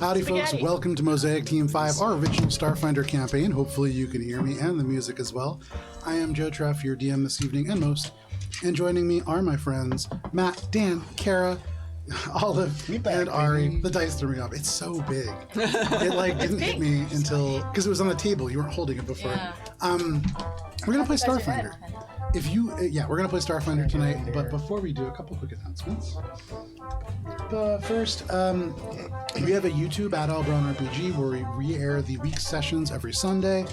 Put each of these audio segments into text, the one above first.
Howdy, folks. Welcome to Mosaic Team 5, our original Starfinder campaign. Hopefully you can hear me and the music as well. I am Joe Treff, your DM this evening and most. And joining me are my friends, Matt, Dan, Kara, Olive, and Ari. The dice threw me off. It's so big. It didn't hit me until, because it was on the table. You weren't holding it before. Yeah. We're going to play Starfinder. We're going to play Starfinder tonight, but before we do, a couple quick announcements. First, we have a YouTube at Albron RPG where we re-air the week sessions every Sunday.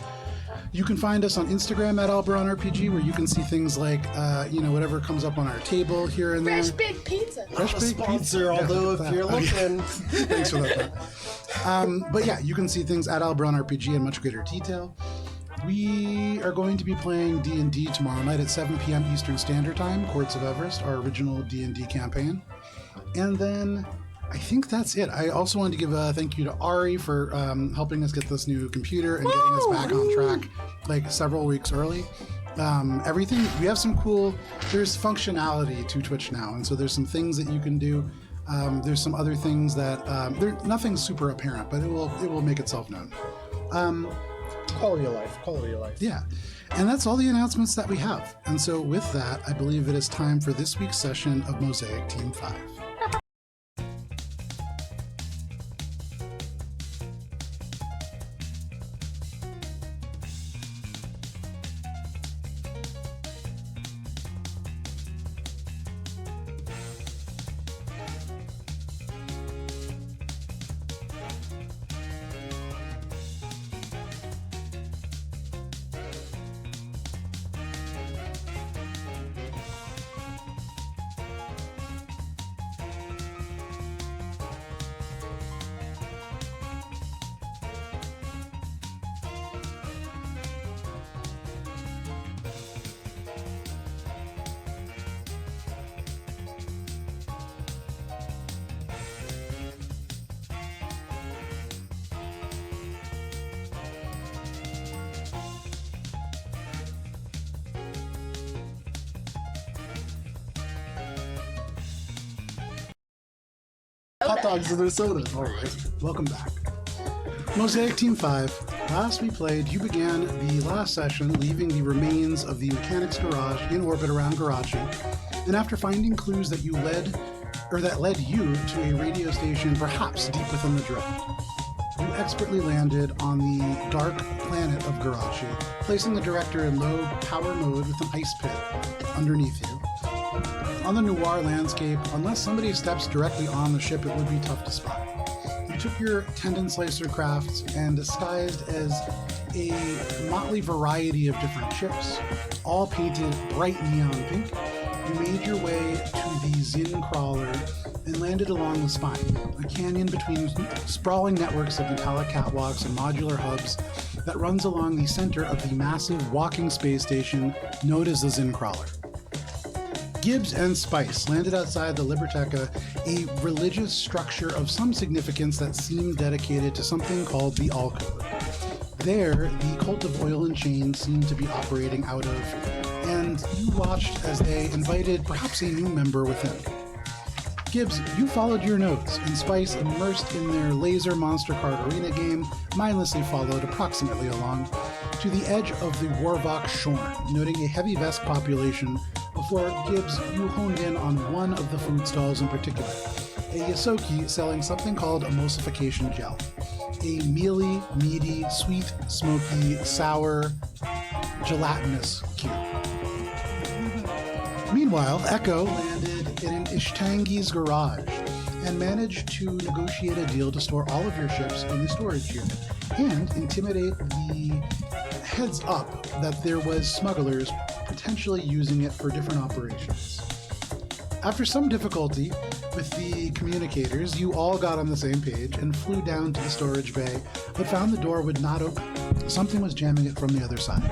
You can find us on Instagram at Albron RPG where you can see things like, whatever comes up on our table here and there. Fresh baked pizza. Fresh baked sponsor, pizza. Although if you're looking. Thanks for that. But yeah, you can see things at Albron RPG in much greater detail. We are going to be playing D&D tomorrow night at 7 p.m. Eastern Standard Time, Courts of Everest, our original D&D campaign. And then I think that's it. I also wanted to give a thank you to Ari for helping us get this new computer and getting us back on track several weeks early. Everything, we have some cool, there's functionality to Twitch now, and so there's some things that you can do. There's some other things that, nothing super apparent, but it will make itself known. Quality of life. Yeah. And that's all the announcements that we have. And so with that, I believe it is time for this week's session of Mosaic Team 5. Hot dogs and their sodas. All right, welcome back. Mosaic Team 5. Last we played, you began the last session leaving the remains of the mechanics garage in orbit around Garachi, and after finding clues that led you to a radio station perhaps deep within the drift, you expertly landed on the dark planet of Garachi, placing the director in low power mode with an ice pit underneath you. On the noir landscape, unless somebody steps directly on the ship, it would be tough to spot. You took your tendon slicer crafts and disguised as a motley variety of different ships, all painted bright neon pink. You made your way to the Zin crawler and landed along the spine, a canyon between sprawling networks of metallic catwalks and modular hubs that runs along the center of the massive walking space station known as the Zin crawler. Gibbs and Spice landed outside the Liberteca, a religious structure of some significance that seemed dedicated to something called the Alcove. There, the cult of Oil and Chain seemed to be operating out of, and you watched as they invited perhaps a new member within. Gibbs, you followed your notes, and Spice, immersed in their laser monster card arena game, mindlessly followed approximately along to the edge of the Warvok Shorn, noting a heavy Vesk population. Before Gibbs, you honed in on one of the food stalls in particular, a Yasoki selling something called emulsification gel, a mealy, meaty, sweet, smoky, sour, gelatinous cube. Meanwhile, Echo landed in an Ishtangi's garage and managed to negotiate a deal to store all of your ships in the storage unit and intimidate the heads up that there was smugglers potentially using it for different operations. After some difficulty with the communicators, you all got on the same page and flew down to the storage bay, but found the door would not open. Something was jamming it from the other side.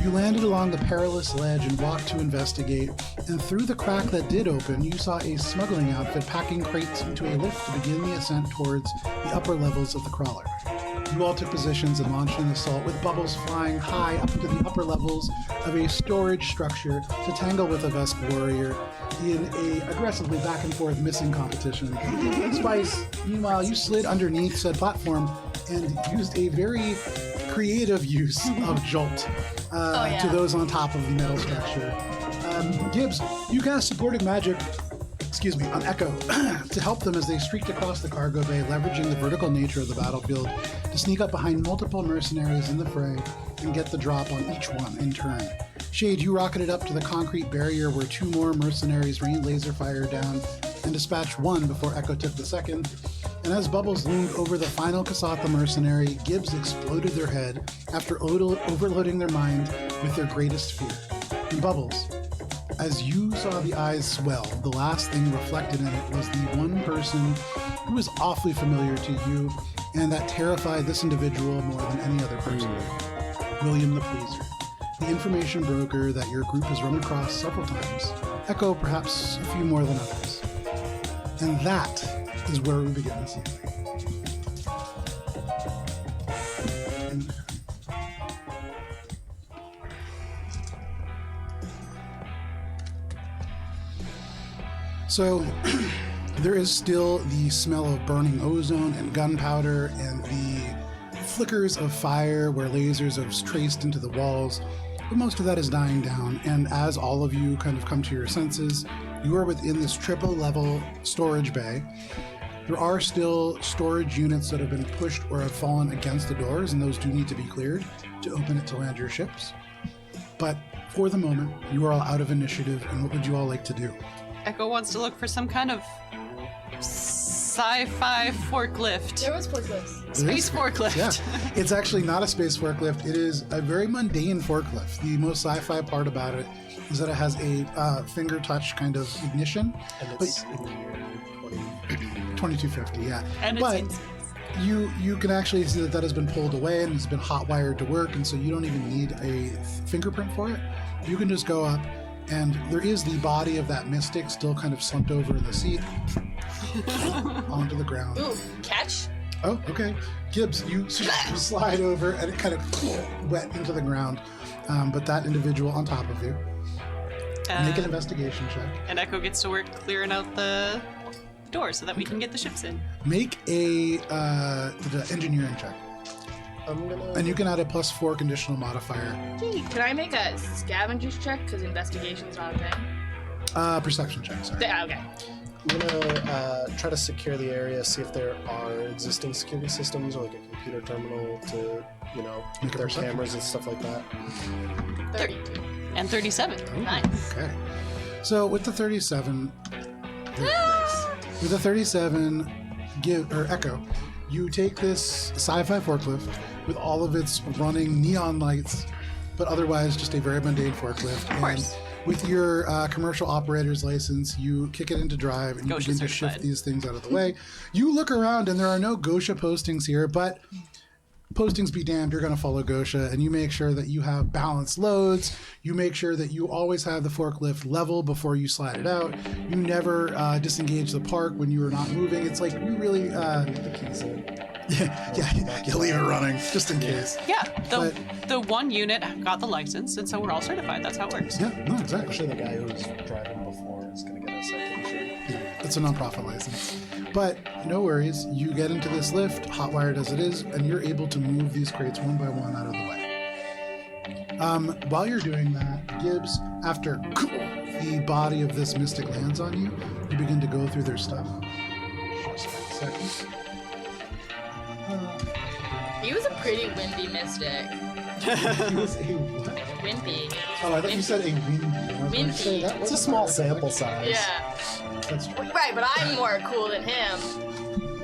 You landed along the perilous ledge and walked to investigate, and through the crack that did open, you saw a smuggling outfit packing crates into a lift to begin the ascent towards the upper levels of the crawler. you all took positions and launched an assault with Bubbles flying high up into the upper levels of a storage structure to tangle with a Vesk warrior in a aggressively back and forth missing competition. Spice, meanwhile, you slid underneath said platform and used a very creative use of Jolt to those on top of the metal structure. Gibbs, you cast supporting magic on Echo to help them as they streaked across the cargo bay, leveraging the vertical nature of the battlefield to sneak up behind multiple mercenaries in the fray and get the drop on each one in turn. Shade, you rocketed up to the concrete barrier where 2 more mercenaries rained laser fire down and dispatched one before Echo took the second. And as Bubbles loomed over the final Kasatha mercenary, Gibbs exploded their head after overloading their mind with their greatest fear. And Bubbles, as you saw the eyes swell, the last thing reflected in it was the one person who was awfully familiar to you and that terrified this individual more than any other person. William the Pleaser, the information broker that your group has run across several times. Echo perhaps a few more than others. And that is where we begin this evening. So there is still the smell of burning ozone and gunpowder and the flickers of fire where lasers have traced into the walls, but most of that is dying down. And as all of you kind of come to your senses, you are within this triple level storage bay. There are still storage units that have been pushed or have fallen against the doors, and those do need to be cleared to open it to land your ships. But for the moment, you are all out of initiative, and what would you all like to do? Echo wants to look for some kind of sci-fi forklift. There was forklifts. Space forklift. Yeah, it's actually not a space forklift. It is a very mundane forklift. The most sci-fi part about it is that it has a finger touch kind of ignition. And it's in the year 2250, yeah. And it's in space. You can actually see that has been pulled away and has been hot wired to work, and so you don't even need a fingerprint for it. You can just go up, and there is the body of that mystic still kind of slumped over in the seat onto the ground. Ooh, catch? Oh, okay. Gibbs, you slide over, and it kind of wet into the ground. But that individual on top of you. Make an investigation check. And Echo gets to work clearing out the door so that we can get the ships in. Make a engineering check. And you can add a +4 conditional modifier. Can I make a scavengers check? Because investigation's not a thing. Perception check, sorry. Okay. I'm gonna try to secure the area, see if there are existing security systems or like a computer terminal to, Make a their perception cameras and stuff like that. 32. And 37. Ooh, Nice. Okay. So with the 37, with the 37, Echo, you take this sci-fi forklift with all of its running neon lights, but otherwise just a very mundane forklift. Of course. And with your commercial operator's license, you kick it into drive and you Gosha begin to certified. shift these things out of the way. You look around and there are no Gosha postings here, but postings be damned, you're going to follow Gosha, and you make sure that you have balanced loads. You make sure that you always have the forklift level before you slide it out. You never disengage the park when you are not moving. It's like you really... The keys in. yeah, you leave it running, just in case. Yeah, the one unit got the license, and so we're all certified. That's how it works. Yeah, no, exactly. Actually, the guy who was driving before is going to get a citation. It's a non-profit license. But no worries, you get into this lift, hot-wired as it is, and you're able to move these crates one by one out of the way. While you're doing that, Gibbs, after the body of this mystic lands on you, you begin to go through their stuff. Just a second. He was a pretty windy mystic. He was a what? Wimpy. Oh, I thought you said a windy. I was going to say, that was It's a small sample size. Yeah. That's true. Right, but I'm more cool than him.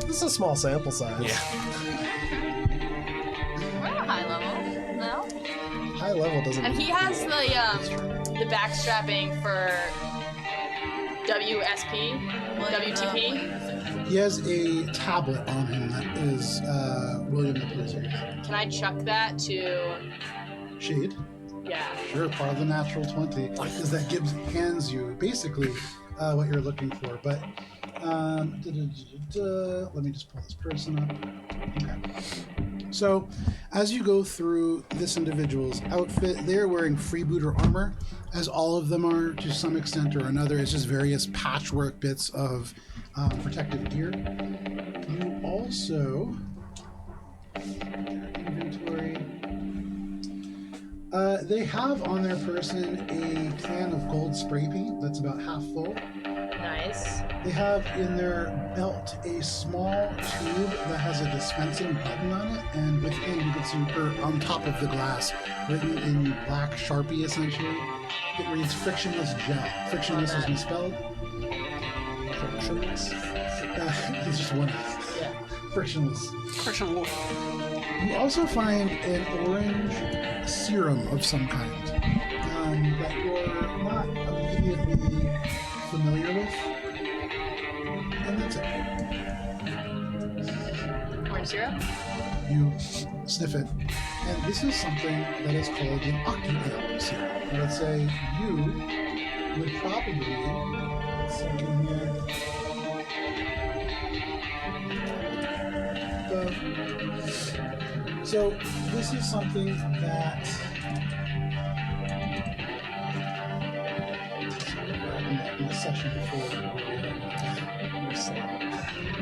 This is a small sample size. We're on a high level. No? High level doesn't. And he has the backstrapping for WSP, WTP. He has a tablet on him that is William the Pleaser. Can I chuck that to... Shade. Yeah. Sure, part of the natural 20 is that Gibbs hands you basically what you're looking for. But let me just pull this person up. Okay. So, as you go through this individual's outfit, they're wearing freebooter armor, as all of them are to some extent or another. It's just various patchwork bits of protective gear. You also inventory. They have on their person a can of gold spray paint that's about half full. Nice. They have in their belt a small tube that has a dispensing button on it, and within you can see, or on top of the glass, written in black Sharpie essentially, it reads frictionless gel. Frictionless is misspelled. Frictionless? It's just one. Yeah. Frictionless. Frictional. You also find an orange serum of some kind that you're not immediately familiar with. And that's it. Orange syrup? You sniff it. And this is something that is called an octopamp serum. I would say you would probably, let's see in here, so this is something that in the session before.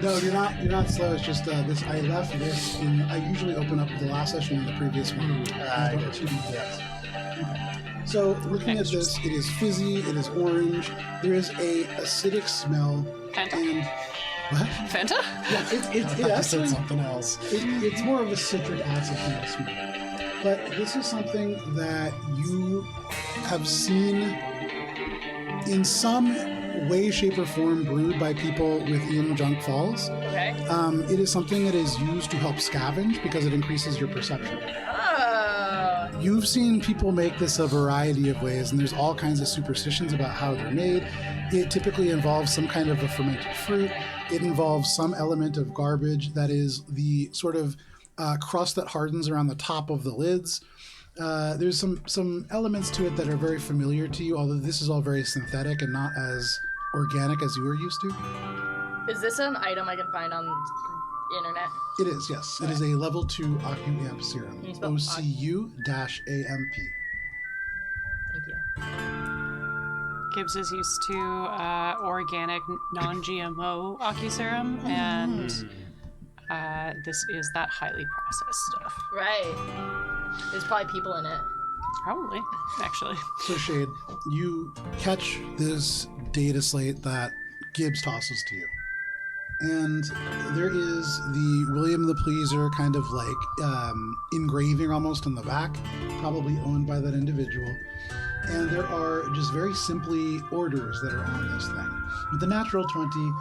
No, you're not slow. It's just this. I left this in. I usually open up the last session in the previous one. I get you. Yes. So looking at this, it is fizzy. It is orange. There is a acidic smell. Fanta? And what? Fanta? Yeah, it I thought you actually, said something else. it's more of a citric acid kind of smell. But this is something that you have seen in some way, shape, or form brewed by people within Junk Falls. Okay. It is something that is used to help scavenge because it increases your perception. Oh. You've seen people make this a variety of ways, and there's all kinds of superstitions about how they're made. It typically involves some kind of a fermented fruit. It involves some element of garbage that is the sort of crust that hardens around the top of the lids. There's some elements to it that are very familiar to you, although this is all very synthetic and not as organic as you were used to. Is this an item I can find on the internet? It is, yes. It is a level 2 OcuAmp serum. Can you spell OCU-AMP. Thank you. Gibbs is used to organic, non-GMO OcuSerum, and this is that highly processed stuff. Right. There's probably people in it. Probably, actually. So, Shade, you catch this data slate that Gibbs tosses to you. And there is the William the Pleaser kind of like engraving almost on the back, probably owned by that individual. And there are just very simply orders that are on this thing. With the natural 20,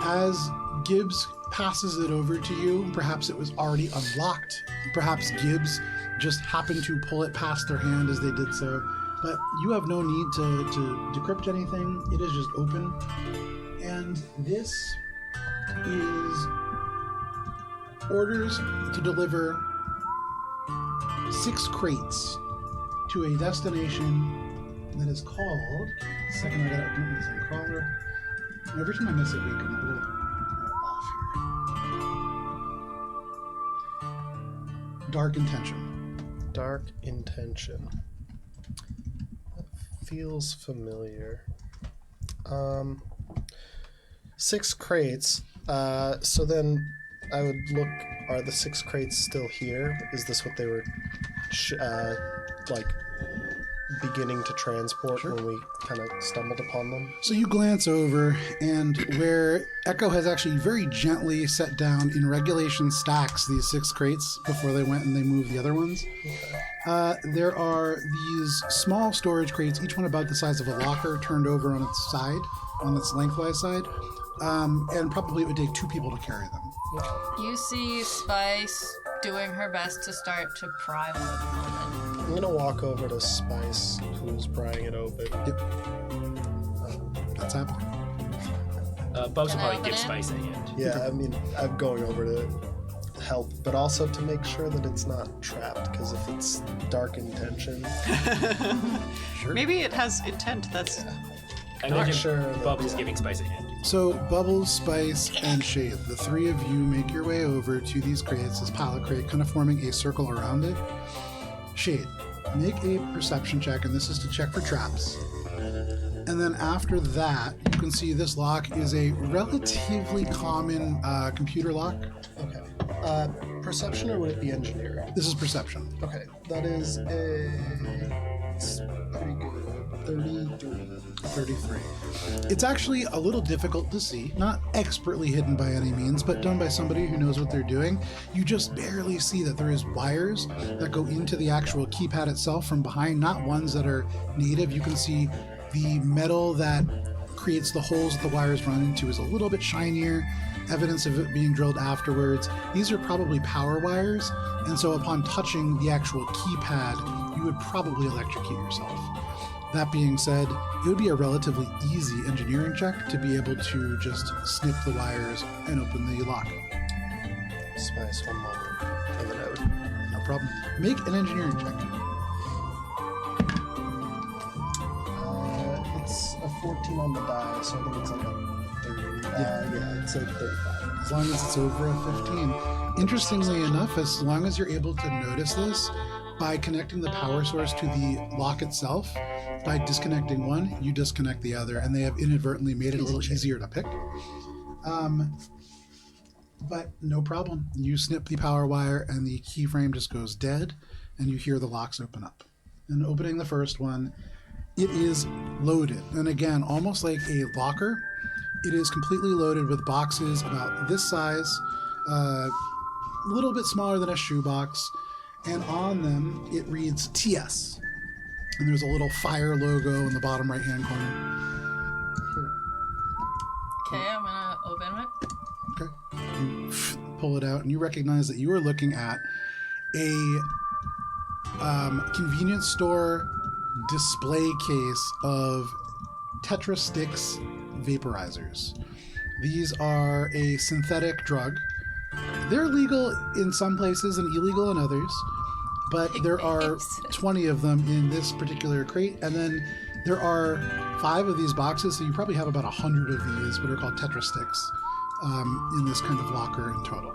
as Gibbs passes it over to you, perhaps it was already unlocked. Perhaps Gibbs just happened to pull it past their hand as they did so. But you have no need to decrypt anything. It is just open. And this is orders to deliver 6 crates to a destination that is called. Second, I gotta open up this crawler. And every time I miss a week, I'm a little off here. Dark Intention. Dark Intention. That feels familiar. 6 crates. So then I would look, are the 6 crates still here? Is this what they were like beginning to transport when we kind of stumbled upon them? So you glance over, and where Echo has actually very gently set down in regulation stacks these 6 crates before they went and they moved the other ones. There are these small storage crates, each one about the size of a locker, turned over on its side, on its lengthwise side. And probably it would take 2 people to carry them. You see Spice doing her best to start to pry one of them open. I'm gonna walk over to Spice, who's prying it open. Yep. That's happening. Bugs Can will I probably open give it? Spice a hand. Yeah, I mean, I'm going over to help, but also to make sure that it's not trapped, because if it's Dark Intention, Maybe it has intent that's I Not imagine sure that- Bubbles yeah. giving Spice a hand. So Bubbles, Spice, and Shade, the three of you make your way over to these crates, this pallet crate, kind of forming a circle around it. Shade, make a perception check, and this is to check for traps. And then after that, you can see this lock is a relatively common computer lock. Okay. Perception, or would it be engineering? This is perception. Okay, that is it's pretty good. 33. It's actually a little difficult to see, not expertly hidden by any means, but done by somebody who knows what they're doing. You just barely see that there is wires that go into the actual keypad itself from behind, not ones that are native. You can see the metal that creates the holes that the wires run into is a little bit shinier, evidence of it being drilled afterwards. These are probably power wires, and so upon touching the actual keypad, you would probably electrocute yourself. That being said, it would be a relatively easy engineering check to be able to just snip the wires and open the lock. Spice, 1 moment. And then I would... No problem. Make an engineering check. It's a 14 on the die, so I think it's like a 30. Yeah, it's like 35. As long as it's over a 15. Interestingly enough, as long as you're able to notice this, by connecting the power source to the lock itself, by disconnecting one, you disconnect the other, and they have inadvertently made it a little easier to pick. But no problem. You snip the power wire, and the keyframe just goes dead, and you hear the locks open up. And opening the first one, it is loaded. And again, almost like a locker, it is completely loaded with boxes about this size, a little bit smaller than a shoebox, and on them it reads TS. And there's a little fire logo in the bottom right-hand corner. Okay, I'm gonna open it. Okay. You pull it out, and you recognize that you are looking at a convenience store display case of Tetra Sticks vaporizers. These are a synthetic drug. They're legal in some places and illegal in others, but there are 20 of them in this particular crate, and then there are 5 of these boxes, so you probably have about 100 of these, what are called Tetra Sticks, in this kind of locker in total.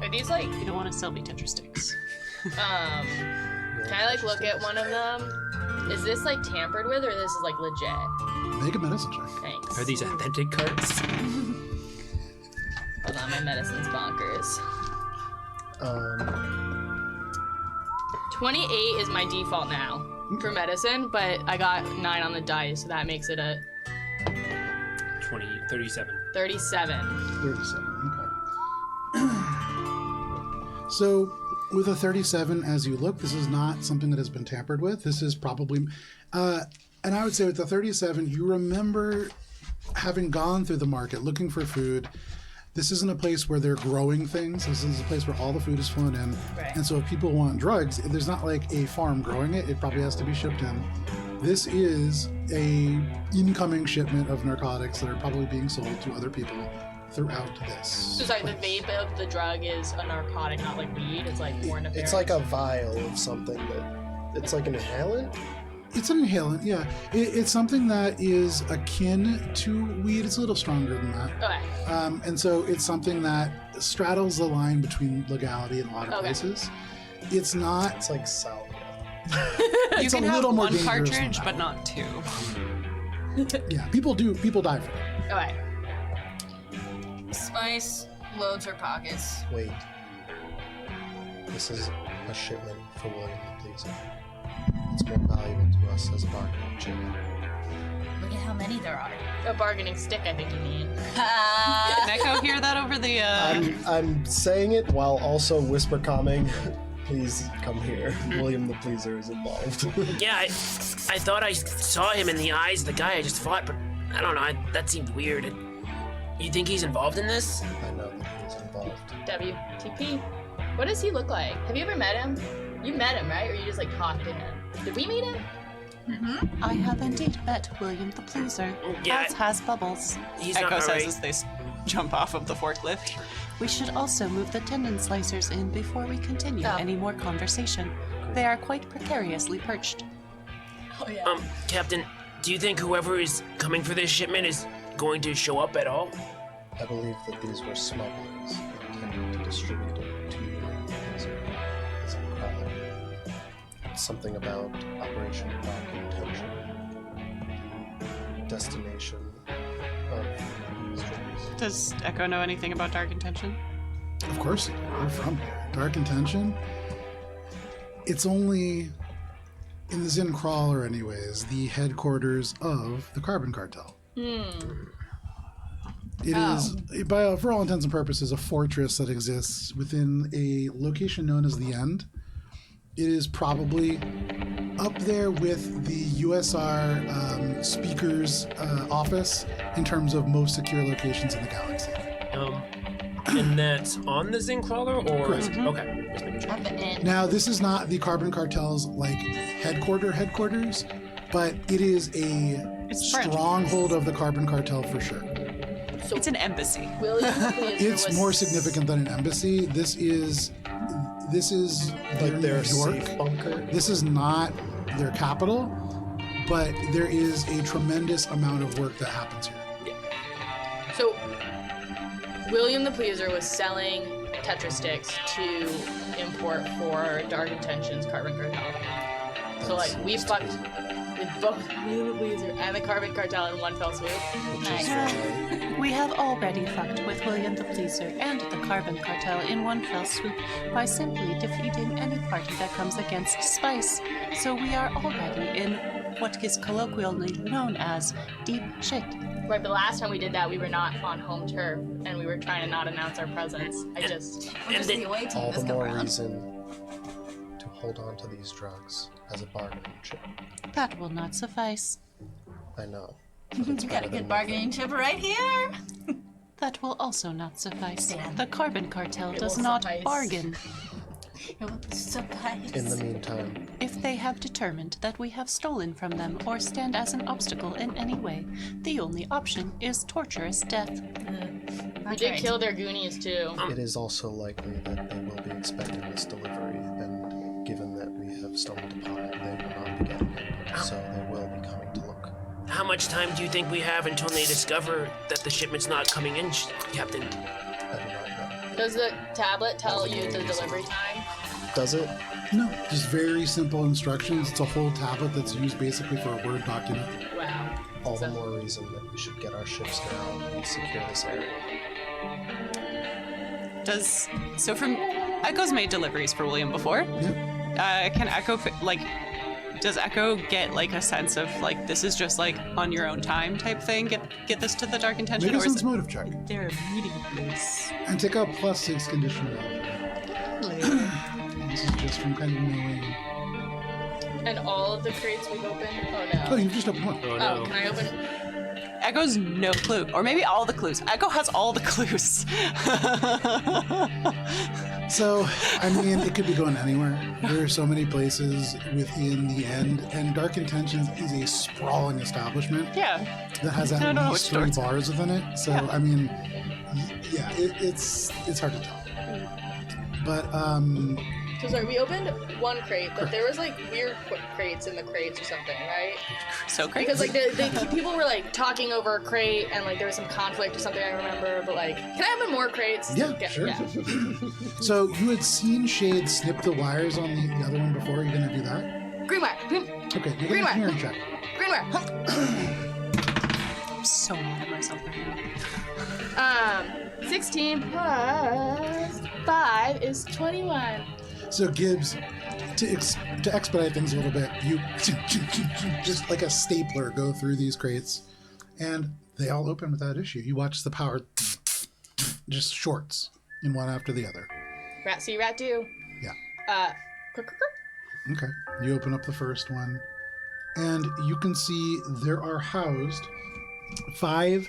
Are these like, You don't want to sell me Tetra sticks. can I like look at one of them? Is this like tampered with, or this is like legit? Make a medicine check. Thanks. Are these authentic cards? Hold on, my medicine's bonkers. 28 is my default now for medicine, but I got 9 on the dice, so that makes it a 37. 37. 37, okay. So, with a 37, as you look, this is not something that has been tampered with. This is probably, and I would say with the 37, you remember having gone through the market looking for food. This isn't a place where they're growing things. This is a place where all the food is flown in. Right. And so if people want drugs, there's not like a farm growing it. It probably has to be shipped in. This is a incoming shipment of narcotics that are probably being sold to other people throughout this. So sorry, the vape of the drug is a narcotic, not like weed. It's like more nefarious. It's like a vial of something that... It's like an inhalant? It's an inhalant, yeah. It's something that is akin to weed. It's a little stronger than that. Okay. And so it's something that straddles the line between legality in a lot of places. It's not... It's like salvia. You It's a can have little more one dangerous than cartridge, that. but not 2. Yeah, people die for it. Okay. Spice loads her pockets. Wait. This is a shipment for William the Pleaser. It's more valuable to us as a bargaining chip. Look at how many there are. A bargaining stick, I think you mean. Did Neko hear that over the, I'm saying it while also whisper calming. Please come here. William the Pleaser is involved. Yeah, I thought I saw him in the eyes of the guy I just fought, but I don't know, that seemed weird. You think he's involved in this? I know that he's involved. WTP. What does he look like? Have you ever met him? You met him, right? Or you just like talked to him? Did we meet him? I have indeed met William the Pleaser, Yeah. as has Bubbles. He's Echo not says right. as they jump off of the forklift. We should also move the tendon slicers in before we continue Oh. any more conversation. They are quite precariously perched. Oh yeah. Captain, do you think whoever is coming for this shipment is going to show up at all? I believe that these were smugglers intending to distribute it to as a crowd. Something about Operation Dark Intention. Destination of these drugs. Does Echo know anything about Dark Intention? Of course, we're from here. Dark Intention. It's only in the Zin Crawler, anyways, the headquarters of the Carbon Cartel. It is, for all intents and purposes, a fortress that exists within a location known as the End. It is probably up there with the USR Speaker's office in terms of most secure locations in the galaxy. And that's on the Zing Crawler, or Correct. Okay. Just making sure. At the end. Now, this is not the Carbon Cartel's headquarters, but it is a It's French. stronghold of the Carbon Cartel for sure. So It's an embassy. William the Pleaser It's was more significant than an embassy. This is Like their New York. safe bunker. This is not their capital, but there is a tremendous amount of work that happens here. So, William the Pleaser was selling Tetra sticks to import for Dark Intentions Carbon Cartel. So, like, we fucked with both William the Pleaser and the Carbon Cartel in one fell swoop. Nice. We have already fucked with William the Pleaser and the Carbon Cartel in one fell swoop by simply defeating any party that comes against Spice. So we are already in what is colloquially known as deep shit. Right, but the last time we did that, we were not on home turf, and we were trying to not announce our presence. We're just the away team All this the go more around. reason to hold on to these drugs as a bargaining chip. That will not suffice. I know. You got a good bargaining chip right here. That will also not suffice. Damn. The Carbon Cartel It does will not suffice. bargain. It will suffice. In the meantime, If they have determined that we have stolen from them or stand as an obstacle in any way, the only option is torturous death. We did kill their Goonies, too. it is also likely that they will be expecting this delivery, and given that we have stumbled upon it, they will not be getting it, so they will be coming to look. How much time do you think we have until they discover that the shipment's not coming in, Captain? I do not know. Does the tablet tell you the delivery time? Does it? No, just very simple instructions. It's a whole tablet that's used basically for a Word document. Wow. All the more reason that we should get our ships now and secure this area. So from Echo's made deliveries for William before. Yep. Can Echo does Echo get like a sense of like this is just like on your own time type thing? Get this to the Dark Intention, Make a or is sense it motive check. their immediate place? And take out +6 condition roll. This is just from kind of knowing. And all of the crates we've opened? Oh, Oh, no. you've just opened one. Oh, Oh, no. can I open? Echo's no clue, or maybe all the clues. Echo has all the clues. So, I mean, it could be going anywhere. There are so many places within the End, and Dark Intentions is a sprawling establishment Yeah. that has I at don't know least which 3 door bars within it. So, Yeah. I mean, yeah, it's hard to tell. But, So sorry, we opened one crate, but there was like weird crates in the crates or something, right? So great. Because like the people were like talking over a crate and like there was some conflict or something I remember, but like, can I open more crates? yeah, sure. So, you had seen Shade snip the wires on the other one before. You're going to do that? Green wire, Okay, you're Green going to wire. hear and check. green wire. I'm so mad at myself right now. 16 plus 5 is 21. So Gibbs, to expedite things a little bit, you just like a stapler go through these crates, and they all open without issue. You watch the power just shorts in one after the other. Rat see, rat do. Yeah. Click. Okay. You open up the first one, and you can see there are housed 5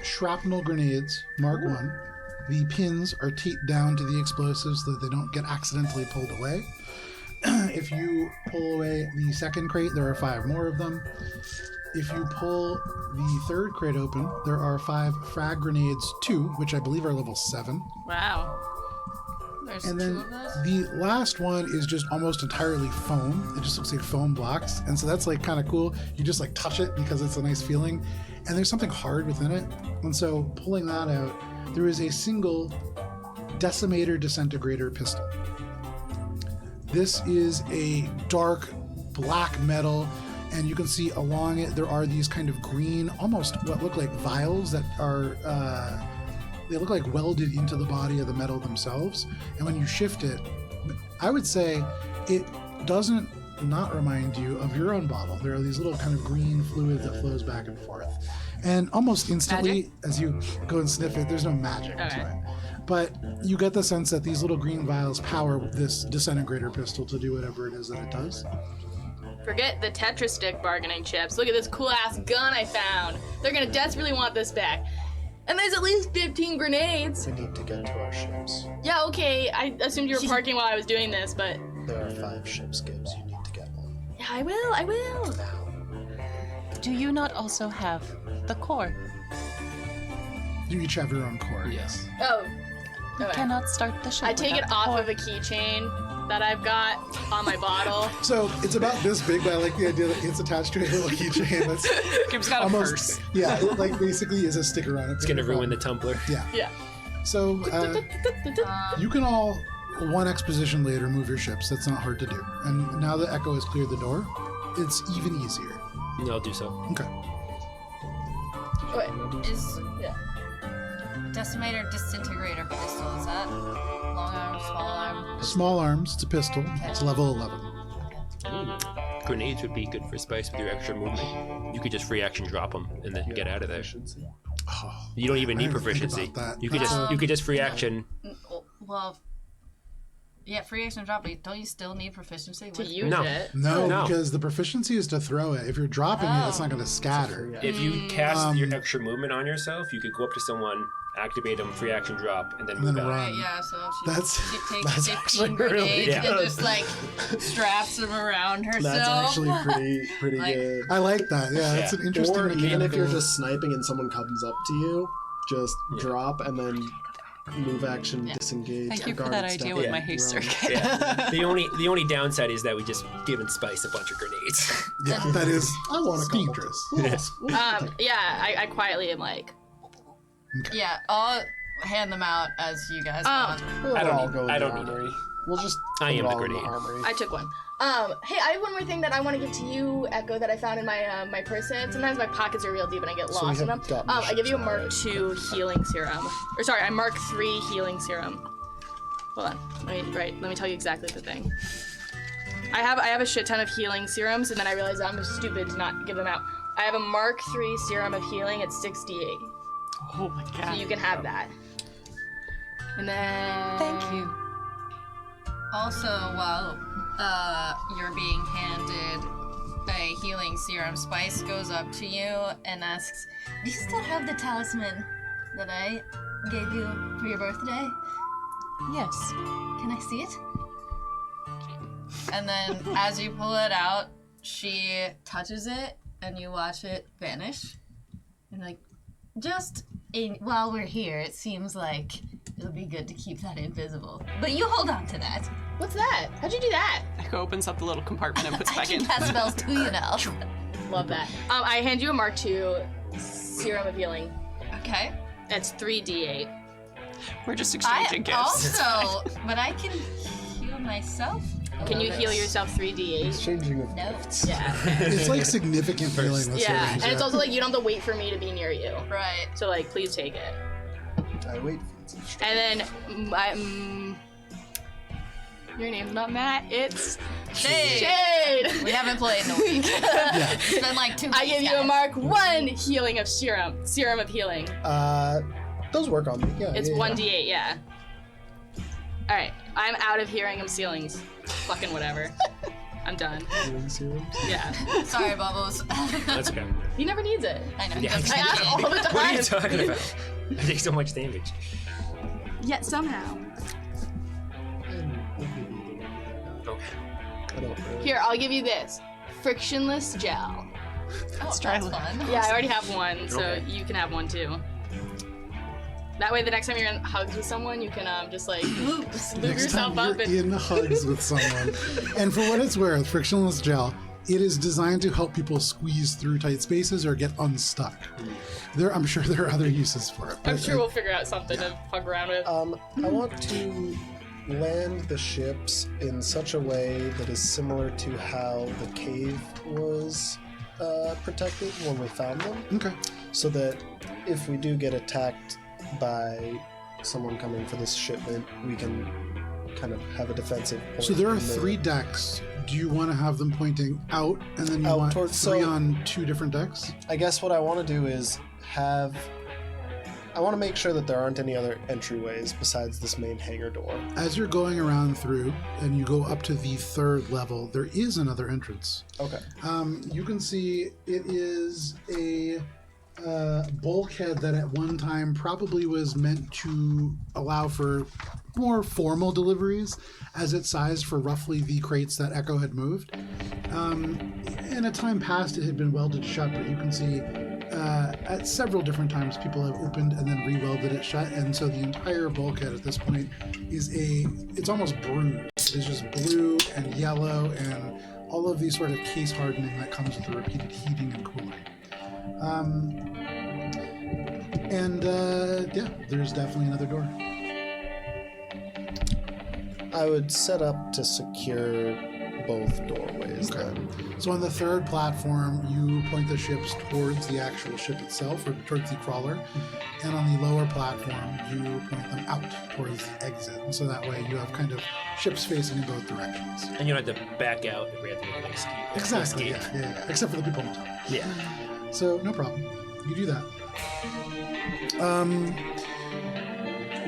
shrapnel grenades, Mark 1. The pins are taped down to the explosives so that they don't get accidentally pulled away. If you pull away the second crate, there are 5 more of them. If you pull the third crate open, there are 5 frag grenades 2, which I believe are level 7. Wow. There's And 2 then of those? the last one is just almost entirely foam. It just looks like foam blocks. And so that's like kind of cool. You just like touch it because it's a nice feeling. And there's something hard within it. And so pulling that out, there is a single decimator disintegrator pistol. This is a dark black metal, and you can see along it there are these kind of green, almost what look like vials that are they look like welded into the body of the metal themselves. And when you shift it, I would say it doesn't not remind you of your own bottle. There are these little kind of green fluid that flows back and forth. And almost instantly, as you go and sniff it, there's no magic to it. But you get the sense that these little green vials power this disintegrator pistol to do whatever it is that it does. Forget the Tetris stick bargaining chips. Look at this cool ass gun I found. They're gonna desperately want this back. And there's at least 15 grenades. We need to get to our ships. Yeah, okay. I assumed you were parking while I was doing this, but There are 5 ships, Gibbs. You need to get one. yeah, I will. Do you not also have the core? You each have your own core. Yes. Oh. You Okay. cannot start the ship I take it without the off core. of a keychain that I've got on my bottle. So it's about this big, but I like the idea that it's attached to a little keychain that's Gibbs got a almost, purse. yeah, it like basically is a sticker on it. It's gonna ruin the tumbler. Yeah. Yeah. So you can all, one exposition later, move your ships. That's not hard to do. And now that Echo has cleared the door, it's even easier. I'll do so. Okay. Wait. Is Yeah. decimator disintegrator pistol, is that long arm, small arm? Small arms, it's a pistol. It's level 11. Grenades would be good for Spice with your extra movement. You could just free action drop them and then get out of there. Efficiency. Oh, You don't even I need didn't think proficiency. about that. You could just free action. Well, yeah, free action drop, but don't you still need proficiency? To What- use No. it. No, No. because the proficiency is to throw it. If you're dropping it, it's not going to scatter. If you cast your extra movement on yourself, you could go up to someone, activate them, free action drop, and then And move then out. run. Right, yeah, so she takes that's 15 actually grenades really good. and just like straps them around herself. That's actually pretty Like- good. I like that. Yeah, it's an interesting Or even if mechanical. you're just sniping and someone comes up to you, just drop and then move action, disengage. Thank you for guard that step, idea with and my haste run. circuit. Yeah. The only downside is that we just given Spice a bunch of grenades. Yeah, that is I want to dangerous. Yeah, I quietly am like, Yeah, I'll hand them out as you guys want. We'll I don't all need- go in I the don't need armory. We'll just I put am it the all in grenade. armory. I took one. Hey, I have one more thing that I want to give to you, Echo, that I found in my my person. Sometimes my pockets are real deep and I get So we lost in them. have gotten I give you a ships Mark now, right? 2 healing serum. Or sorry, a Mark 3 healing serum. Hold on. Let me tell you exactly the thing. I have a shit ton of healing serums, and then I realized I'm stupid to not give them out. I have a Mark 3 serum of healing at 68. Oh my So god. you can have that. And then Thank you. Also, while you're being handed a healing serum, Spice goes up to you and asks, "Do you still have the talisman that I gave you for your birthday? Yes. Can I see it?" And then as you pull it out, she touches it and you watch it vanish. And like, while we're here, it seems like it'll be good to keep that invisible. But you hold on to that. what's that? How'd you do that? Echo opens up the little compartment and puts I back can in. cast spells too, you know. Love that. I hand you a Mark 2 serum of healing. Okay. That's 3d8. We're just I exchanging gifts. also, but I can heal myself. Can you heal yourself 3d8? Exchanging of No. gifts. Yeah. It's like significant feeling. That's Yeah, what it is, and it's also like you don't have to wait for me to be near you. Right. So like, please take it. I wait for it. And then, your name's not Matt. It's Shade. Shade. We haven't played in a week. It's been like 2 weeks. I give you a guys. Mark 1 healing of serum of healing. Those work on me. Yeah. It's yeah, 1d8, yeah. All right, I'm out of hearing him ceilings. Fucking whatever. I'm done. Healing serums. Yeah. Sorry, Bubbles. That's okay. He never needs it. I know. Yeah. I ask all the What are you time. talking about? I take so much damage. Yet somehow. Okay. I don't really. Here, I'll give you this. Frictionless gel. That's try fun. Yeah, I already have one, so Okay. you can have one too. That way, the next time you're in hugs with someone, you can just like lube Next yourself time up. you're in hugs with someone. And for what it's worth, frictionless gel, it is designed to help people squeeze through tight spaces or get unstuck. I'm sure there are other uses for it. I'm sure we'll figure out something to fuck around with. I want to land the ships in such a way that is similar to how the cave was protected when we found them. Okay. So that if we do get attacked by someone coming for this shipment, we can kind of have a defensive point. So there are in the- 3 decks. Do you want to have them pointing out and then you Out want towards- 3 so- on 2 different decks? I guess what I want to do is I want to make sure that there aren't any other entryways besides this main hangar door. As you're going around through and you go up to the 3rd level, there is another entrance. Okay. You can see it is a bulkhead that at one time probably was meant to allow for more formal deliveries, as it's sized for roughly the crates that Echo had moved. In a time past, it had been welded shut, but you can see at several different times people have opened and then re-welded it shut, and so the entire bulkhead at this point is it's almost bruised. It's just blue and yellow and all of these sort of case hardening that comes with the repeated heating and cooling. Yeah, there's definitely another door. I would set up to secure both doorways then. So on the 3rd platform, you point the ships towards the actual ship itself, or towards the crawler, and on the lower platform, you point them out towards the exit. And so that way you have kind of ships facing in both directions. And you don't have to back out if we have to make an excuse. Exactly, escape. yeah. Except for the people on top. Yeah. So no problem. You do that.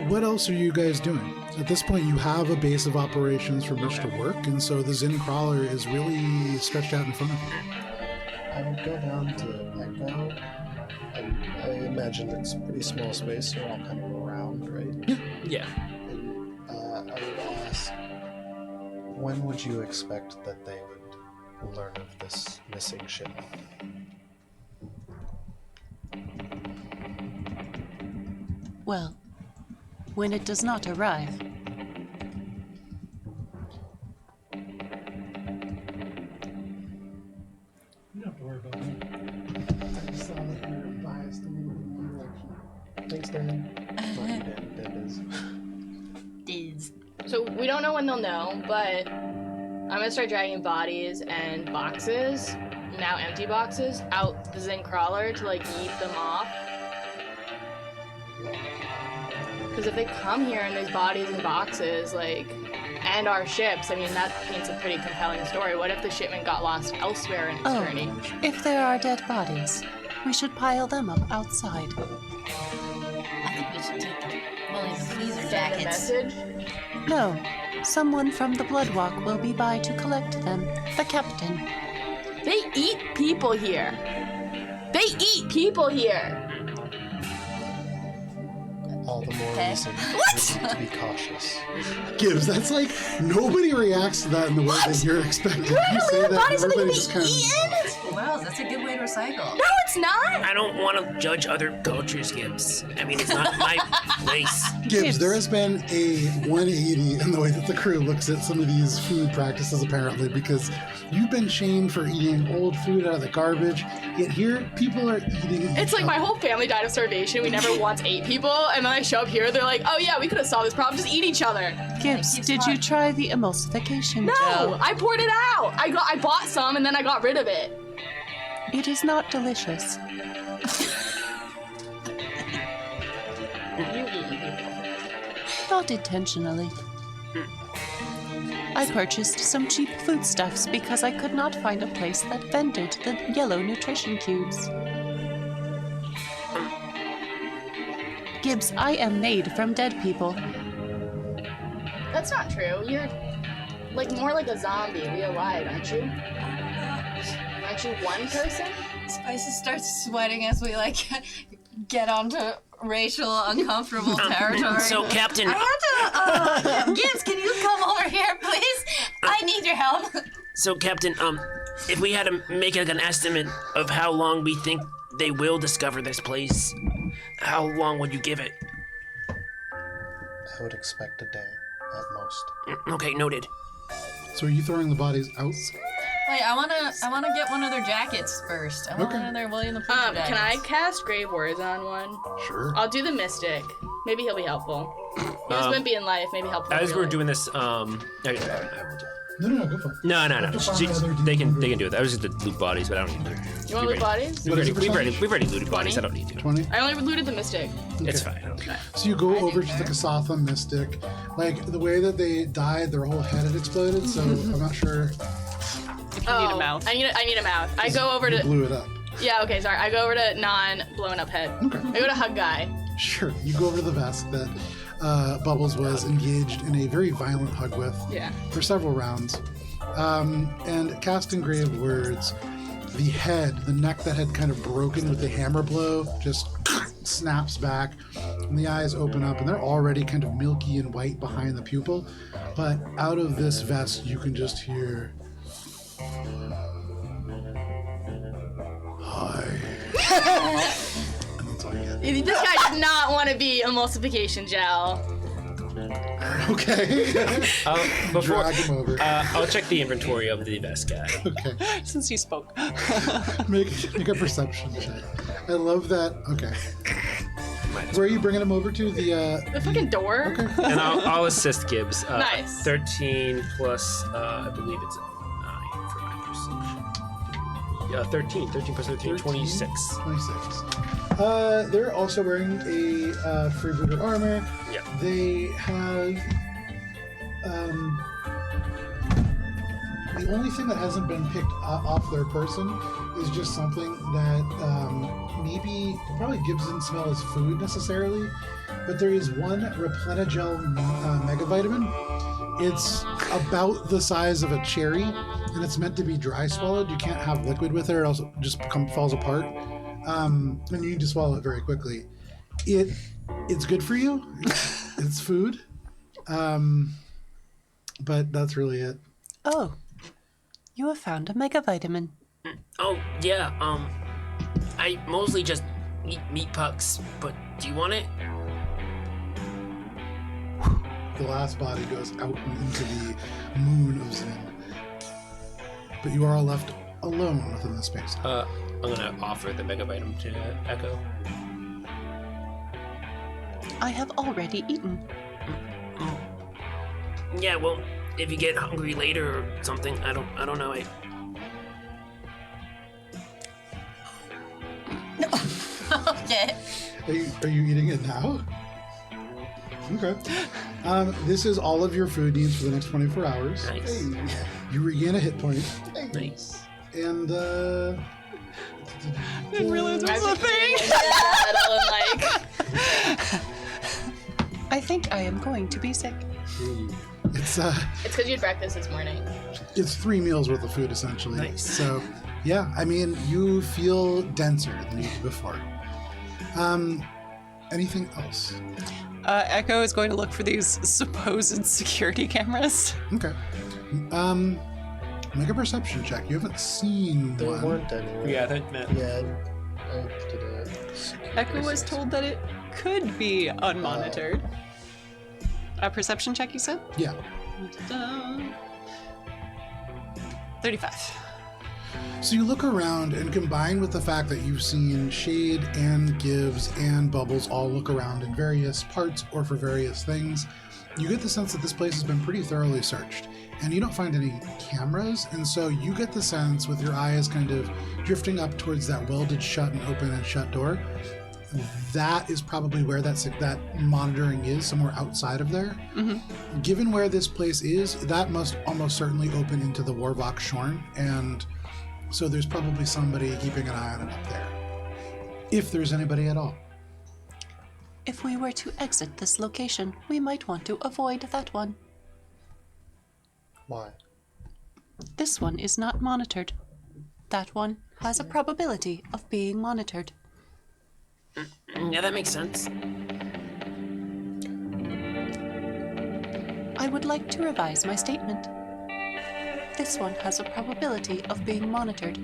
What else are you guys doing? At this point, you have a base of operations from which to work, and so the Zin crawler is really stretched out in front of you. I would go down to Echo. I imagine it's a pretty small space, so we're all kind of around, right? Yeah. And I would ask, when would you expect that they would learn of this missing ship? Well, when it does not arrive. You don't have to worry about it. I just saw that you're biased in one direction. Thanks, Dan. Not you, Dan. Dan is. So we don't know when they'll know, but I'm gonna start dragging bodies and boxes, now empty boxes, out the Zen crawler to like yeet them off. Because if they come here and there's bodies and boxes, like, and our ships, I mean, that paints a pretty compelling story. What if the shipment got lost elsewhere in its journey? If there are dead bodies, we should pile them up outside. I think we should take William the Pleaser Send a jackets. message? No, someone from the Bloodwalk will be by to collect them. The captain. They eat people here. They eat people here. All the more Okay. reason to be cautious. Gibbs, that's like, nobody reacts to that in the way that you're expecting. You say that, Bodies are and gonna everybody be just kind of... eaten? Wow, that's a good way to recycle. No, it's not. I don't want to judge other cultures, Gibbs. I mean, it's not my place. Gibbs, there has been a 180 in the way that the crew looks at some of these food practices, apparently, because you've been shamed for eating old food out of the garbage, yet here, people are eating It's like my whole family died of starvation. We never once ate people, and then I show up here. They're like, "Oh yeah, we could have solved this problem. Just eat each other." Gibbs, Keeps did you hot. try the emulsification No, gel? I poured it out. I bought some, and then I got rid of it. It is not delicious. You eat people. Not intentionally. I purchased some cheap foodstuffs because I could not find a place that vended the yellow nutrition cubes. Gibbs, I am made from dead people. That's not true. You're like more like a zombie. We lied, aren't you? Aren't you one person? Spices starts sweating as we like get onto racial uncomfortable territory. So, Captain, I have to. Gibbs, can you come over here, please? I need your help. so Captain, if we had to make like an estimate of how long we think they will discover this place, how long would you give it? I would expect a day at most. Okay, noted. So are you throwing the bodies out? Wait, I wanna get one of their jackets first. I want Okay. one of their William the Pleaser jackets. Can I cast Grave Words on one? Sure. I'll do the Mystic. Maybe he'll be helpful. He was wimpy in life. Maybe helpful. As really. we're doing this, No, go for it. no. Have to find another They can demon do it. I was just to loot bodies, but I don't need to. You want to loot bodies? What is the We've percentage? already looted bodies. I 20? don't need to. 20. I only looted the Mystic. It's Okay. fine. I don't care. So you go over to the Kasatha Mystic. Like, the way that they died, their whole head had exploded, so I'm not sure If you need a mouth. I need a mouth. I go over you to. blew it up. Yeah, okay, sorry. I go over to non-blown up head. Okay. I go to Hug Guy. Sure. You go over to the vest that Bubbles was engaged in a very violent hug with Yeah. for several rounds. And cast Engraved Words, the head, the neck that had kind of broken with the hammer blow, just snaps back, and the eyes open up, and they're already kind of milky and white behind the pupil. But out of this vest, you can just hear, "Hi." And that's all you get. This guy did not want to be emulsification gel. Okay. Before, Drag him over. I'll check the inventory of the vest guy. Okay. Since you spoke. Make a perception check. I love that. Okay. Where are you bringing him over to? The fucking door. Okay. And I'll assist Gibbs. Nice. 13 plus, I believe it's 9 for my perception. Yeah, 13. 13 plus 13, 26. 26. They're also wearing a freebooter armor. Yeah. They have the only thing that hasn't been picked off their person is just something that maybe probably Gibbs didn't smell as food necessarily, but there is one Replenagel mega vitamin. It's about the size of a cherry, and it's meant to be dry swallowed. You can't have liquid with it, or else it just falls apart. And you need to swallow it very quickly. It's good for you. It's food. But that's really it. Oh, you have found a mega vitamin. Oh, yeah, I mostly just eat meat pucks, but do you want it? The last body goes out and into the moon of Zen. But you are all left alone within the space. I'm gonna offer the mega vitamin to Echo. I have already eaten. Yeah, well, if you get hungry later or something, I don't know. Okay. Are you eating it now? Okay. This is all of your food needs for the next 24 hours. Nice. You regain a hit point. Nice. And I didn't realize it was a thing. I think I am going to be sick. it's It's because you had breakfast this morning. it's 3 meals worth of food essentially. Nice. So yeah, I mean you feel denser than you did before. Anything else? Echo is going to look for these supposed security cameras. Okay. Make a perception check. You haven't seen There one. weren't any. Yeah, I think Matt. Yeah, I did a security Echo was assessment. told that it could be unmonitored. A perception check, you said? Yeah. 35. So you look around, and combined with the fact that you've seen Shade and Gibbs and Bubbles all look around in various parts or for various things, you get the sense that this place has been pretty thoroughly searched. And you don't find any cameras, and so you get the sense, with your eyes kind of drifting up towards that welded shut and open and shut door, that is probably where that monitoring is, somewhere outside of there. Mm-hmm. Given where this place is, that must almost certainly open into the Warvok Shorn, and so there's probably somebody keeping an eye on it up there. If there's anybody at all. If we were to exit this location, we might want to avoid that one. Why? This one is not monitored. That one has a probability of being monitored. Yeah, that makes sense. I would like to revise my statement. This one has a probability of being monitored.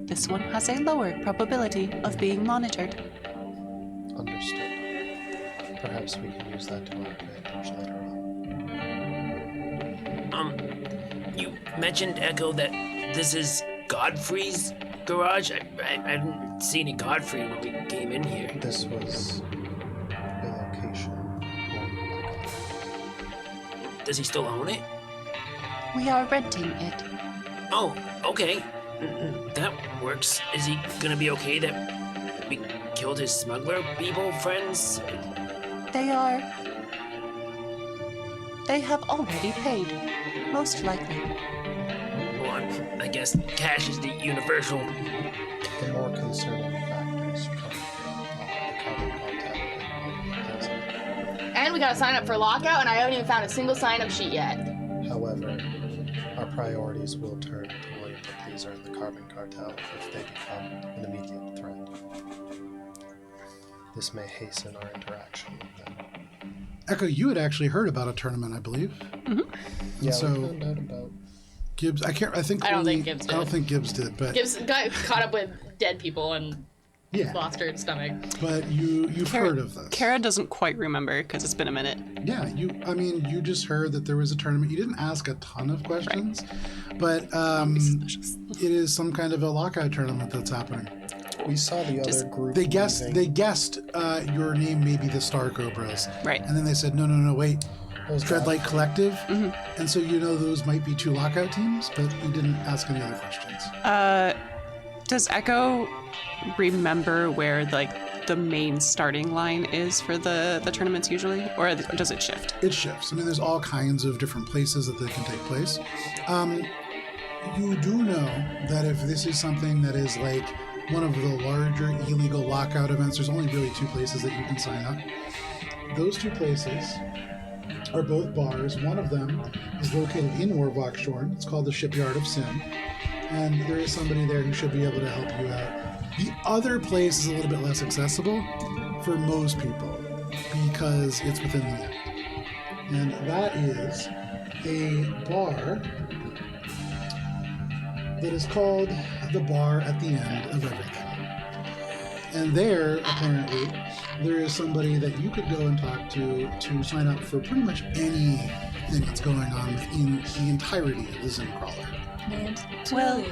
This one has a lower probability of being monitored. Understood. Perhaps we can use that to our advantage later on. You mentioned, Echo, that this is Godfrey's garage. I didn't see any Godfrey when we came in here. This was a location owned by God. Does he still own it? We are renting it. Oh, okay. That works. Is he gonna be okay that we killed his smuggler people friends? They have already paid, most likely. Well, I guess cash is the universal. The more concerning factors come from the carbon contact. And we gotta sign up for lockout, and I haven't even found a single sign-up sheet yet. However, our priorities will turn to William the Pleaser and the Carbon Cartel if they become an immediate threat. This may hasten our interaction with them. Echo, you had actually heard about a tournament, I believe. Mm-hmm. Yeah, so we found out about. Gibbs, I don't think Gibbs did, but Gibbs got caught up with dead people and yeah. lost her stomach. But you've heard of this. Kara doesn't quite remember because it's been a minute. Yeah, you just heard that there was a tournament. You didn't ask a ton of questions, but it is some kind of a lockout tournament that's happening. We saw the other group. They guessed your name may be the Star Cobras. Right. And then they said, no, wait. Dreadlight Collective. Mm-hmm. And so those might be two lockout teams, but you didn't ask any other questions. Does Echo remember where the main starting line is for the tournaments usually, or does it shift? It shifts. I mean, there's all kinds of different places that they can take place. You do know that if this is something that is like one of the larger illegal lockout events, there's only really two places that you can sign up. Those two places are both bars. One of them is located in Warvoxshorn. It's called the Shipyard of Sin. And there is somebody there who should be able to help you out. The other place is a little bit less accessible for most people because it's within the net. And that is a bar that is called the Bar at the End of Everything. And there, apparently, there is somebody that you could go and talk to sign up for pretty much anything that's going on in the entirety of the Zim Crawler. Well,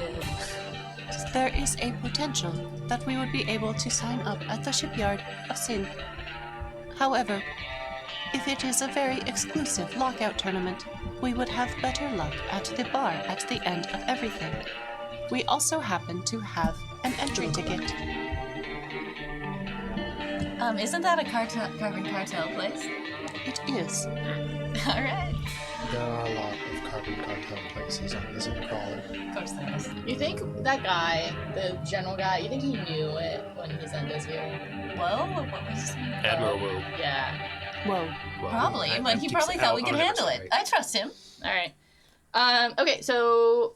there is a potential that we would be able to sign up at the Shipyard of Sin. However, if it is a very exclusive lockout tournament, we would have better luck at the bar at the end of everything. We also happen to have an entry ticket. Isn't that a carbon cartel place? It is. All right. There are a lot of Carbon Cartel places on the Zim Crawler. Of course there is. You think that guy, the general guy, you think he knew it when he sent us here? Whoa, what was his name? Admiral Wu. Yeah. Whoa. Well, Probably, I but he keep probably saying- thought we could 100% handle it. right. I trust him. All right. Okay, so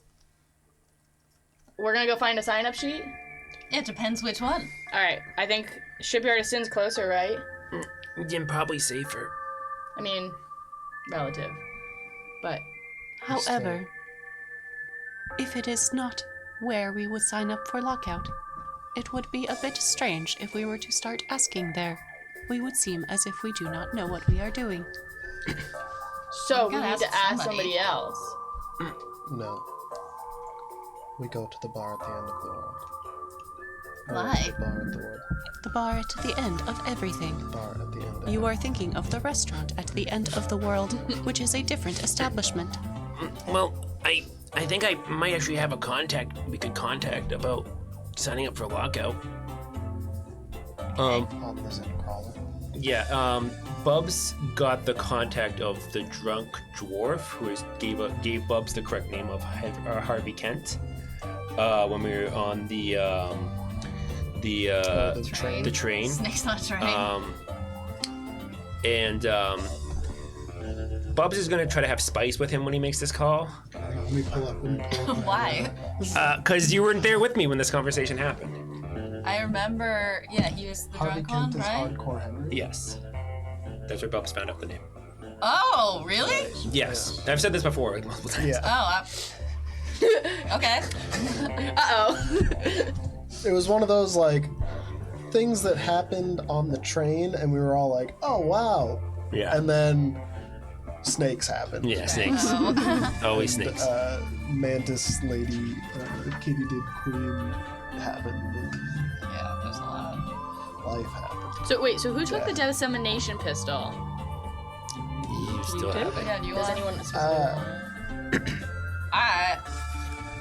we're gonna go find a sign-up sheet. It depends which one. All right. I think Shipyard of Sin's closer, right? And probably safer. I mean, relative. But However, if it is not where we would sign up for lockout, it would be a bit strange if we were to start asking there. We would seem as if we do not know what we are doing. so We we gotta need to ask ask somebody. somebody else. No. We go to the bar at the end of the world. Why? The bar at the world. The bar at the end of everything. Bar at the end of You are thinking of the restaurant at the end of the world, which is a different establishment. Well, I think I might actually have a contact we could contact about signing up for lockout. on the Zim Crawler. Yeah, Bubs got the contact of the drunk dwarf who gave Bubs the correct name of Harvey Kent when we were on the train. Snake's not train. Bubs is gonna try to have Spice with him when he makes this call. Let me pull up. Why? Cause you weren't there with me when this conversation happened. I remember, yeah, he was the Harvey drunk one, Kent is right? Hardcore Henry. Yes. That's where Bubs found out the name. Oh, really? Yes. I've said this before multiple times. Yeah. Oh, okay. Uh-oh. It was one of those like things that happened on the train, and we were all like, "Oh wow!" Yeah. And then snakes happened. Yeah, snakes. Always snakes. Mantis lady, Katie did Queen happened. And Yeah, there's a lot. life happened. So wait, so who took Yeah. the dissemination pistol? You still did? have it. Yeah, do you Does want? anyone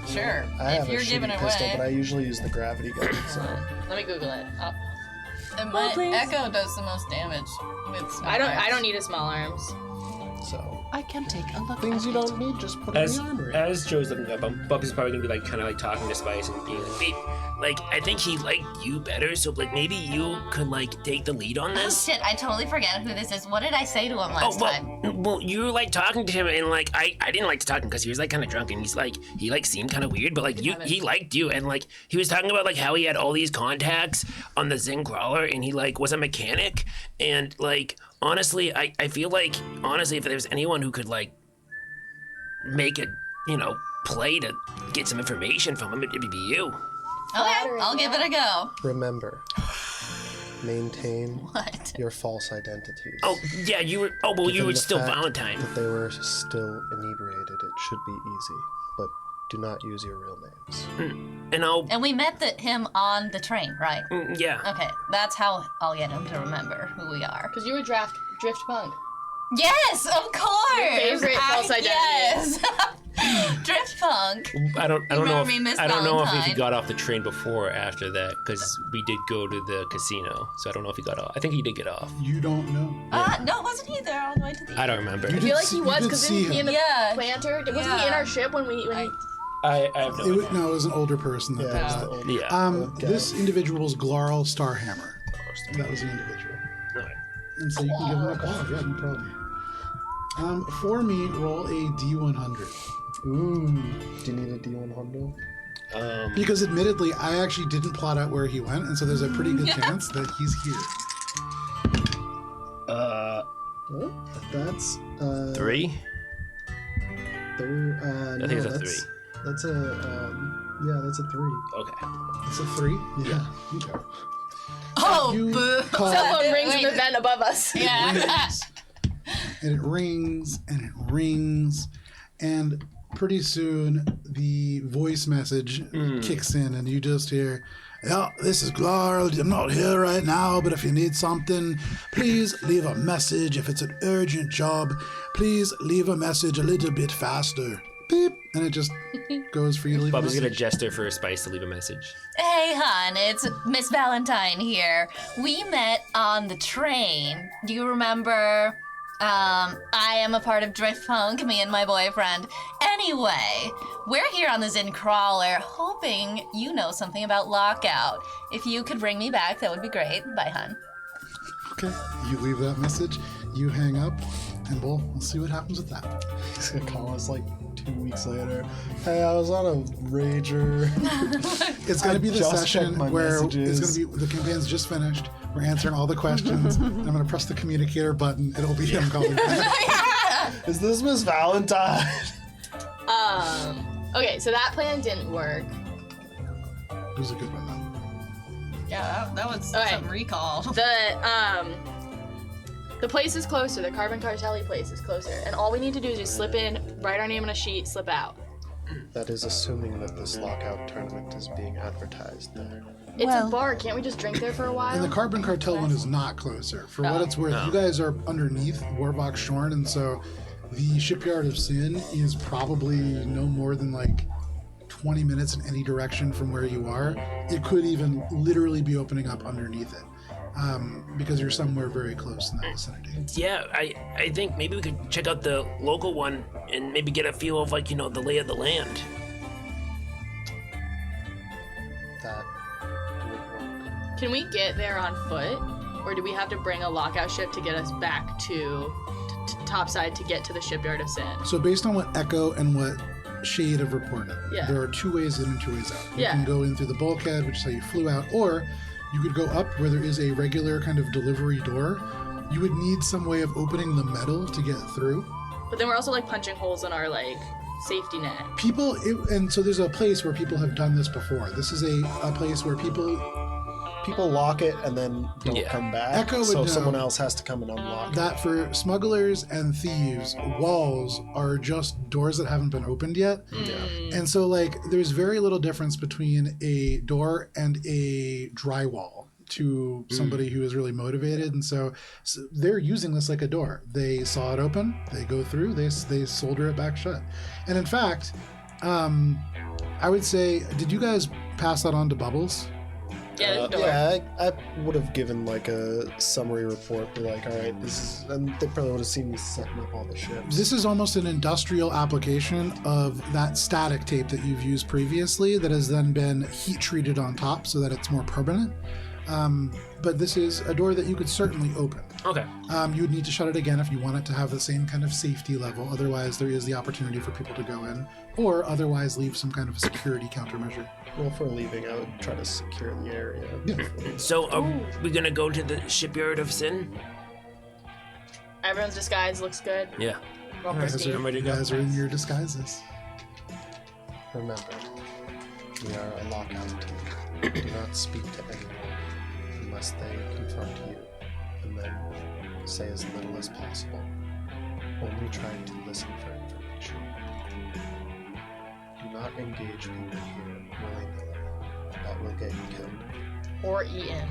Sure. I have if you're a giving shitty it pistol, away. but I usually use the gravity gun. So Let me Google it. And my please. Echo does the most damage with small I arms. don't need a small arms. I can take a look things at you it. don't need, just put in As the armory. as Joe's looking up, Bubs is probably gonna be like kind of like talking to Spice and being like, Wait, like, I think he liked you better, so, like, maybe you could, like, take the lead on Oh this? shit! I totally forget who this is. What did I say to him Oh, last time? well, you were, like, talking to him, and, like, I didn't like to talk to him because he was, like, kind of drunk, and he, like, seemed kind of weird, but, like, he liked you, and, like, he was talking about, like, how he had all these contacts on the Zen crawler, and he, like, was a mechanic, and, like, honestly, I feel like, honestly, if there was anyone who could, like, make a, play to get some information from him, it'd be you. Okay, I'll give it a go. Remember, maintain What? your false identities. Oh, yeah, you were, you Given were the still fact Valentine. That they were still inebriated, it should be easy. But do not use your real names. And And we met him on the train, right? yeah. Okay, that's how I'll get him to remember who we are. Because you were drift punk. Yes, of course. Your favorite false identity. Yes. Drift punk. I don't know Remember if me, Miss I don't know if he Valentine? got off the train before or after that because we did go to the casino, so I don't know if he got off. I think he did get off. You don't know. No, wasn't he there all the way to the I don't remember. You I feel like see- he you was did because see didn't he in him. the Yeah. planter? Wasn't he in Yeah. our ship when he? I have no idea. No, it was an older person that Yeah, did it's that. the old Yeah. guy. This individual was Glarl Starhammer. That was the individual. Alright. And so you can give him a call. Yeah, no problem. For me, roll a D100. Ooh, do you need a D100? Because admittedly, I actually didn't plot out where he went, and so there's a pretty good chance that he's here. What? That's 3? No, I think it's a that's, 3. That's that's a 3. Okay. It's a 3? Yeah. Okay. Oh, You boo. call, Cell phone rings in Wait. the vent above us. Yeah. and it rings, and it rings, and pretty soon the voice message kicks in, and you just hear, "Yeah, this is Glarl. I'm not here right now, but if you need something, please leave a message. If it's an urgent job, please leave a message a little bit faster." Beep, and it just goes for you to leave a Bubba's gonna message. gesture for Spice to leave a message. Hey, hon, it's Miss Valentine here. We met on the train. Do you remember? I am a part of Drift Punk, me and my boyfriend. Anyway, we're here on the Zen Crawler, hoping you know something about Lockout. If you could bring me back, that would be great. Bye, hon. Okay, you leave that message, you hang up, and we'll see what happens with that. He's gonna call us like 2 weeks later. Hey, I was on a rager. It's going to be the just session checked my where messages. it's going to be the campaign's just finished. We're answering all the questions. and I'm going to press the communicator button. It'll be him calling back. Is this Miss Valentine? Okay, so that plan didn't work. It was a good one though. Yeah, that was Okay. some recall. The place is closer. The Carbon Cartelli place is closer, and all we need to do is just slip in, write our name on a sheet, slip out. That is assuming that this lockout tournament is being advertised there. It's a bar. Can't we just drink there for a while? And the Carbon Cartel one is not closer. For what it's worth, you guys are underneath Warvox Shorn, and so the Shipyard of Sin is probably no more than like 20 minutes in any direction from where you are. It could even literally be opening up underneath it. Because you're somewhere very close in that vicinity. Yeah, I think maybe we could check out the local one and maybe get a feel of, like, the lay of the land. That would work. Can we get there on foot, or do we have to bring a lockout ship to get us back to topside to get to the Shipyard of Sin? So based on what Echo and what Shade have reported, Yeah. there are 2 ways in and 2 ways out. You Yeah. can go in through the bulkhead, which is how you flew out, or you could go up where there is a regular kind of delivery door. You would need some way of opening the metal to get through. But then we're also like punching holes in our like safety net. And so there's a place where people have done this before. This is a place where people people lock it and then don't come back. Echo would so know someone else has to come and unlock it. that for smugglers and thieves, walls are just doors that haven't been opened yet. And so, like, there's very little difference between a door and a drywall to somebody who is really motivated. And so they're using this like a door. They saw it open, they go through, they solder it back shut. And in fact, I would say, did you guys pass that on to Bubbles? Yeah, there's a door. Yeah, I would have given like a summary report, be like, all right, this is, and they probably would have seen me setting up all the ships. This is almost an industrial application of that static tape that you've used previously that has then been heat treated on top so that it's more permanent. But this is a door that you could certainly open. Okay. You would need to shut it again if you want it to have the same kind of safety level. Otherwise, there is the opportunity for people to go in, or otherwise leave some kind of a security countermeasure. Well, if we're leaving, I would try to secure the area. So are we gonna go to the Shipyard of Sin? Everyone's disguise looks good. Yeah. Well, Guys pristine. are, you guys are in your disguises. Remember, we are a lockout team. Do not speak to anyone unless they confront you, and then say as little as possible. Only try to listen for information. Do not engage people here willy-nilly. That will get you killed. Or eaten.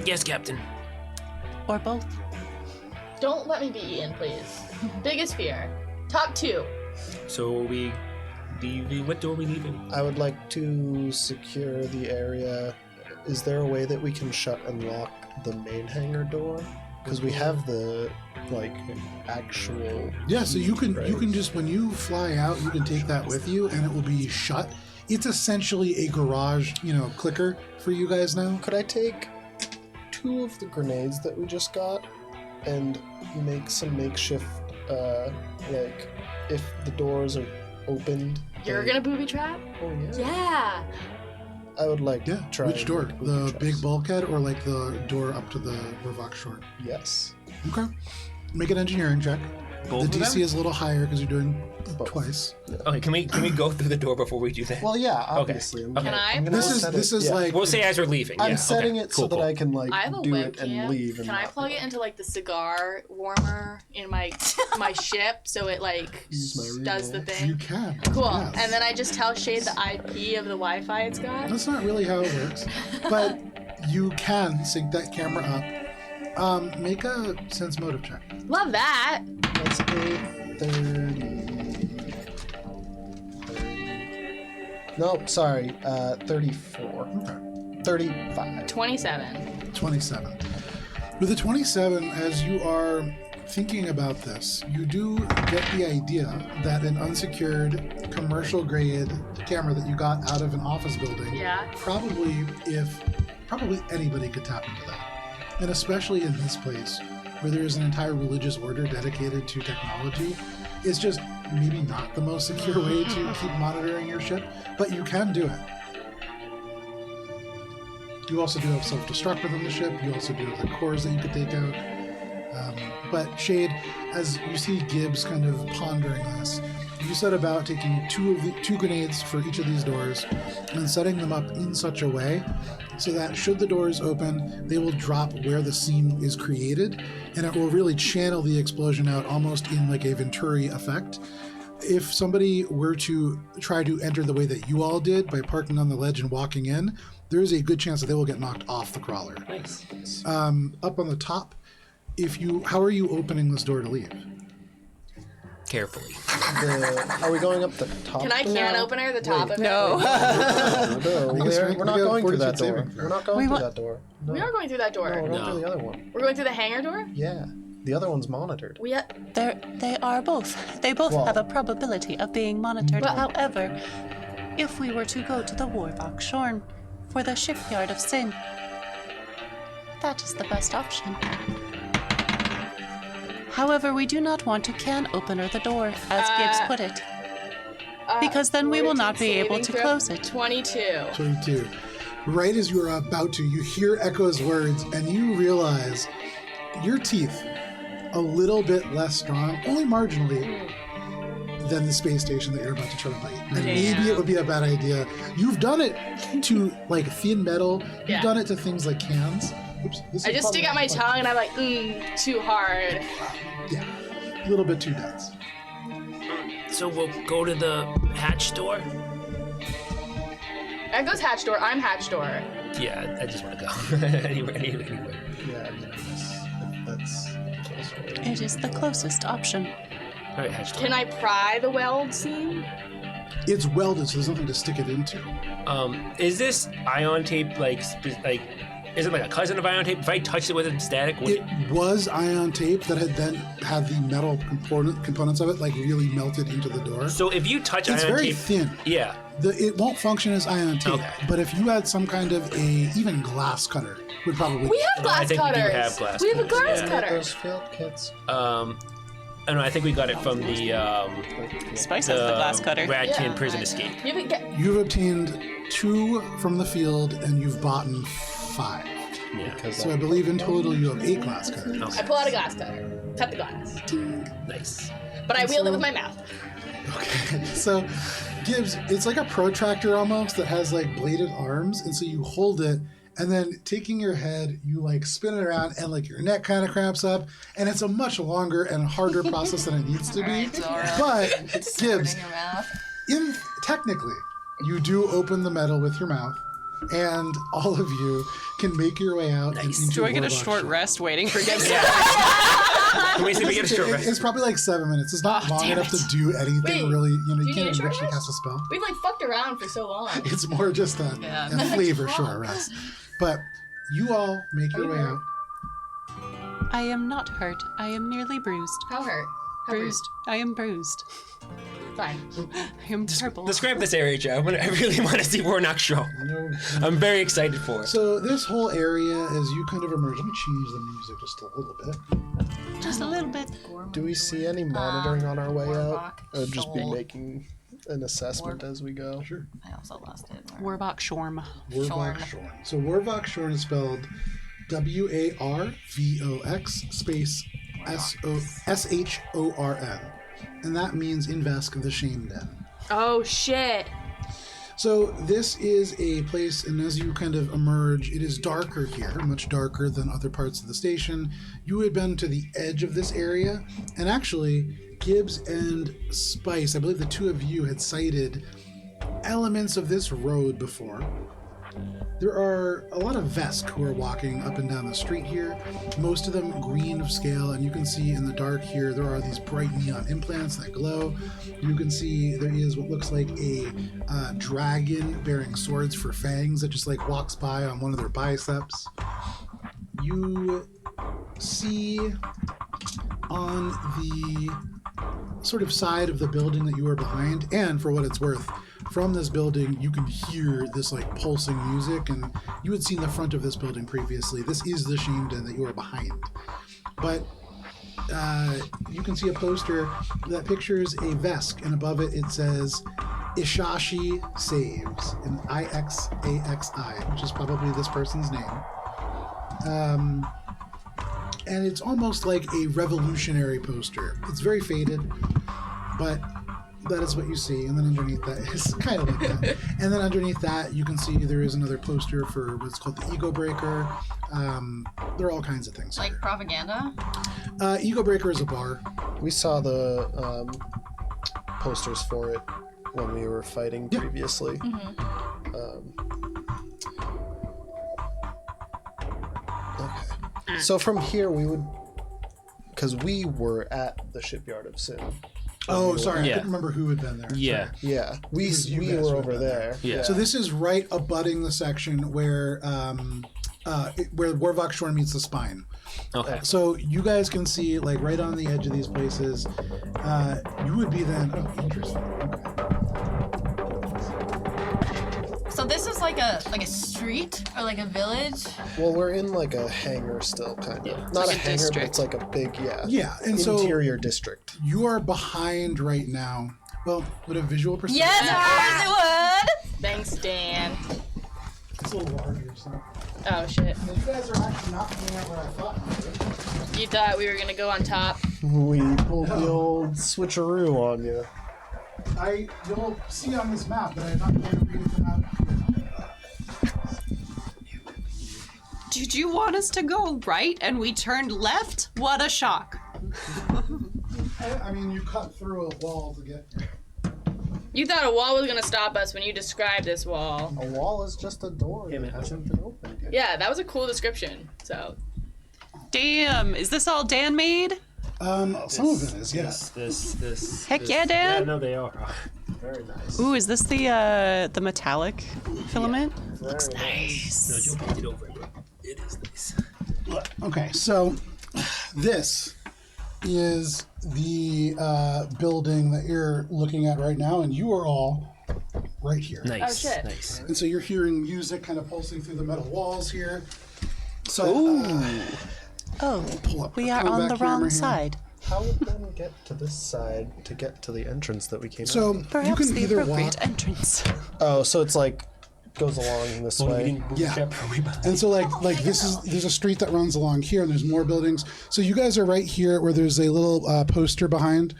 Yes, Captain. Or both. Don't let me be eaten, please. Biggest fear. Top 2. So we leave. What door are we leaving? I would like to secure the area. Is there a way that we can shut and lock the main hangar door? Because we have the actual. Yeah, so you can right? just, when you fly out, you can take that with you, and it will be shut. It's essentially a garage, clicker for you guys now. Could I take 2 of the grenades that we just got and make some makeshift, if the doors are opened? You're gonna booby trap? Oh yeah. Yeah. I would like Yeah. to try. Which door? and The booby big traps. bulkhead or like the door up to the Rovak shore? Yes. Okay. Make an engineering check. Both the of DC them? is a little higher because you're doing Both. twice. Okay, can we go through the door before we do that? Well, yeah, obviously. Okay. Can I? I'm gonna This set is it- yeah. like We'll say as we're leaving. I'm yeah. setting okay. it Cool, so that cool. I can I have a do it and webcam. leave. And Can I not plug it into the cigar warmer in my ship so it Use my does the remote. you thing? can. Cool. Yes. And then I just tell Shade the IP of the Wi-Fi it's got. That's not really how it works, but you can sync that camera up. Make a sense motive check. Love that. That's a 30. No, sorry, 34. Okay. 35. 27. 27. With a 27, as you are thinking about this, you do get the idea that an unsecured commercial grade camera that you got out of an office building, Yeah. probably anybody could tap into that. And especially in this place where there is an entire religious order dedicated to technology, it's just maybe not the most secure way to keep monitoring your ship, but you can do it. You also do have self-destruct within the ship. You also do have the cores that you could take out. But Shade, as you see Gibbs kind of pondering this, you set about taking 2 grenades for each of these doors and setting them up in such a way so that should the doors open, they will drop where the seam is created, and it will really channel the explosion out almost in like a Venturi effect. If somebody were to try to enter the way that you all did by parking on the ledge and walking in, there is a good chance that they will get knocked off the crawler. Nice. Up on the top, how are you opening this door to leave? Carefully. Are we going up the top? Can I can opener the top of it? No. No, we're not going through that door. saving We're not going through that door. No. We are going through that door. No, we're going No. through the other one. We're going through the hangar door? Yeah. The other one's monitored. They are both. They both Well- have a probability of being monitored. Well- However, if we were to go to the Warlock Shorn for the Shipyard of Sin, that is the best option. However, we do not want to can opener the door, as Gibbs put it, because then we will not be able to Saving throw, close it. 22. 22. Right as you are about to, you hear Echo's words, and you realize your teeth, a little bit less strong, only marginally, than the space station that you're about to try to bite. And maybe it would be a bad idea. You've done it to like thin metal. You've done it to things like cans. Oops, I just stick out my tongue and I'm like, too hard. Yeah, a little bit too dense. So we'll go to the hatch door? That goes hatch door. I'm hatch door. Yeah, I just want to go. anywhere. Yeah, that's closer. It is the closest option. All right, hatch door. Can I pry the weld seam? It's welded, so there's nothing to stick it into. Is this ion tape like is it like a cousin of ion tape? If I touched it with it static, would It was ion tape that had then had the metal components of it like really melted into the door. So if you touch It's ion very tape, thin. yeah. It won't function as ion tape, Okay. but if you had some kind of even glass cutter would probably. We have glass I think cutters. we do have glass We have a cutters, glass yeah. cutter. Those field kits. I don't know. I think we got it from the Spice has the glass cutter. Ratkin Yeah. prison escape. You have a, get, You've obtained 2 from the field, and you've bought 5. Yeah. So I believe in total you have 8 glass cutters. I pull out a glass cutter. Cut the glass. Nice. But I wield it with my mouth. Okay, so Gibbs, it's like a protractor almost that has like bladed arms, and so you hold it, and then taking your head, you like spin it around, and like your neck kind of cramps up, and it's a much longer and harder process than it needs to be. Alright, Zora. But Sword Gibbs, in your mouth. technically, you do open the metal with your mouth, and all of you can make your way out. and into Do I get a Warlock short Shore. rest waiting for Gibbs? Can we see if we get a short rest? It's probably like 7 minutes. It's not long damn enough it. to do anything Wait, really. You know, do you you can't need a even short actually rest? cast a spell. We've like fucked around for so long. It's more just a flavor short rest. But you all make your way out. I am not hurt. I am merely bruised. How hurt? How Bruised. I am bruised. Fine. I am purple. Describe this area, Joe. I really want to see Warnock show. I'm very excited for it. So this whole area, as you kind of emerge, let me change the music just a little bit. Just a little bit. Do we see any monitoring on our way out? Warlock Or just be Shoal. making an assessment as we go? Sure. I also lost it. Warlock Shorm. Warvox Shorn. So Warvox Shorn is spelled WARVOX space SHORN. And that means in Vesk, the Shame Den. Oh shit. So this is a place, and as you kind of emerge, it is darker here, much darker than other parts of the station. You had been to the edge of this area, and actually, Gibbs and Spice, I believe the two of you had sighted elements of this road before. There are a lot of Vesk who are walking up and down the street here, most of them green of scale, and you can see in the dark here there are these bright neon implants that glow. You can see there is what looks like a dragon bearing swords for fangs that just like walks by on one of their biceps. You see on the sort of side of the building that you are behind, and for what it's worth, from this building you can hear this like pulsing music, and you had seen the front of this building previously. This is the Shame Den that you are behind, but you can see a poster that pictures a Vesk, and above it it says Ishashi Saves, in IXAXI, which is probably this person's name. And it's almost like a revolutionary poster. It's very faded, but that is what you see. And then underneath that is kind of like that. And then underneath that, you can see there is another poster for what's called the Ego Breaker. There are all kinds of things Like here. propaganda? Ego Breaker is a bar. We saw the posters for it when we were fighting previously. Okay. So from here we would, because we were at the Shipyard of Sin. Oh, sorry, I Yeah. couldn't remember who had been there. Yeah. Yeah, we You we guys were would over have been there. Yeah. So this is right abutting the section where Warvox Shore meets the spine. Okay. So you guys can see, like, right on the edge of these places, you would be then... Oh, interesting. Okay. So this is like a street or like a village? Well, we're in like a hangar still, kind of. Not like a a hangar, but district. it's like a big, Yeah, and so interior district. you are behind right now. Well, would a visual perspective... Yes, of course it would! Thanks, Dan. It's a little larger, so... Oh shit. You guys are actually not coming out where I thought you were. You thought we were gonna go on top. We pulled the old switcheroo on you. You'll see on this map that I'm not going to read it from out here. Did you want us to go right and we turned left? What a shock. I mean, you cut through a wall to get here. You thought a wall was gonna stop us when you described this wall. A wall is just a door that hasn't been opened yet. Yeah, that was a cool description. So. Damn, is this all Dan made? Some of it is, yes. This. Heck yeah, Dan. Yeah, no, they are. Very nice. Ooh, is this the metallic filament? Looks Nice. No, Joe painted over it. It is nice. Okay, so this is the building that you're looking at right now, and you are all right here. Nice. Oh, shit. Nice. And so you're hearing music kind of pulsing through the metal walls here. So, pull up. We are Come on back the camera wrong here. side. How would one get to this side to get to the entrance that we came So out? you Perhaps can the either appropriate walk, entrance. Oh, so it's like goes along this way. yeah. And so like there's a street that runs along here, and there's more buildings. So you guys are right here where there's a little poster behind,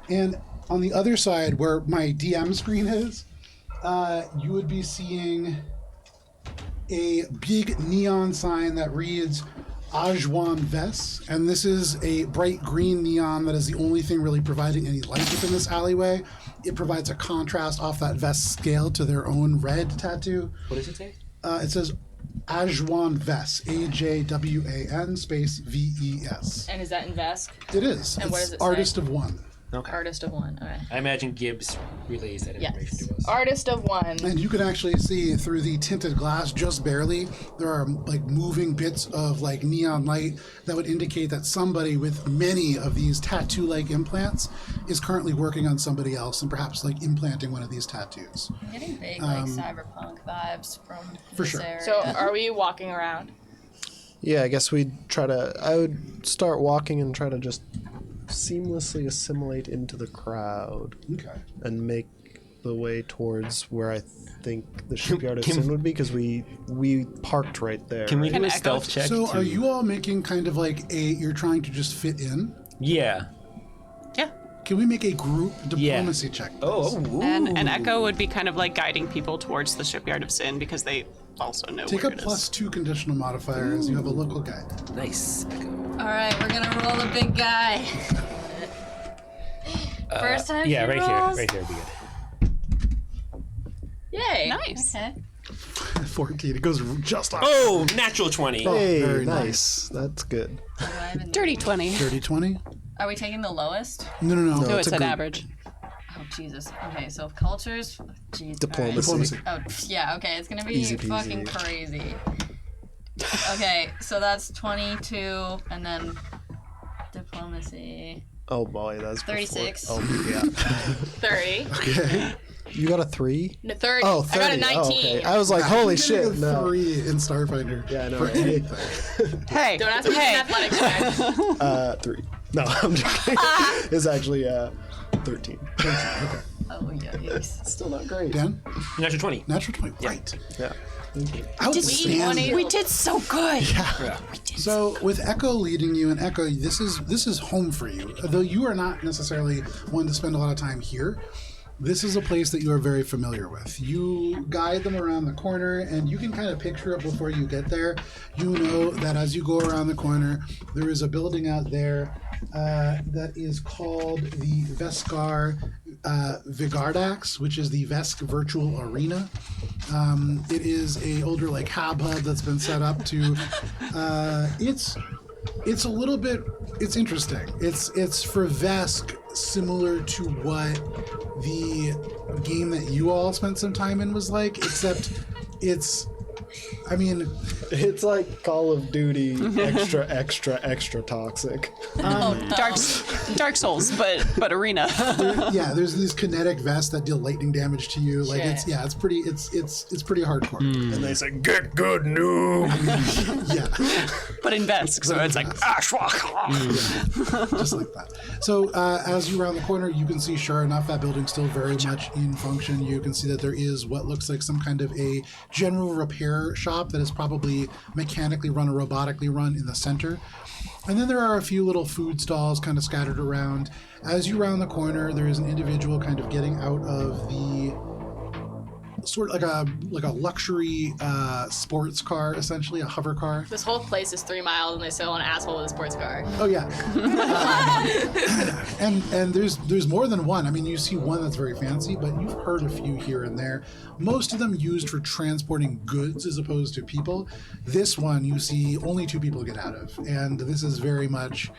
and on the other side where my DM screen is, you would be seeing a big neon sign that reads Ajwan Ves, and this is a bright green neon that is the only thing really providing any light within this alleyway. It provides a contrast off that vest scale to their own red tattoo. What does it say? It says Ajwan Ves, AJWAN space VES. And is that in Vesk? It is. And it's what does it say? Artist of One. Okay. Artist of one. Okay. I imagine Gibbs relays that information Yes. to us. Artist of one. And you can actually see through the tinted glass just barely, there are like moving bits of like neon light that would indicate that somebody with many of these tattoo-like implants is currently working on somebody else and perhaps like implanting one of these tattoos. I'm getting big like cyberpunk vibes from For this sure. area. So are we walking around? Yeah, I guess I would start walking and try to just seamlessly assimilate into the crowd Okay. and make the way towards where I think the shipyard of Sin would be, because we parked right there. Can we right? do a Echo? stealth check? So to- are you all making kind of like you're trying to just fit in? Yeah. Yeah. Can we make a group diplomacy check? please? Oh. And Echo would be kind of like guiding people towards the Shipyard of Sin because they also know Take where a it is. +2 conditional modifier as you have a local guide. Nice. All right, we're gonna roll the big guy. First time Yeah, she right here. rolls. Right here would be good. Yay. Nice. Okay. 14. It goes just off. Oh, natural 20. Oh, Hey, very nice. That's good. So do I have a- Dirty 20. Dirty 20? Are we taking the lowest? No. No, it's it's a an group. average. Oh Jesus. Okay, so cultures. Jeez. Diplomacy. All right. Oh yeah. Okay, it's gonna be Easy peasy. fucking crazy. Okay, so that's 22, and then diplomacy. Oh boy, that's 36. Oh yeah. 30. Okay. You got a 3? No, 30. Oh, 30. I got a 19. Oh, okay. I was like, holy You're getting shit. a No. 3 in Starfinder. Yeah, I know, For right? anything. Hey. Don't ask me hey. an athletics check. 3. No, I'm joking. It's actually 13. Oh yikes. Still not great. Dan? Natural 20. Natural 20. Right. Yeah. Thank you. Outstanding. We did so good. So with Echo leading you, and Echo, this is home for you. Though you are not necessarily one to spend a lot of time here, this is a place that you are very familiar with. You guide them around the corner, and you can kind of picture it before you get there. You know that as you go around the corner, there is a building out there that is called the Veskar Vigardax, which is the Vesk Virtual Arena. It is a older like hub that's been set up to. It's a little bit. It's interesting. It's for Vesk similar to what the game that you all spent some time in was like, except it's. I mean, It's like Call of Duty extra toxic. Dark Souls, but arena. yeah. There's these kinetic vests that deal lightning damage to you. Like Shit. it's pretty. It's pretty hardcore. And they say, get good, noob. Yeah. But in Vesk, so it's like, just like that. So as you round the corner, you can see, sure enough, that building's still very much in function. You can see that there is what looks like some kind of a general repair shop that is probably mechanically run or robotically run in the center. And then there are a few little food stalls kind of scattered around. As you round the corner, there is an individual kind of getting out of the sort of like a luxury sports car, essentially a hover car. This whole place is 3 miles, and they sell an asshole with a sports car. Oh yeah, and there's more than one. I mean, you see one that's very fancy, but you've heard a few here and there. Most of them used for transporting goods as opposed to people. This one you see only 2 people get out of, and this is very much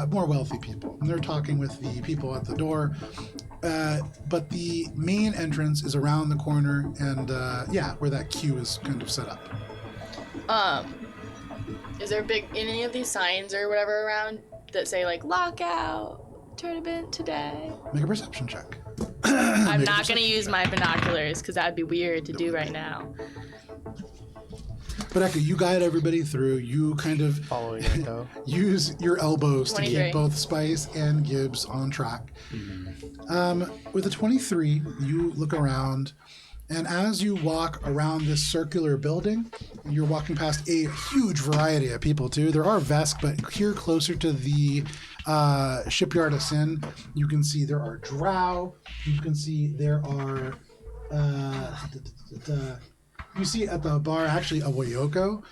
more wealthy people. And they're talking with the people at the door. But the main entrance is around the corner, and where that queue is kind of set up. Is there any of these signs or whatever around that say like lockout tournament today? Make a perception check. I'm not gonna use my binoculars because that'd be weird to do right now. But Echo, you guide everybody through. You kind of Following Echo. use your elbows to 23. keep both Spice and Gibbs on track. With a 23, you look around, and as you walk around this circular building, you're walking past a huge variety of people too. There are Vesk, but here closer to the Shipyard of Sin, you can see there are Drow. You can see there are you see at the bar actually a Wayoko.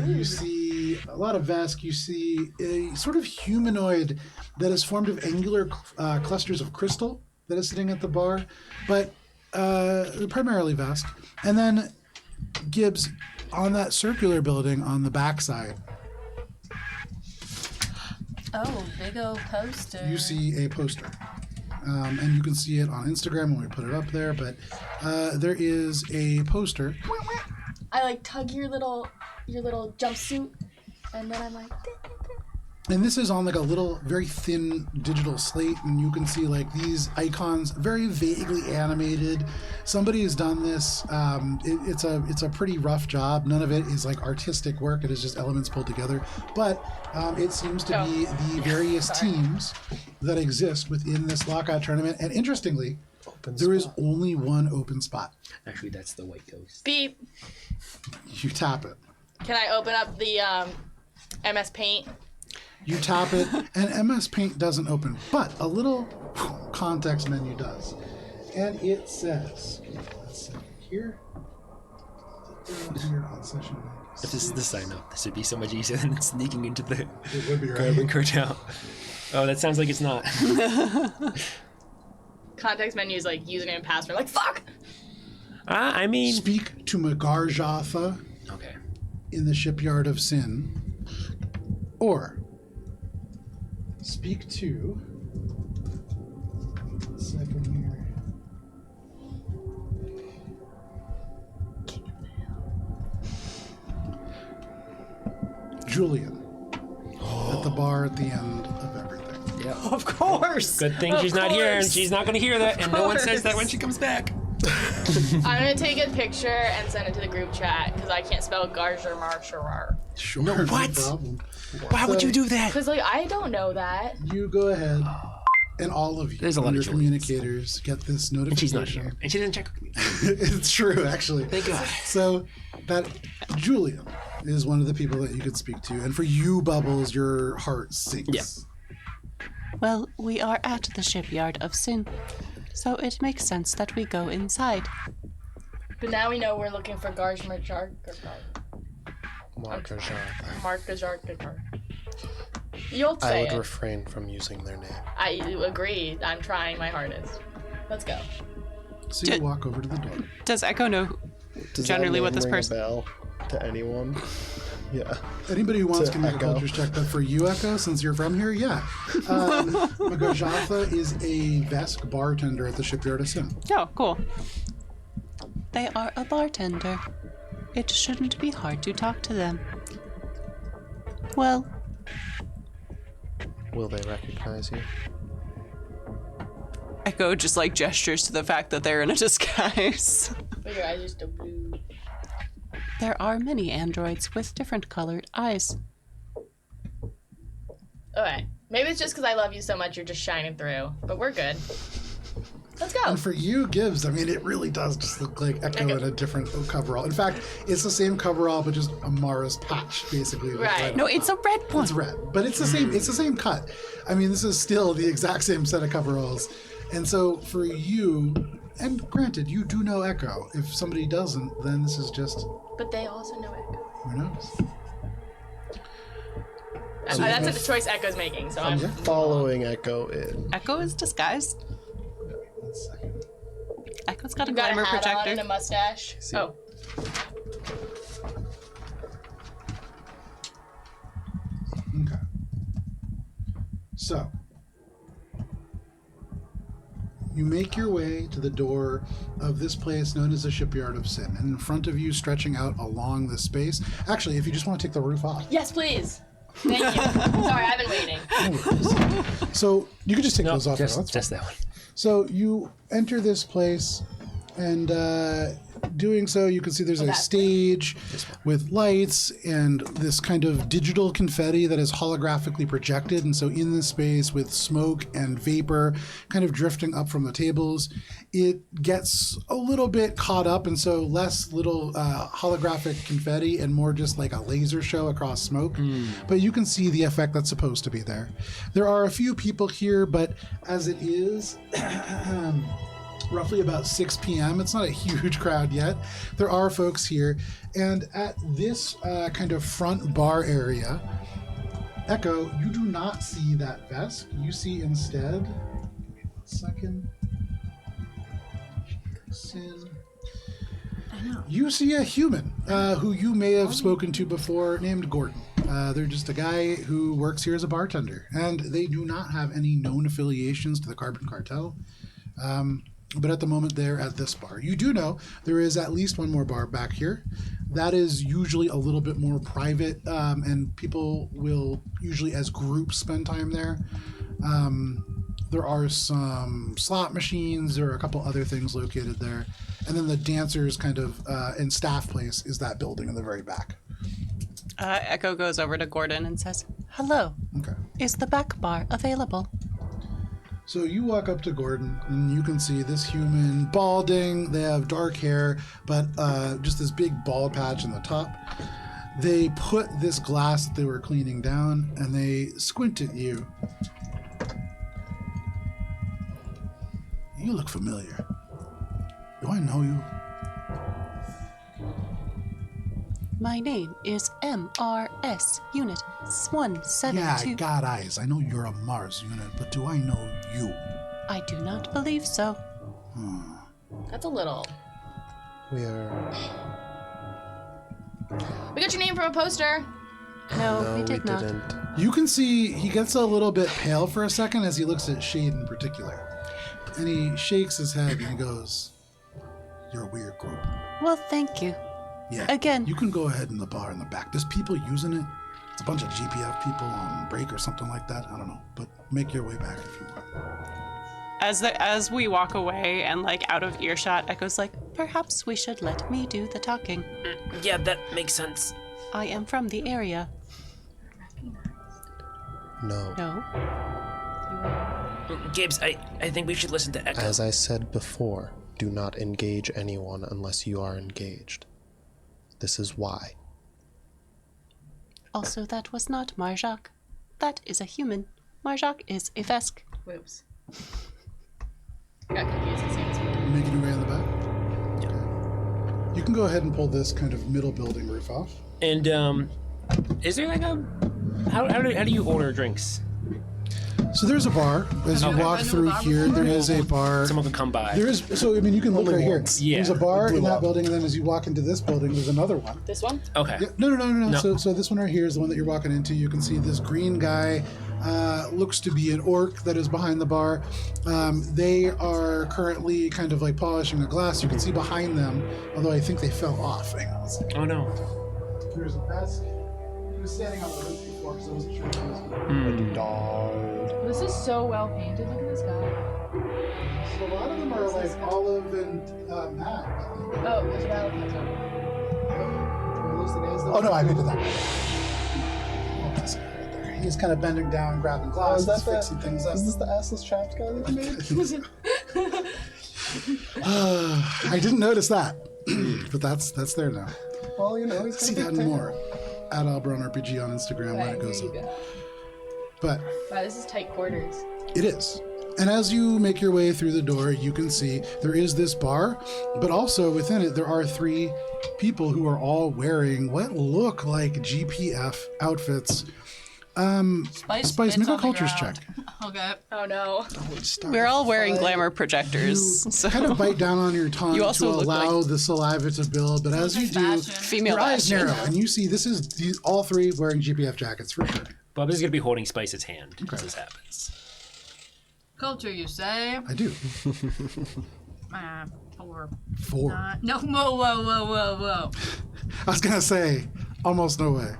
You see a lot of Vesk. You see a sort of humanoid that is formed of angular clusters of crystal that is sitting at the bar, but primarily Vesk. And then Gibbs, on that circular building on the backside, Oh, big old poster. you see a poster. And you can see it on Instagram when we put it up there, but there is a poster. I like tug your little jumpsuit, and then I'm like. And this is on like a little, very thin digital slate, and you can see like these icons, very vaguely animated. Somebody has done this. It's a pretty rough job. None of it is like artistic work. It is just elements pulled together. But it seems to be the various teams that exist within this lockout tournament. And interestingly, there is only one open spot. Actually, that's the white ghost. Beep. You tap it. Can I open up the MS Paint? You tap it, and MS Paint doesn't open, but a little context menu does. And it says, let's see here. Here on session. If this is the sign up, this would be so much easier than sneaking into the It would be right. carbon cartel. Oh, that sounds like it's not. Context menu is like username and password. Like fuck. I mean. Speak to Magarjatha Okay. in the Shipyard of Sin, or speak to. One second here. Julian at the bar at the end of everything. Yeah. Of course. Good thing she's not here, and she's not going to hear that, and no one says that when she comes back. I'm gonna take a picture and send it to the group chat because I can't spell Garger Marsharar. Sure, No, what? problem. Why would So- you do that? Because like I don't know that. You go ahead, and all of you, There's a lot of your Julians. communicators, get this And notification. she's not here, and she doesn't check with me. It's true, actually. Thank God. So that Julian is one of the people that you could speak to, and for you, Bubbles, your heart sinks. Yeah. Well, we are at the Shipyard of Sin, so it makes sense that we go inside. But now we know we're looking for Garge Mark Gajarkar. You'll I say would it. refrain from using their name. I agree. I'm trying my hardest. Let's go. So you walk over to the door. Does Echo know Does generally that what name this ring a person? bell to anyone? Yeah. Anybody who wants To can make a Echo. culture check, but for you, Echo, since you're from here, yeah. Magarjatha is a Vesk bartender at the Shipyard of Sin. Oh, cool. They are a bartender. It shouldn't be hard to talk to them. Well, Will they recognize you? Echo just like gestures to the fact that they're in a disguise. But your eyes are just a blue. there are many androids with different colored eyes. Okay. Maybe it's just because I love you so much you're just shining through. But we're good. Let's go. And for you, Gibbs, I mean, it really does just look like Echo in a different coverall. In fact, it's the same coverall, but just Amara's patch, basically. with Right. red No, on it's top. a red one. It's red, but it's the same. It's the same cut. I mean, this is still the exact same set of coveralls. And so for you, and granted, you do know Echo. If somebody doesn't, then this is just But they also know Echo. who knows. That's a choice Echo's making, so I'm... Following Echo in. Echo is disguised. 1 second. Echo's got a You've got a glamour hat on projector. and a mustache. Oh. Okay. So, you make your way to the door of this place known as the Shipyard of Sin. And in front of you, stretching out along the space. Actually, if you just want to take the roof off. Yes, please. Thank you. Sorry, I've been waiting. So, you can just take those off. now, that's fine. Just that one. So, you enter this place, and doing so, you can see there's a stage with lights and this kind of digital confetti that is holographically projected. And so in this space with smoke and vapor kind of drifting up from the tables, it gets a little bit caught up. And so less little holographic confetti and more just like a laser show across smoke. But you can see the effect that's supposed to be there. There are a few people here, but as it is... roughly about 6 p.m. It's not a huge crowd yet. There are folks here. And at this kind of front bar area, Echo, you do not see that vest. You see instead... Give me 1 second. Sin. You see a human who you may have spoken to before named Gordon. They're just a guy who works here as a bartender. And they do not have any known affiliations to the Carbon Cartel. But at the moment, they're at this bar. You do know there is at least one more bar back here. That is usually a little bit more private, and people will usually, as groups, spend time there. There are some slot machines. There are a couple other things located there. And then the dancers kind of and staff place is that building in the very back. Echo goes over to Gordon and says, Hello. Okay. Is the back bar available? So you walk up to Gordon, and you can see this human balding. They have dark hair, but just this big bald patch on the top. They put this glass that they were cleaning down, and they squint at you. You look familiar. Do I know you? My name is MRS Unit 172. Yeah, I got eyes. I know you're a Mars unit, but do I know you? I do not believe so. That's a little. We are. We got your name from a poster. No, No, we did not. didn't. You can see he gets a little bit pale for a second as he looks at Shade in particular. And he shakes his head and he goes, "You're a weird group." Well, thank you. Yeah. Again. You can go ahead in the bar in the back. There's people using it. It's a bunch of GPF people on break or something like that. I don't know. But make your way back if you want. as we walk away and like out of earshot, Echo's like, perhaps we should let me do the talking. Yeah, that makes sense. I am from the area. No. No? Gibbs, I think we should listen to Echo. As I said before, do not engage anyone unless you are engaged. This is why. Also, that was not Marjak. That is a human. Marjak is a Vesk. Whoops. I got confused as soon as we You making your way in the back? Okay. You can go ahead and pull this kind of middle building roof off. And is there like a how do you order drinks? So there's a bar. As you walk through here, there is a bar. Someone could come by. There is, so I mean, you can look right here. Yeah. There's a bar in that building, and then as you walk into this building, there's another one. This one? Okay. Yeah, no. No. So this one right here is the one that you're walking into. You can see this green guy looks to be an orc that is behind the bar. They are currently kind of like polishing a glass. You can see behind them, although I think they fell off. Hang on a second. Oh no. There's a desk. He was standing on the roof before because I wasn't sure if he was Dog. This is so well painted. Look at this guy. So a lot of them are like olive and matte. Oh, there's a battle. those the guys that... Oh, no, I did that. Oh, that's it right there. He's kind of bending down, grabbing Oh, glasses, is that fixing things up. Is this the assless trapped guy that you made? I didn't notice that, but that's there now. Well, you know, he's See got a that big and tail. more at Albron RPG on Instagram when it goes up. But Wow, this is tight quarters. it is. And as you make your way through the door, you can see there is this bar, but also within it there are 3 people who are all wearing what look like GPF outfits. Spice, make spits a on the cultures ground. check. Okay. Oh no. We're all wearing glamour You projectors. So kind of bite down on your tongue You to also look allow like- the saliva to build, but as you do, Fashion. female your eyes fashion. narrow, and you see this is all 3 wearing GPF jackets for sure. Bubs is gonna be holding Spice's hand as this happens. Culture, you say? I do. 4. 4. No, whoa. I was gonna say, almost no way.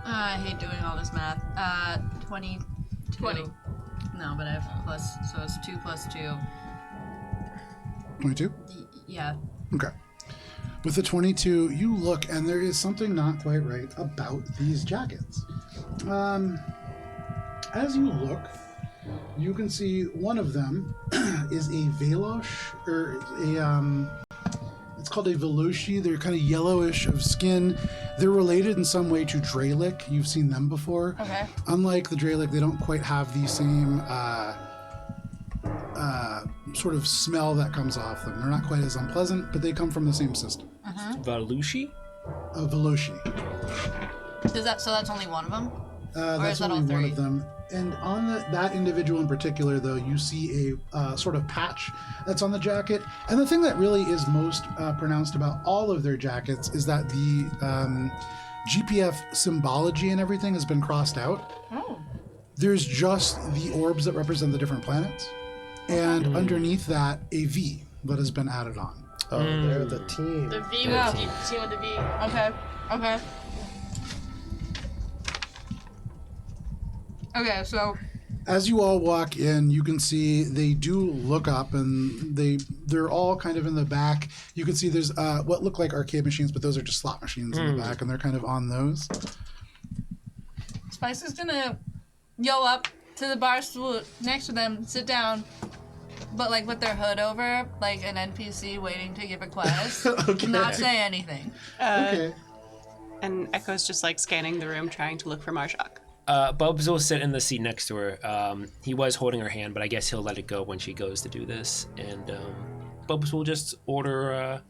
I hate doing all this math. 20. 20. No, but I have plus, so it's 2 plus 2. 22? Yeah. Okay. With the 22, you look, and there is something not quite right about these jackets. As you look, you can see one of them is a Velosh, or it's called a Veloshi. They're kind of yellowish of skin. They're related in some way to Dralic. You've seen them before. Okay. Unlike the Dralic, they don't quite have the same sort of smell that comes off them. They're not quite as unpleasant, but they come from the same system. Valushi? A Veloshi. So that's only one of them? That's is that only all one 3? of them. And on that individual in particular, though, you see a sort of patch that's on the jacket. And the thing that really is most pronounced about all of their jackets is that the GPF symbology and everything has been crossed out. Oh. There's just the orbs that represent the different planets. And underneath that, a V that has been added on. Oh, they're the team. The V Yeah. with the team with the V. Okay. Okay, so As you all walk in, you can see they do look up, and they're all kind of in the back. You can see there's what look like arcade machines, but those are just slot machines in the back, and they're kind of on those. Spice is gonna go up to the bar stool next to them, sit down, but like with their hood over, like an NPC waiting to give a quest. Okay. Not say anything. Okay. And Echo's just like scanning the room, trying to look for Marjok. Bubs will sit in the seat next to her. He was holding her hand, but I guess he'll let it go when she goes to do this. And Bubs will just order.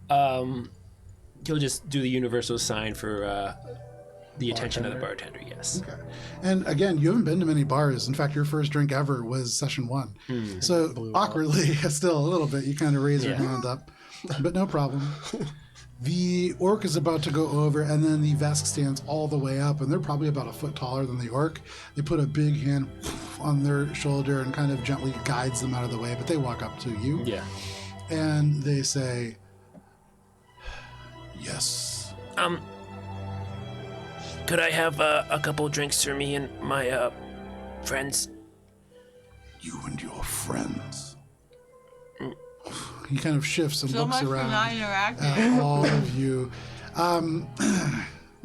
He'll just do the universal sign for the attention of the bartender. Yes. Okay. And again, you haven't been to many bars. In fact, your first drink ever was session 1. So awkwardly, still a little bit, you kind of raise your hand up, but no problem. The orc is about to go over, and then the Vesk stands all the way up, and they're probably about a foot taller than the orc. They put a big hand on their shoulder and kind of gently guides them out of the way, but they walk up to you. Yeah. And they say, yes. Could I have a couple drinks for me and my friends? You and your friends. He kind of shifts and So looks much for around not interacting. at all of you. You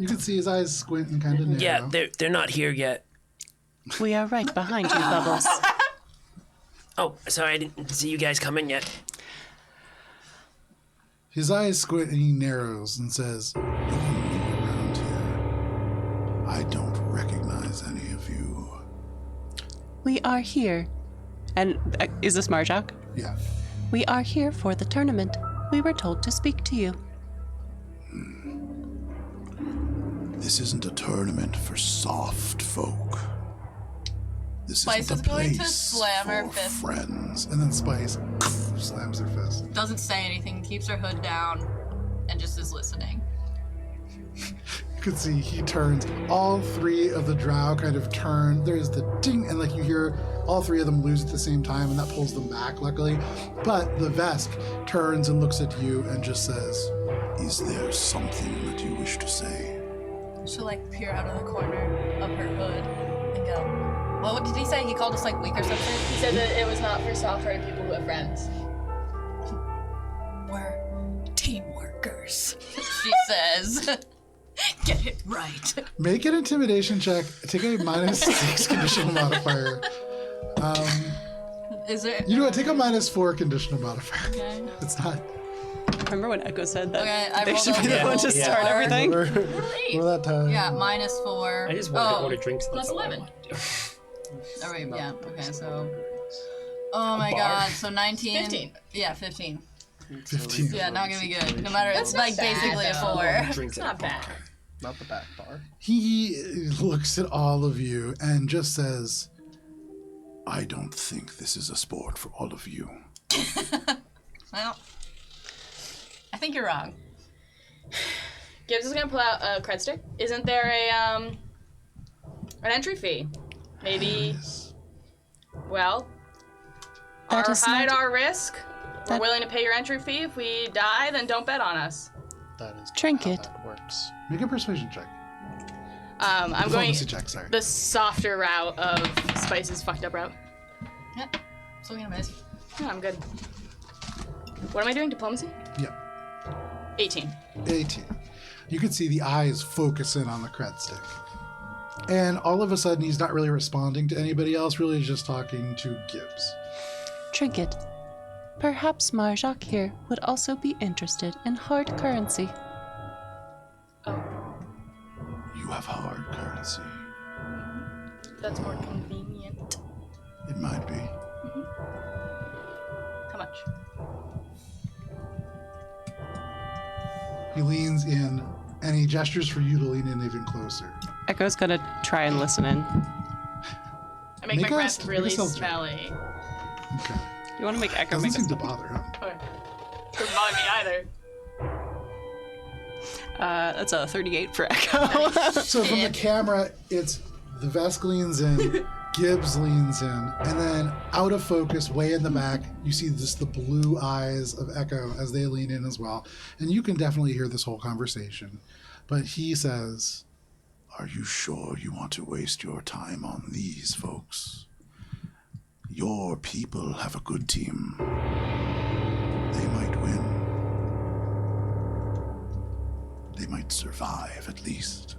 can see his eyes squint and kind of narrow. Yeah, they're not here yet. We are right behind you, Bubbles. Oh, sorry, I didn't see you guys come in yet. His eyes squint and he narrows and says, "No one around here. I don't recognize any of you." We are here. And is this Marjok? Yeah. We are here for the tournament. We were told to speak to you. This isn't a tournament for soft folk. This Spice isn't a is going to place slam her for fist. friends. And then Spice slams her fist. Doesn't say anything, keeps her hood down, and just is listening. You can see he turns. All three of the drow kind of turn. There's the ding, and like you hear all three of them lose at the same time, and that pulls them back, luckily. But the Vesk turns and looks at you and just says, "Is there something that you wish to say?" She'll like peer out of the corner of her hood and go, well, what did he say? He called us like weak or something? He said that it was not for soft-hearted people who have friends. We're team workers, she says. Get it right. Make an intimidation check. Take a -6 conditional modifier. Is it? You know what? Take a -4 conditional modifier. Okay. It's not. Remember when Echo said that Okay, I they rolled should be the a one to four. start everything? Remember that time? Yeah, -4. I just wanted to Oh, order drinks. plus That's all I 11. wanted to do. Oh, right, yeah. Okay, so. Oh my bar. god, so 19. 15. Yeah, 15. 15. Yeah, not gonna be good. No matter, it's not like bad, basically a though. 4. Drinks It's at not a bar. bad. Not the back bar. He looks at all of you and just says, I don't think this is a sport for all of you. Well, I think you're wrong. Gibbs is gonna pull out a cred stick. Isn't there an entry fee? Maybe. Well, That our is hide, not- our risk. We're that- willing to pay your entry fee. If we die, then don't bet on us. That is Trinket. how that works. Make a persuasion check. I'm going Diplomacy check, sorry. the softer route of Spice's fucked up route. Yep. Still gonna miss. Yeah, I'm good. What am I doing? Diplomacy? Yep. 18. 18. You can see the eyes focus in on the cred stick. And all of a sudden, he's not really responding to anybody else, really just talking to Gibbs. Trinket. Perhaps Marjak here would also be interested in hard currency. Oh, You have hard currency. that's more convenient. It might be. How much? He leans in and he gestures for you to lean in even closer. Echo's gonna try and listen in. I make Make my a- breath make a really stealth check. smelly. Okay. You want to make Echo Doesn't make a seem to bother him. Okay. Doesn't bother me either. That's a 38 for Echo. So from the camera, it's the Vesk leans in, Gibbs leans in, and then out of focus, way in the back, you see just the blue eyes of Echo as they lean in as well. And you can definitely hear this whole conversation. But he says, Are you sure you want to waste your time on these folks? Your people have a good team. They might win. They might survive, at least.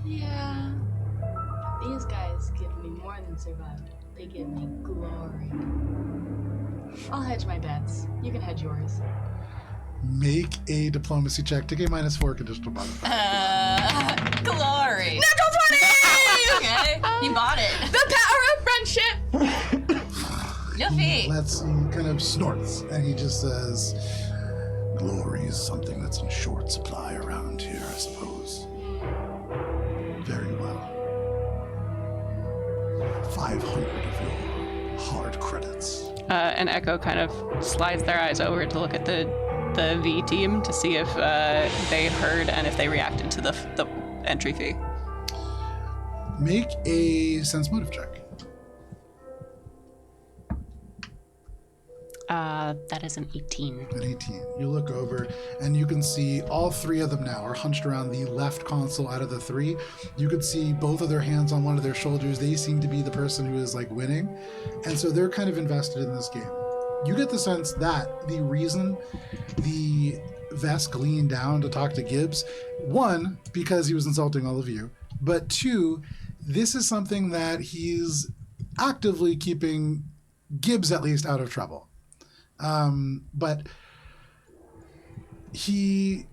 Yeah. These guys give me more than survival. They give me glory. I'll hedge my bets. You can hedge yours. Make a diplomacy check. Take a -4 conditional modifier. Glory. Natural 20! Okay, he bought it. The power of friendship! Yuffie. He kind of snorts and he just says, Glory is something that's in short supply around here, I suppose. Very well. 500 of your hard credits. And Echo kind of slides their eyes over to look at the V team to see if they heard and if they reacted to the entry fee. Make a sense motive check. That is an 18. An 18. You look over and you can see all three of them now are hunched around the left console out of the three. You can see both of their hands on one of their shoulders. They seem to be the person who is like winning. And so they're kind of invested in this game. You get the sense that the reason the Vesk leaned down to talk to Gibbs, one, because he was insulting all of you, but two, this is something that he's actively keeping Gibbs at least out of trouble. But he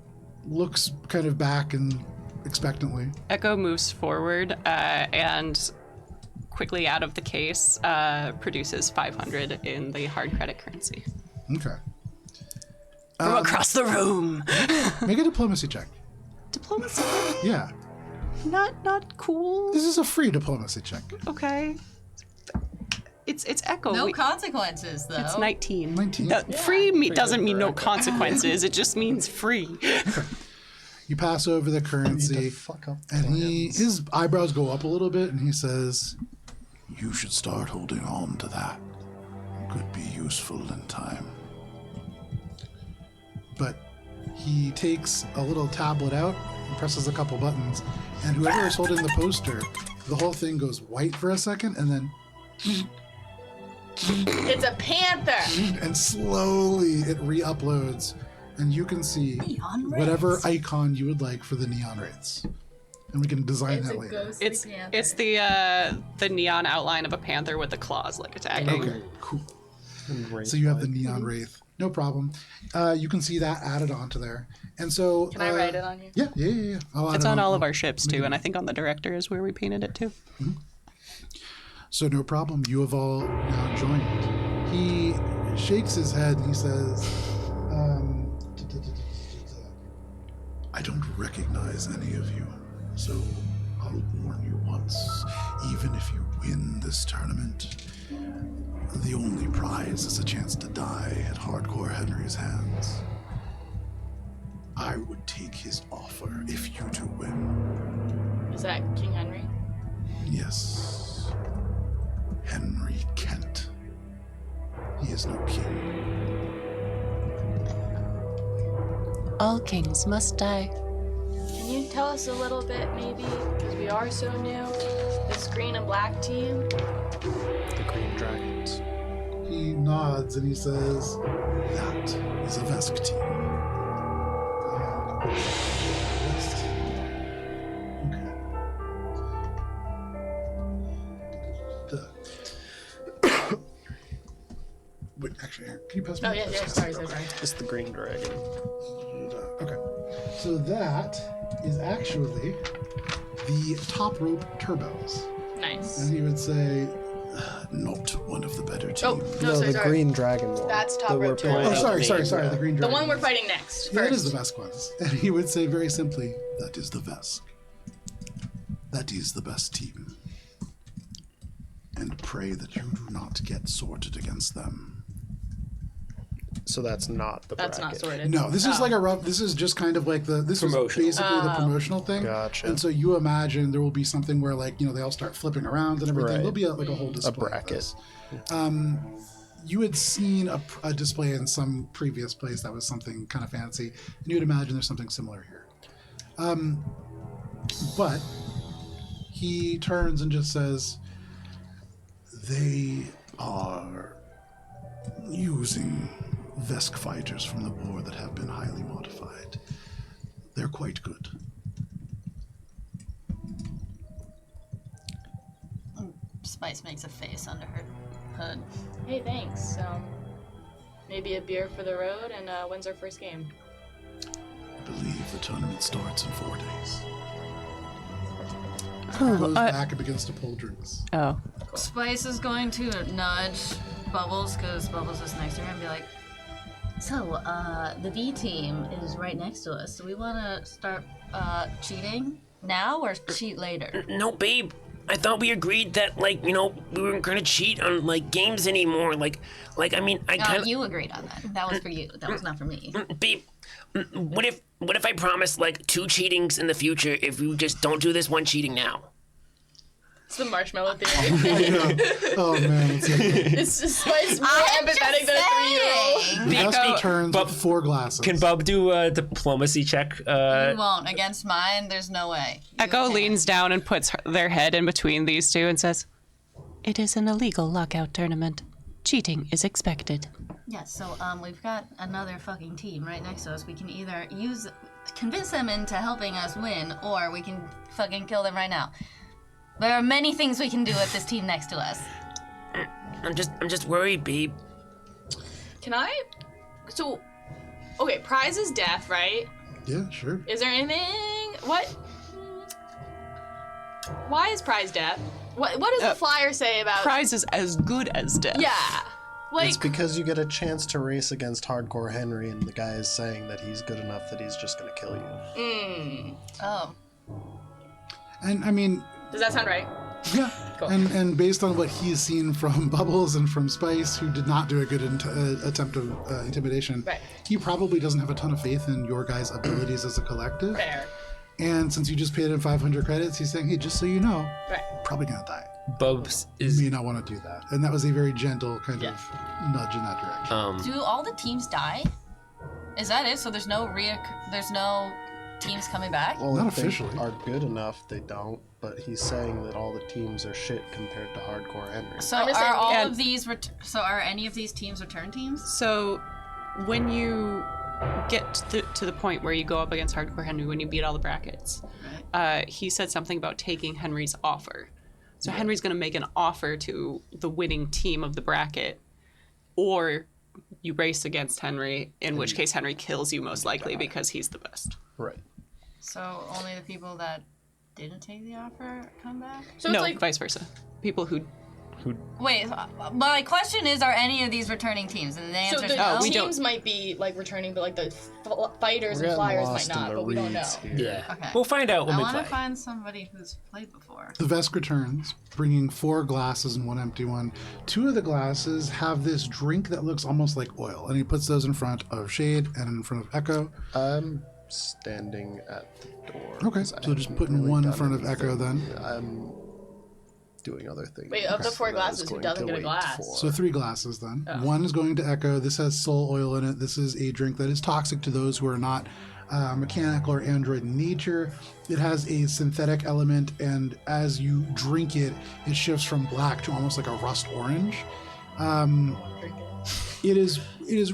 looks kind of back and expectantly. Echo moves forward and quickly out of the case produces 500 in the hard credit currency. Okay. From across the room. Make a diplomacy check. Diplomacy? Yeah. Not cool. This is a free diplomacy check. Okay. It's Echo. No consequences, though. It's 19. 19. Free doesn't mean no consequences. It just means free. You pass over the Need to currency, fuck up and plans. his eyebrows go up a little bit, and he says, "You should start holding on to that. Could be useful in time." But he takes a little tablet out and presses a couple buttons, and whoever is holding the poster, the whole thing goes white for a second, and then It's a panther. And slowly it re-uploads, and you can see Neon whatever wraiths. icon you would like for the neon wraiths. And we can design It's that a later. ghostly It's panther. the neon outline of a panther with the claws like attacking. Okay, cool. And So you have the Wraith neon wraith. No problem. You can see that added onto there. And so... Can I write it on here? Yeah. I'll add It's it on all of I'll- our ships too, and I think on the director is where we painted it too. So no problem. You have all now joined. He shakes his head and he says, I don't recognize any of you, so I'll warn you once. Even if you win this tournament, the only prize is a chance to die at Hardcore Henry's hands. I would take his offer if you two win. Is that King Henry? Yes. Henry Kent. He is no king. All kings must die. Can you tell us a little bit, maybe? Because we are so new. This green and black team. the Green Dragons. He nods and he says, that is a Vesk team. Okay. Wait, actually, here, can you pass me? Oh, yeah, sorry. It's the Green Dragon. Okay. So that is actually the top rope turbos. Nice. And he would say, not one of the better teams. Oh, no, the sorry. Green Dragon one. That's top that we're rope playing. turbo. Oh, sorry, Yeah. the green The dragon. one we're fighting next. Yeah, that First. is the best ones. And he would say very simply, that is the Vesk. That is the best team. And pray that you do not get sorted against them. So that's not the That's not bracket. sorted. No, this is like a rough, this is just kind of like this was Promotional. basically the promotional thing. Gotcha. And so you imagine there will be something where like, they all start flipping around and everything. Right. There'll be like a whole display. of bracket. this. You had seen a display in some previous place that was something kind of fancy, and you would imagine there's something similar here. But he turns and just says, they are using Vesk fighters from the war that have been highly modified. They're quite good. Spice makes a face under her hood. Hey, thanks. Maybe a beer for the road, and when's our first game? I believe the tournament starts in 4 days. Oh, Goes back and begins to pull drinks. oh. Spice is going to nudge Bubbles, because Bubbles is next to her, and be like, so, the V team is right next to us. Do we want to start cheating now or cheat later? No, babe. I thought we agreed that, we weren't gonna cheat on, games anymore. I kind of... You agreed on that. That was for you. That was not for me. Babe, what if I promise, 2 cheatings in the future if we just don't do this one cheating now? It's the marshmallow theory. Oh man, it's like It's just Spice more empathetic than a 3-year-old. the Vesk Nico, returns Bub- with 4 glasses. Can Bub do a diplomacy check? You won't. Against mine, there's no way. You Echo can't. leans down and puts their head in between these two and says, "It is an illegal lockout tournament. Cheating is expected." Yeah, so we've got another fucking team right next to us. We can either convince them into helping us win, or we can fucking kill them right now. There are many things we can do with this team next to us. I'm just worried, babe. Can I? So, okay, prize is death, right? Yeah, sure. Is there anything? What? Why is prize death? What does the flyer say about? Prize is as good as death. Yeah. It's because you get a chance to race against Hardcore Henry, and the guy is saying that he's good enough that he's just gonna kill you. Oh. And I mean, Does that sound right? yeah. Cool. And based on what he's seen from Bubbles and from Spice, who did not do a good attempt of intimidation, Right. he probably doesn't have a ton of faith in your guys' abilities as a collective. Fair. And since you just paid him 500 credits, he's saying, hey, just so you know, Right. probably gonna die. Bubs You is may not want to do that. And that was a very gentle kind of nudge in that direction. Do all the teams die? Is that it? So there's no teams coming back? Well, Not if they officially. are good enough, they don't. But he's saying that all the teams are shit compared to Hardcore Henry. So I'm just saying- are all And- of these are any of these teams return teams? So, when you get to the point where you go up against Hardcore Henry, when you beat all the brackets, he said something about taking Henry's offer. So Henry's going to make an offer to the winning team of the bracket, or you race against Henry, in which case Henry kills you most likely because he's the best. Right. So only the people that didn't take the offer come back? So No, it's like vice versa. People who Wait, my question is, are any of these returning teams? And the so answer is the no. we don't. teams might be like returning, but like the fighters We're and getting flyers might lost in not. the But we don't know. reeds here. Yeah. Okay. We'll find out when I we want to play. find somebody who's played before. The Vesk returns, bringing 4 glasses and 1 empty one. 2 of the glasses have this drink that looks almost like oil, and he puts those in front of Shade and in front of Echo. I'm standing at the door. Okay, 'cause I so just haven't putting really one in done front of Echo anything. then. I'm doing other things. Wait, of the 4 that I was glasses, who going doesn't to get a wait glass? for. So 3 glasses then. Oh. 1 is going to Echo. This has soul oil in it. This is a drink that is toxic to those who are not mechanical or android in nature. It has a synthetic element, and as you drink it, it shifts from black to almost like a rust orange. It is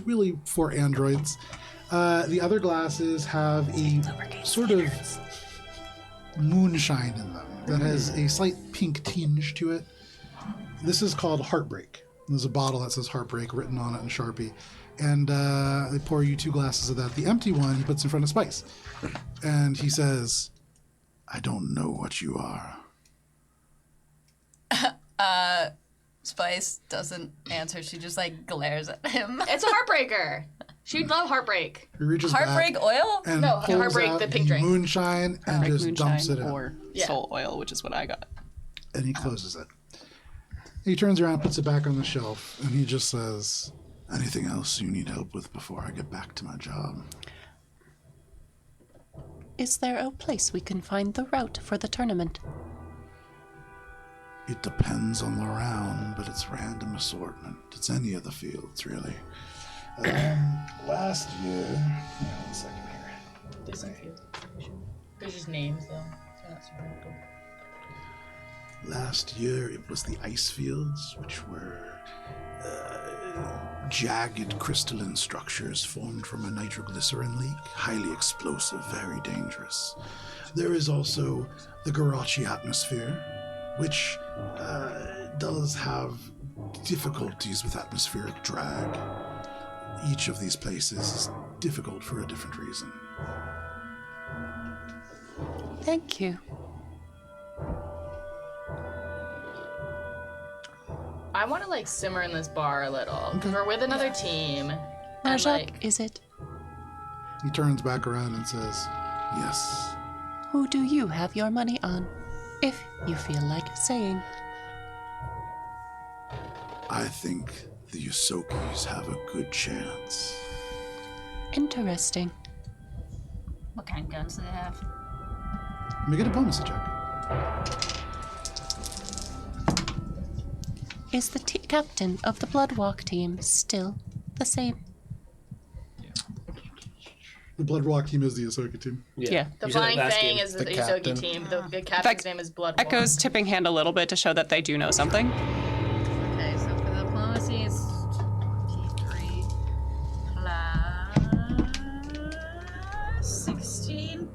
really for androids. The other glasses have a sort of moonshine in them that has a slight pink tinge to it. This is called Heartbreak. There's a bottle that says Heartbreak written on it in Sharpie. And they pour you 2 glasses of that. The empty one he puts in front of Spice. And he says, I don't know what you are. Spice doesn't answer. She just like glares at him. It's a heartbreaker. She'd love heartbreak. He reaches Heartbreak back oil? and No, pulls Heartbreak, out the pink drink. moonshine and like just moonshine dumps it in. or Yeah. soul oil, which is what I got. And he closes it. He turns around, puts it back on the shelf, and he just says, anything else you need help with before I get back to my job? Is there a place we can find the route for the tournament? It depends on the round, but it's random assortment. It's any of the fields, really. Last year... Yeah, 1 second here. There's just names though. So not super cool. Last year, it was the ice fields, which were jagged crystalline structures formed from a nitroglycerin leak, highly explosive, very dangerous. There is also the Garachi atmosphere, which does have difficulties with atmospheric drag. Each of these places is difficult for a different reason. Thank you. I want to like simmer in this bar a little. We're with another team. And Marjak, like, is it? He turns back around and says, yes. Who do you have your money on? If you feel like saying. I think the Yosokis have a good chance. Interesting. What kind of guns do they have? Make a diplomacy check. Is the captain of the Bloodwalk team still the same? The Bloodwalk team is the Yosoki team. Yeah. the You said Flying that last Fang game. is the The Isogi captain. team. The captain's fact, name is Bloodwalk. Echo's tipping hand a little bit to show that they do know something. Okay, so for the diplomacy, it's 23 plus 16,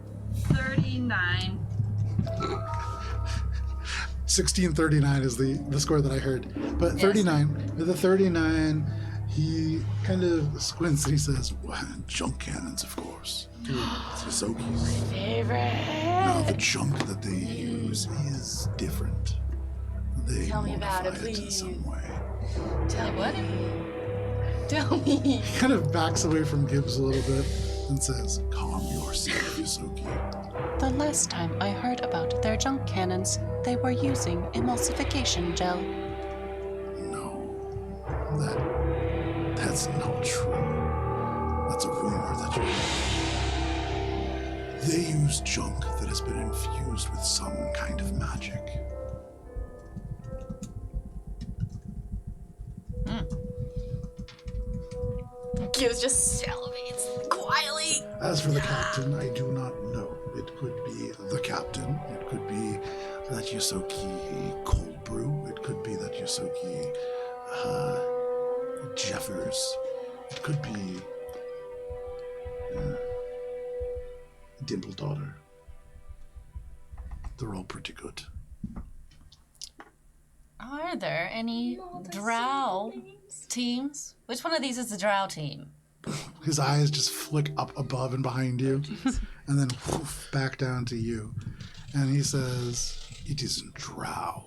39. 1639 is the score that I heard. But 39, with the 39, he kind of squints and he says, well, junk cannons, of course. It's Yosokis. Favorite. Now, the junk that they use is different. They Tell me about it, modify in please. some way. Tell me what? Tell me. He kind of backs away from Gibbs a little bit and says, calm yourself, Yosoki. The last time I heard about their junk cannons, they were using emulsification gel. No, that's not true. That's a rumor that you heard. They use junk that has been infused with some kind of magic. Gibbs just salivates quietly. Wiley. As for the captain, I do not know. It could be the captain. It could be that Yosoki cold brew. It could be that Yosoki Jeffers. It could be Dimple Daughter. They're all pretty good. Are there any drow teams? Which one of these is the drow team? His eyes just flick up above and behind you, and then whoof, back down to you. And he says, "It isn't drow.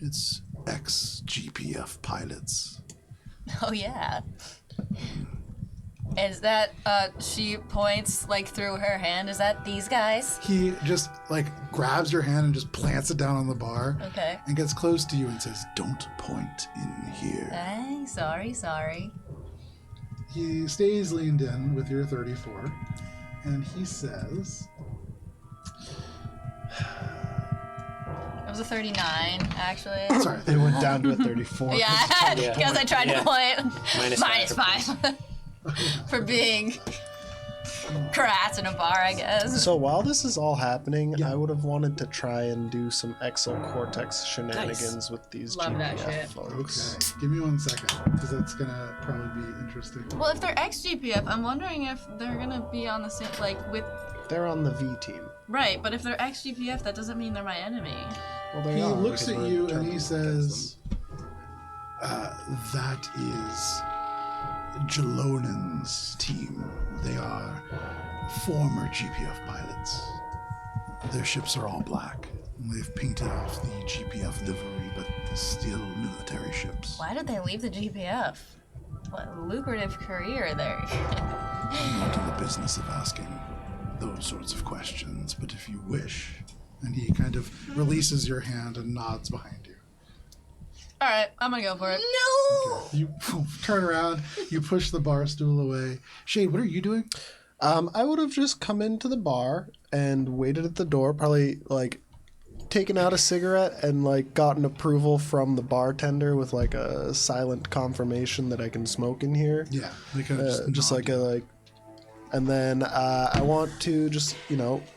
It's ex-GPF pilots." Oh, yeah. Is that, she points, like, through her hand. Is that these guys? He just, like, grabs your hand and just plants it down on the bar. Okay. And gets close to you and says, "Don't point in here." Hey, sorry. He stays leaned in with your 34, and he says, It was a 39, actually. sorry, They went down to a 34. Yeah, because I tried to point. Minus five. For being crass in a bar, I guess. So while this is all happening, Yeah. I would have wanted to try and do some exocortex shenanigans with these Love that GPF shit. folks. okay, give me 1 second, because that's gonna probably be interesting. Well, if they're ex-GPF, I'm wondering if they're gonna be on the same, like, with... They're on the V team. Right, but if they're ex-GPF, that doesn't mean they're my enemy. Well, they He are, looks because at we're you and determined he against says, "That is Jalonen's team. They are former GPF pilots. Their ships are all black. They've painted off the GPF livery, but still military ships. Why did they leave the GPF? What a lucrative career there. I'm not in the business of asking those sorts of questions, but if you wish." And he kind of releases your hand and nods behind you. Alright, I'm gonna go for it. You turn around, you push the bar stool away. Shade, what are you doing? I would have just come into the bar and waited at the door, probably like taken out a cigarette and like gotten approval from the bartender with like a silent confirmation that I can smoke in here. Yeah, they kind of Just nod like you. a like, and then I want to just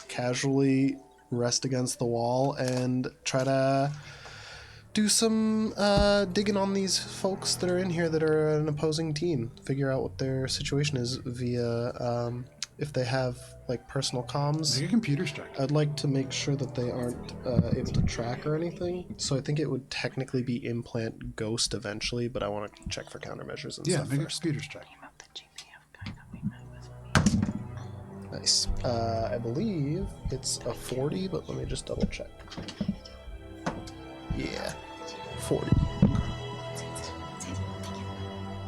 casually rest against the wall and try to do some digging on these folks that are in here that are an opposing team. Figure out what their situation is via if they have like personal comms. Make a computer strike. I'd like to make sure that they aren't able to track or anything. So I think it would technically be implant ghost eventually, but I want to check for countermeasures and Yeah, stuff make a first. computer strike. Nice. I believe it's a 40, but let me just double check. Yeah, 40.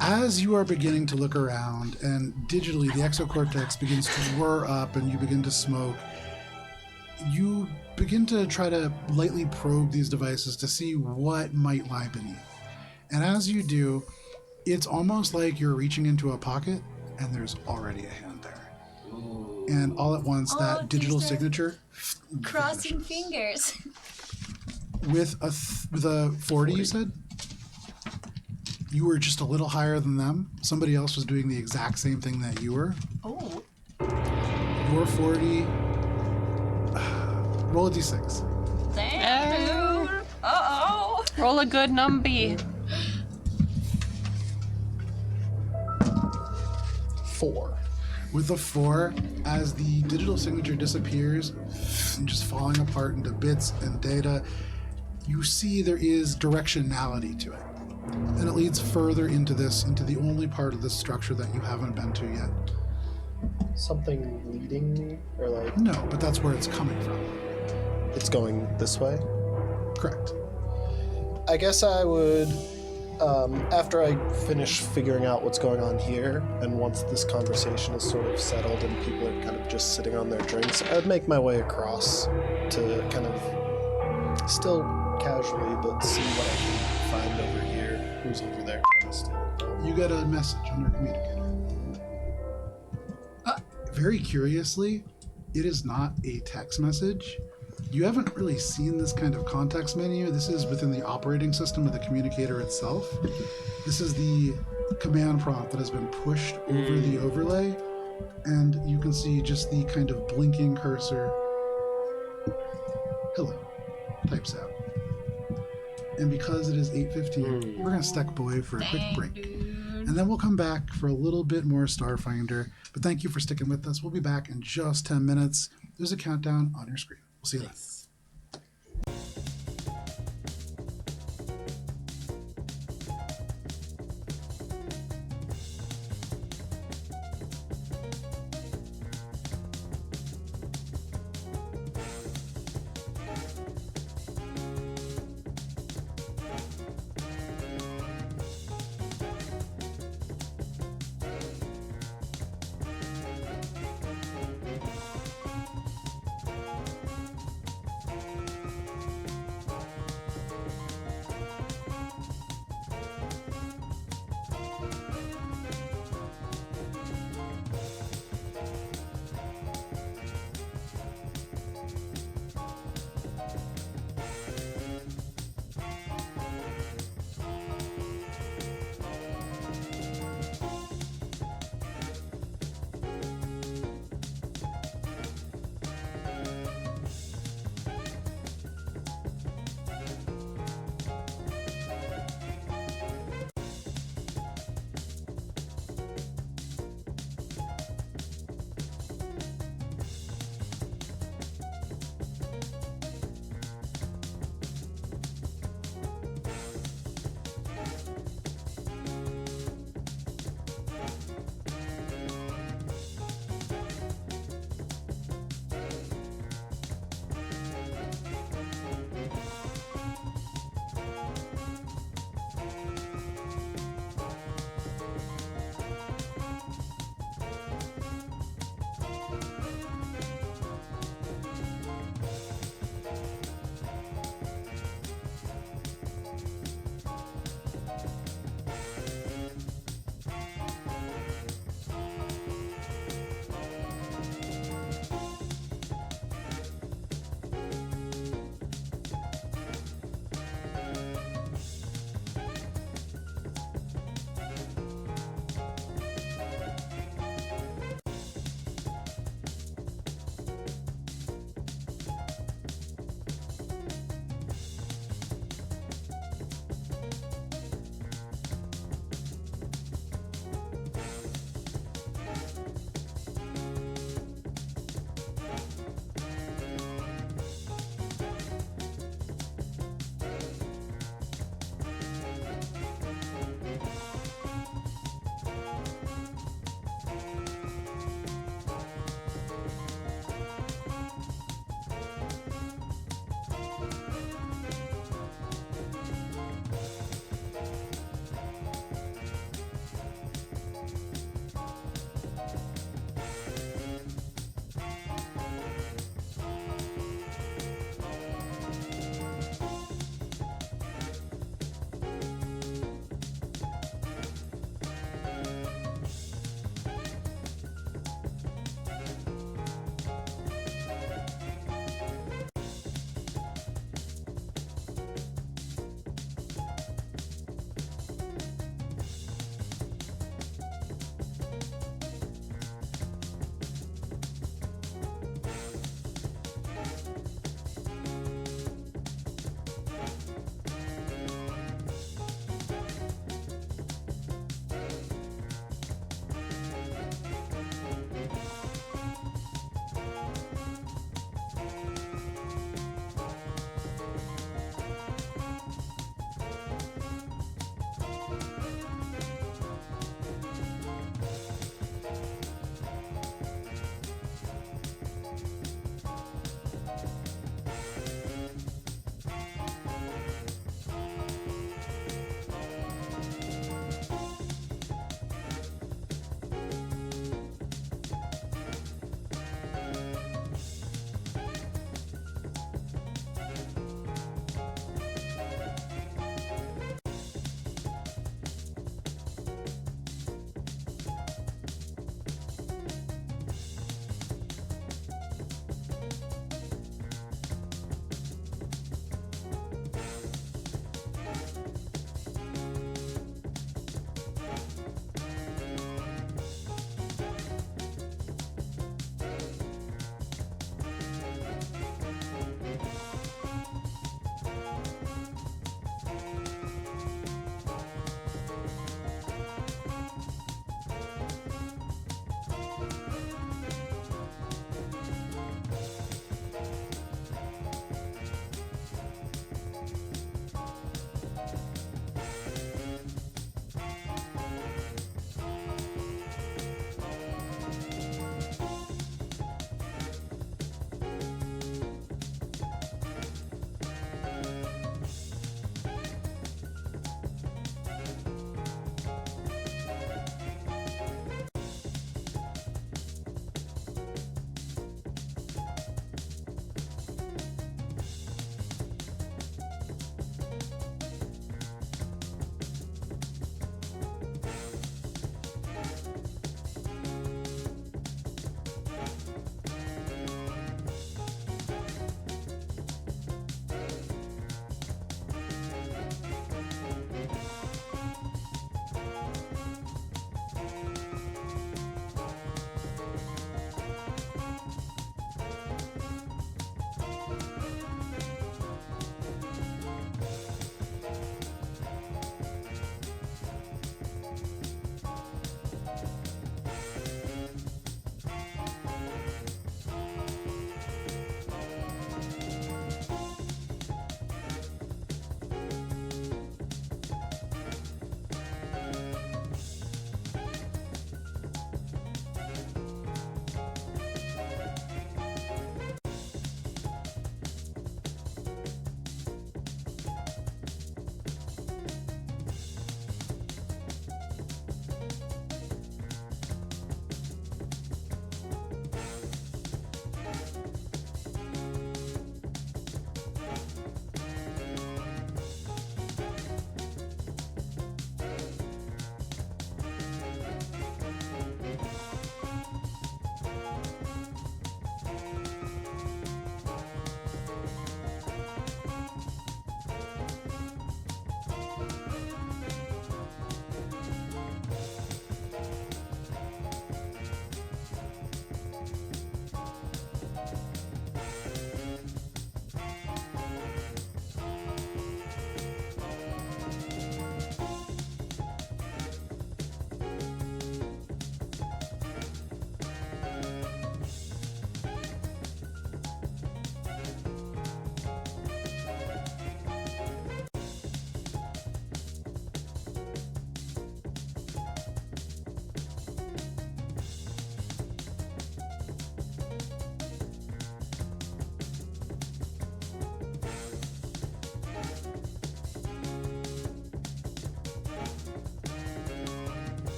As you are beginning to look around and digitally the exocortex begins to whir up and you begin to smoke, you begin to try to lightly probe these devices to see what might lie beneath. And as you do, it's almost like you're reaching into a pocket and there's already a hand there. And all at once, that digital signature Crossing vanishes. fingers. With a 40, you said? You were just a little higher than them. Somebody else was doing the exact same thing that you were. Oh. Your 40. Roll a d6. Damn, dude. Uh-oh. Roll a good numby. 4. With the 4, as the digital signature disappears and just falling apart into bits and data, you see there is directionality to it. And it leads further into the only part of this structure that you haven't been to yet. Something leading me? Or like, No, but that's where it's coming from. it's going this way? Correct. I guess I would, after I finish figuring out what's going on here, and once this conversation is sort of settled and people are kind of just sitting on their drinks, I'd make my way across to kind of, still casually, but see what I can find over here. Who's over there? You get a message on your communicator. Very curiously, it is not a text message. You haven't really seen this kind of context menu. This is within the operating system of the communicator itself. This is the command prompt that has been pushed over the overlay, and you can see just the kind of blinking cursor. Hello, types out. And because it is 8:15, we're going to step away for a quick break. And then we'll come back for a little bit more Starfinder. But thank you for sticking with us. We'll be back in just 10 minutes. There's a countdown on your screen. We'll see you then.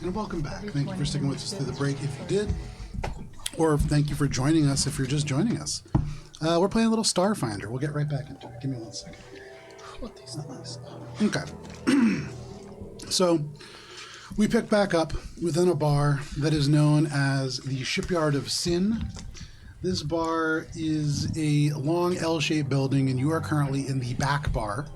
And welcome back. Thank you for sticking with us through the break if you did, or thank you for joining us if you're just joining us. We're playing a little Starfinder. We'll get right back into it. Give me 1 second. What these things? Okay. So, we pick back up within a bar that is known as the Shipyard of Sin. This bar is a long L-shaped building, and you are currently in the back bar.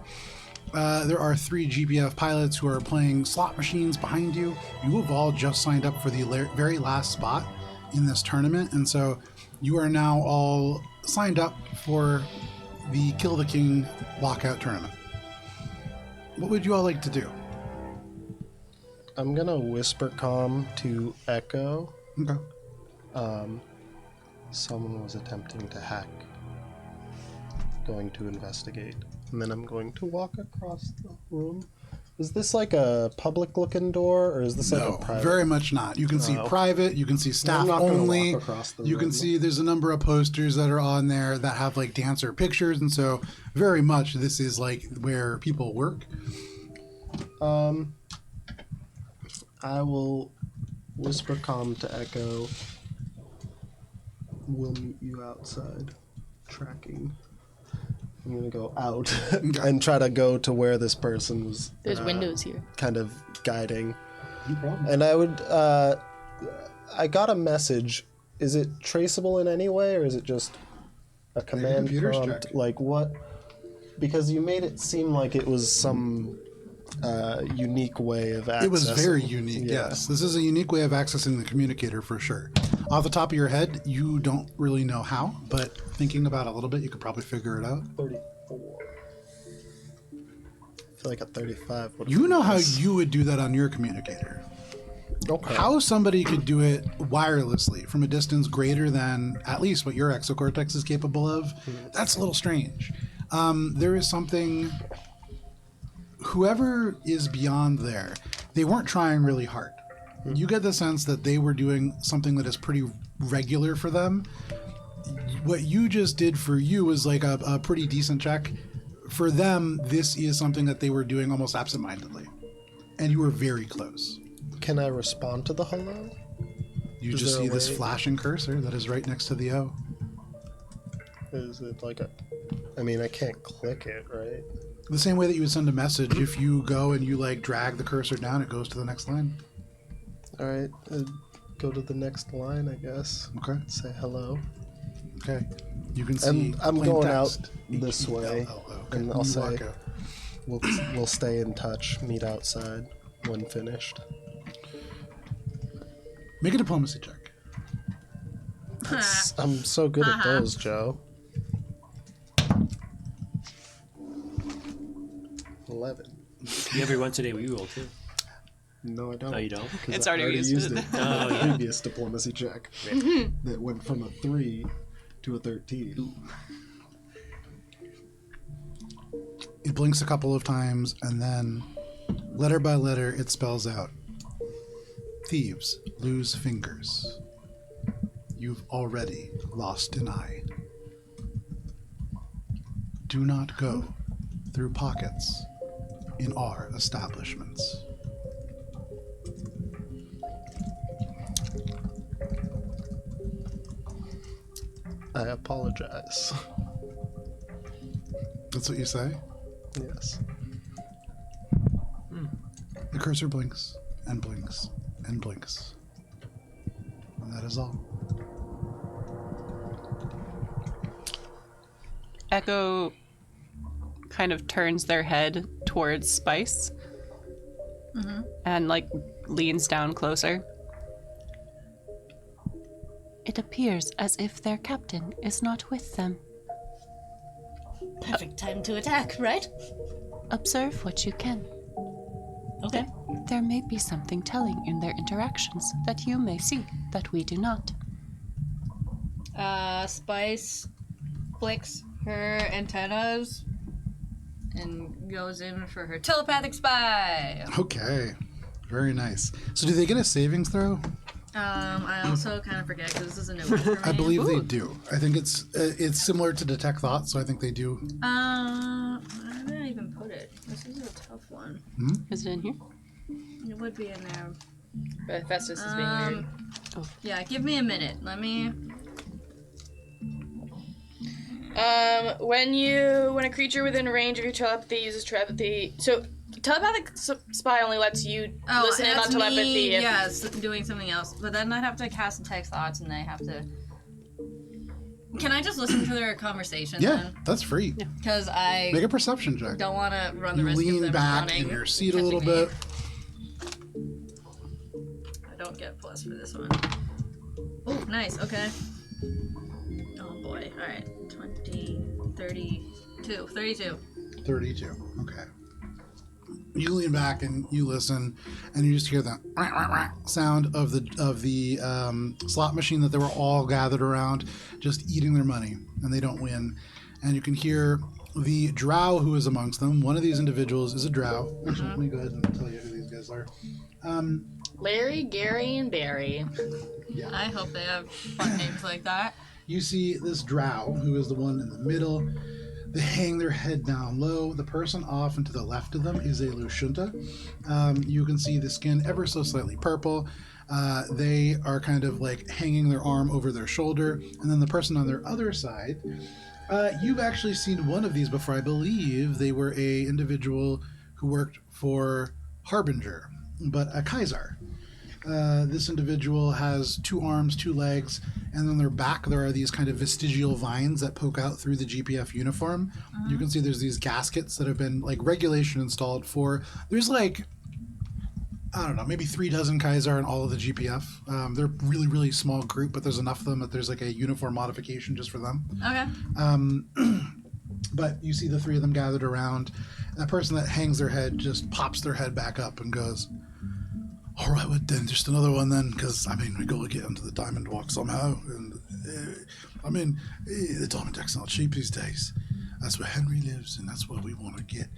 There are 3 GPF pilots who are playing slot machines behind you. You have all just signed up for the very last spot in this tournament, and so you are now all signed up for the Kill the King lockout tournament. What would you all like to do? I'm gonna whisper comm to Echo. Okay. Someone was attempting to hack. Going to investigate. And then I'm going to walk across the room. Is this like a public-looking door, or is this like a private? Very much not. You can see private. You can see staff I'm not gonna only. walk across the You can room. see there's a number of posters that are on there that have like dancer pictures, and so very much this is like where people work. I will whisper comm to Echo. We'll meet you outside. Tracking. I'm gonna go out and try to go to where this person was. There's windows here. Kind of guiding. No problem. And I would. I got a message. Is it traceable in any way, or is it just a command computer's prompt? check. Like what? Because you made it seem like it was some unique way of accessing. It was very unique, Yeah. yes. This is a unique way of accessing the communicator for sure. Off the top of your head, you don't really know how, but thinking about it a little bit, you could probably figure it out. 34. I feel like a 35 would. You know how you would do that on your communicator. Okay. How somebody could do it wirelessly from a distance greater than at least what your exocortex is capable of, that's a little strange. There is something... Whoever is beyond there, they weren't trying really hard. You get the sense that they were doing something that is pretty regular for them. What you just did for you was like a pretty decent check. For them, this is something that they were doing almost absentmindedly. And you were very close. Can I respond to the hello? You Is just there see a this way- flashing cursor that is right next to the O. Is it like a? I mean, I can't click it, right? The same way that you would send a message, if you go and you like drag the cursor down, it goes to the next line. All right. Go to the next line, I guess. Okay. Say hello. Okay. You can see. And I'm plain going text. out this way, H-E-L-L-O. Okay. and I'll You say walk out. we'll stay in touch. Meet outside when finished. Make a diplomacy check. I'm so good at those, Joe. 11. Every once a day we roll too. No, I don't. No, you don't. 'Cause It's I already used used it. it in Oh, the yeah. previous diplomacy check that went from a 3 to a 13. It blinks a couple of times, and then, letter by letter, it spells out: thieves lose fingers. You've already lost an eye. Do not go through pockets in our establishments. I apologize. That's what you say? Yes. The cursor blinks and blinks and blinks. And that is all. Echo kind of turns their head towards Spice and like leans down closer. It appears as if their captain is not with them. Perfect time to attack, right? Observe what you can. Okay. There may be something telling in their interactions that you may see that we do not. Spice flicks her antennas and goes in for her telepathic spy. Okay. Very nice. So do they get a savings throw? I also kind of forget because this is a new one for me. I believe they do. I think it's similar to detect thought, so I think they do. I didn't even put it. This is a tough one. Is it in here? It would be in there. But Festus is being weird. Yeah, give me a minute. Let me. When a creature within range of your telepathy uses telepathy, so telepathic spy only lets you listen in on telepathy. Yes, doing something else. But then I'd have to cast detect thoughts, and I have to. Can I just listen to their conversation? Yeah, that's free. Because I Make a perception check. don't want to run the You risk of lean them back running, in your seat a catching little me. bit. I don't get plus for this one. Oh, nice. Okay. Oh boy. All right. 20, 32. 32. 32. Okay. You lean back and you listen, and you just hear the sound of the slot machine that they were all gathered around, just eating their money, and they don't win. And you can hear the drow who is amongst them. One of these individuals is a drow. Actually, let me go ahead and tell you who these guys are. Larry, Gary, and Barry. I hope they have fun names like that. You see this drow, who is the one in the middle. They hang their head down low. The person off and to the left of them is a Lushunta. You can see the skin ever so slightly purple. They are kind of like hanging their arm over their shoulder. And then the person on their other side, you've actually seen one of these before. I believe they were a individual who worked for Harbinger, but a Kaiser. This individual has 2 arms, 2 legs, and on their back there are these kind of vestigial vines that poke out through the GPF uniform. You can see there's these gaskets that have been like regulation installed for. There's like, I don't know, maybe 3 dozen Kaiser in all of the GPF. They're a really, really small group, but there's enough of them that there's like a uniform modification just for them. Okay. But you see the 3 of them gathered around. And that person that hangs their head just pops their head back up and goes, all right, well, then just another one then, because, I mean, we got to get into the Diamond Walk somehow. And, the Diamond Deck's not cheap these days. That's where Henry lives, and that's where we want to get.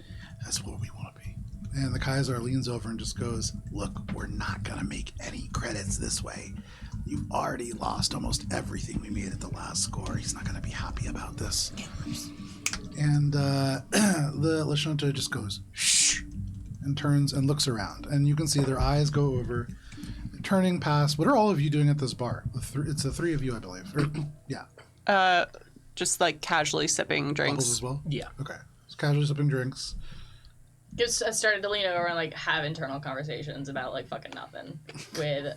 That's where we want to be. And the Kaiser leans over and just goes, look, we're not going to make any credits this way. You've already lost almost everything we made at the last score. He's not going to be happy about this. And the Lashunta just goes, shh, and turns and looks around. And you can see their eyes go over, turning past. What are all of you doing at this bar? It's the 3 of you, I believe. Yeah. Just like casually sipping drinks. Bubbles as well? Yeah. Okay. So casually sipping drinks. Just started to lean over and like have internal conversations about like fucking nothing with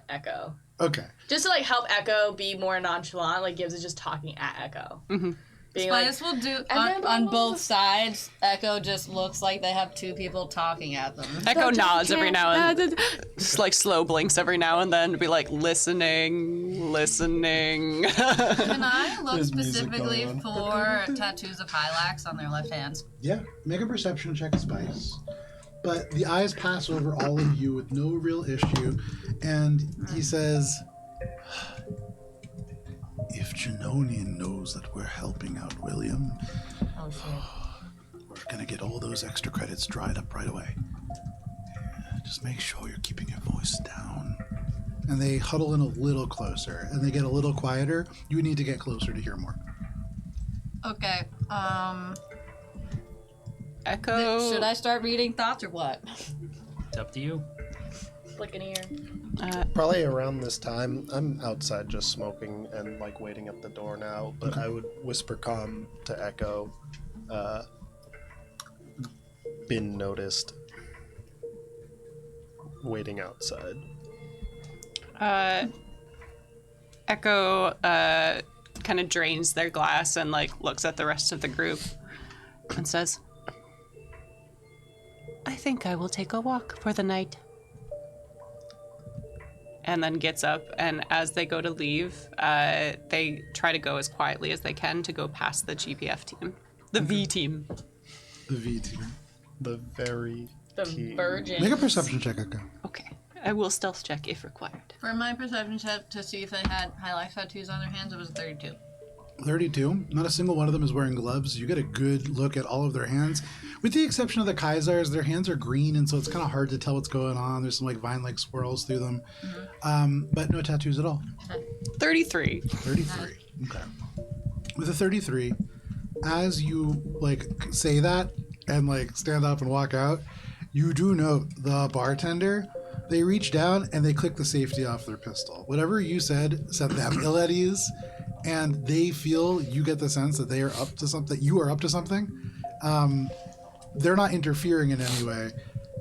Echo. Okay. Just to like help Echo be more nonchalant, like Gibbs is just talking at Echo. Mm-hmm. Being like, Spice will do then on both sides. Echo just looks like they have 2 people talking at them. Echo nods every now and then. Just like slow blinks every now and then to be like listening. Can I look There's music specifically going for tattoos of Hylax on their left hands? Yeah. Make a perception check, Spice. But the eyes pass over all of you with no real issue. And he says, if Janonian knows that we're helping out William, Oh shit. we're going to get all those extra credits dried up right away. Yeah, just make sure you're keeping your voice down. And they huddle in a little closer, and they get a little quieter. You need to get closer to hear more. Okay. Echo. Should I start reading thoughts or what? It's up to you. flick an ear. Probably around this time, I'm outside just smoking and like waiting at the door now, but I would whisper calm to Echo, been noticed, waiting outside. Echo kind of drains their glass and like looks at the rest of the group and says, I think I will take a walk for the night. And then gets up, and as they go to leave, they try to go as quietly as they can to go past the GPF team. The V team. The V team. The very The team. virgin. Make a perception check, Echo. Okay. I will stealth check if required. For my perception check to see if they had highlight tattoos on their hands, it was 32. 32. Not a single one of them is wearing gloves. You get a good look at all of their hands. With the exception of the Kaisers, their hands are green, and so it's kind of hard to tell what's going on. There's some like vine-like swirls through them. But no tattoos at all. 33. 33. Okay. With a 33, as you like say that and like stand up and walk out, you do note the bartender They reach down and they click the safety off their pistol. Whatever you said set them ill at ease, and they feel, you get the sense that they are up to something, that you are up to something. They're not interfering in any way,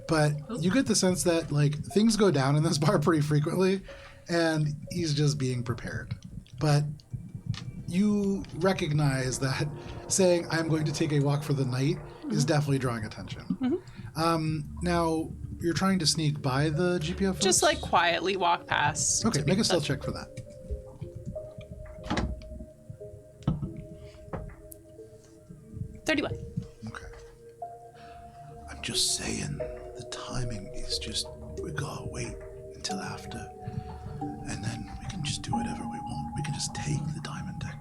but you get the sense that like things go down in this bar pretty frequently, and he's just being prepared. But you recognize that saying I'm going to take a walk for the night is definitely drawing attention. Now you're trying to sneak by the GPF folks? Just like quietly walk past. Okay, make a stealth check for that. $31. Okay. I'm just saying the timing is just, we gotta wait until after, and then we can just do whatever we want. We can just take the diamond deck.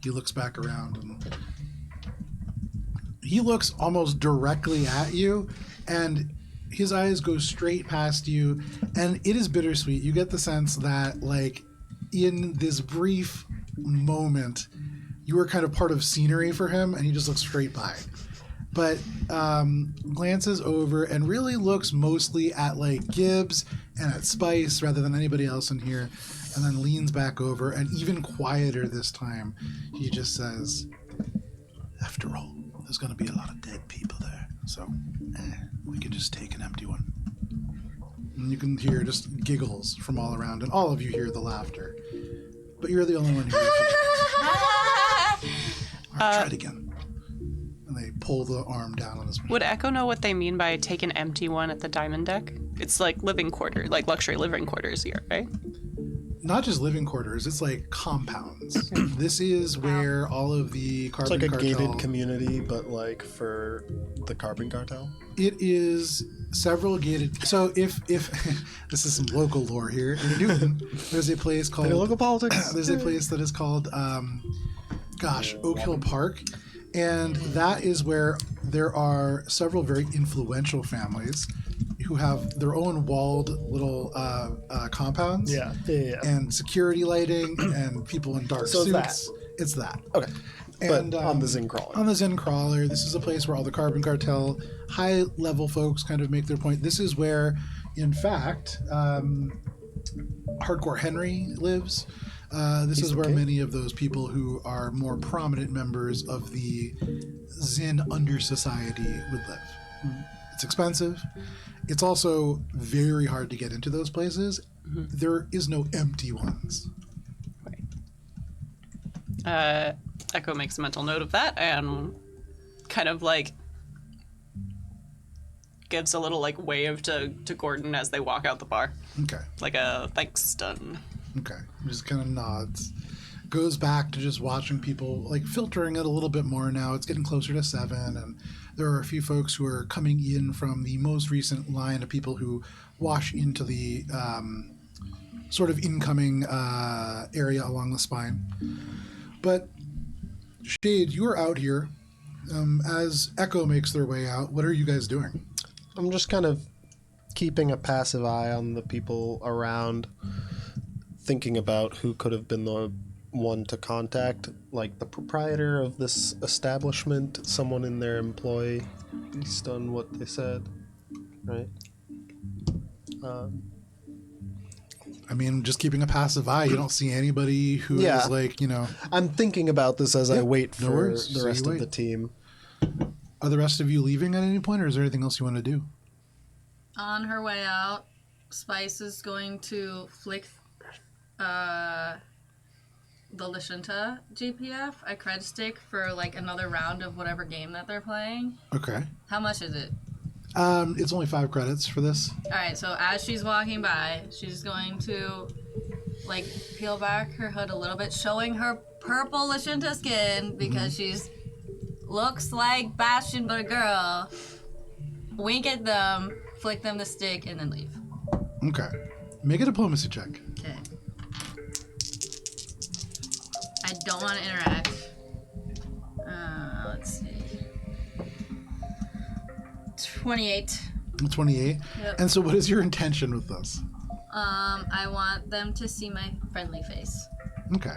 He looks back around and he looks almost directly at you, and his eyes go straight past you, and it is bittersweet. You get the sense that like in this brief moment you were kind of part of scenery for him, and he just looks straight by. But glances over and really looks mostly at like Gibbs and at Spice rather than anybody else in here, and then leans back over, and even quieter this time, he just says, after all, there's going to be a lot of dead people there, so we can just take an empty one. And you can hear just giggles from all around, and all of you hear the laughter. But you're the only one who hears it. Try it again. And they pull the arm down on his machine. Would Echo know what they mean by take an empty one at the diamond deck? It's like living quarters, like luxury living quarters here, right? Not just living quarters, it's like compounds. This is where all of the It's carbon like a cartel... gated community, but like for the carbon cartel. It is several gated... So if this is some local lore here. In Newton, there's a place called... Local politics. There's a place that is called, Oak Hill Park. And that is where there are several very influential families who have their own walled little compounds. Yeah. And security lighting and people in dark So suits. It's that. Okay. And, But on the Zen Crawler. On the Zen Crawler, this is a place where all the Carbon Cartel high-level folks kind of make their point. This is where, in fact, Hardcore Henry lives. This is where many of those people who are more prominent members of the Zen under society would live. It's expensive. It's also very hard to get into those places. There is no empty ones. Right. Echo makes a mental note of that and kind of like gives a little like wave to Gordon as they walk out the bar. Okay. Like a thanks done. Okay. Just kind of nods. Goes back to just watching people, like filtering it a little bit more now. It's getting closer to 7, and there are a few folks who are coming in from the most recent line of people who wash into the sort of incoming area along the spine. But Shade, you are out here. As Echo makes their way out, what are you guys doing? I'm just kind of keeping a passive eye on the people around, thinking about who could have been the one to contact, like the proprietor of this establishment, someone in their employ, based on what they said, right? I mean, just keeping a passive eye. You don't see anybody who is like, you know... I'm thinking about this as I wait no for worries. the So rest you of the wait. team. Are the rest of you leaving at any point, or is there anything else you want to do? On her way out, Spice is going to flick the Lashunta GPF a cred stick for like another round of whatever game that they're playing. Okay. How much is it? It's only 5 credits for this. Alright, so as she's walking by, she's going to like peel back her hood a little bit, showing her purple Lashunta skin because she's looks like Bastion but a girl. Wink at them, flick them the stick, and then leave. Okay. Make a diplomacy check. Okay. I don't want to interact. Let's see. 28. 28. Yep. And so what is your intention with this? I want them to see my friendly face. Okay.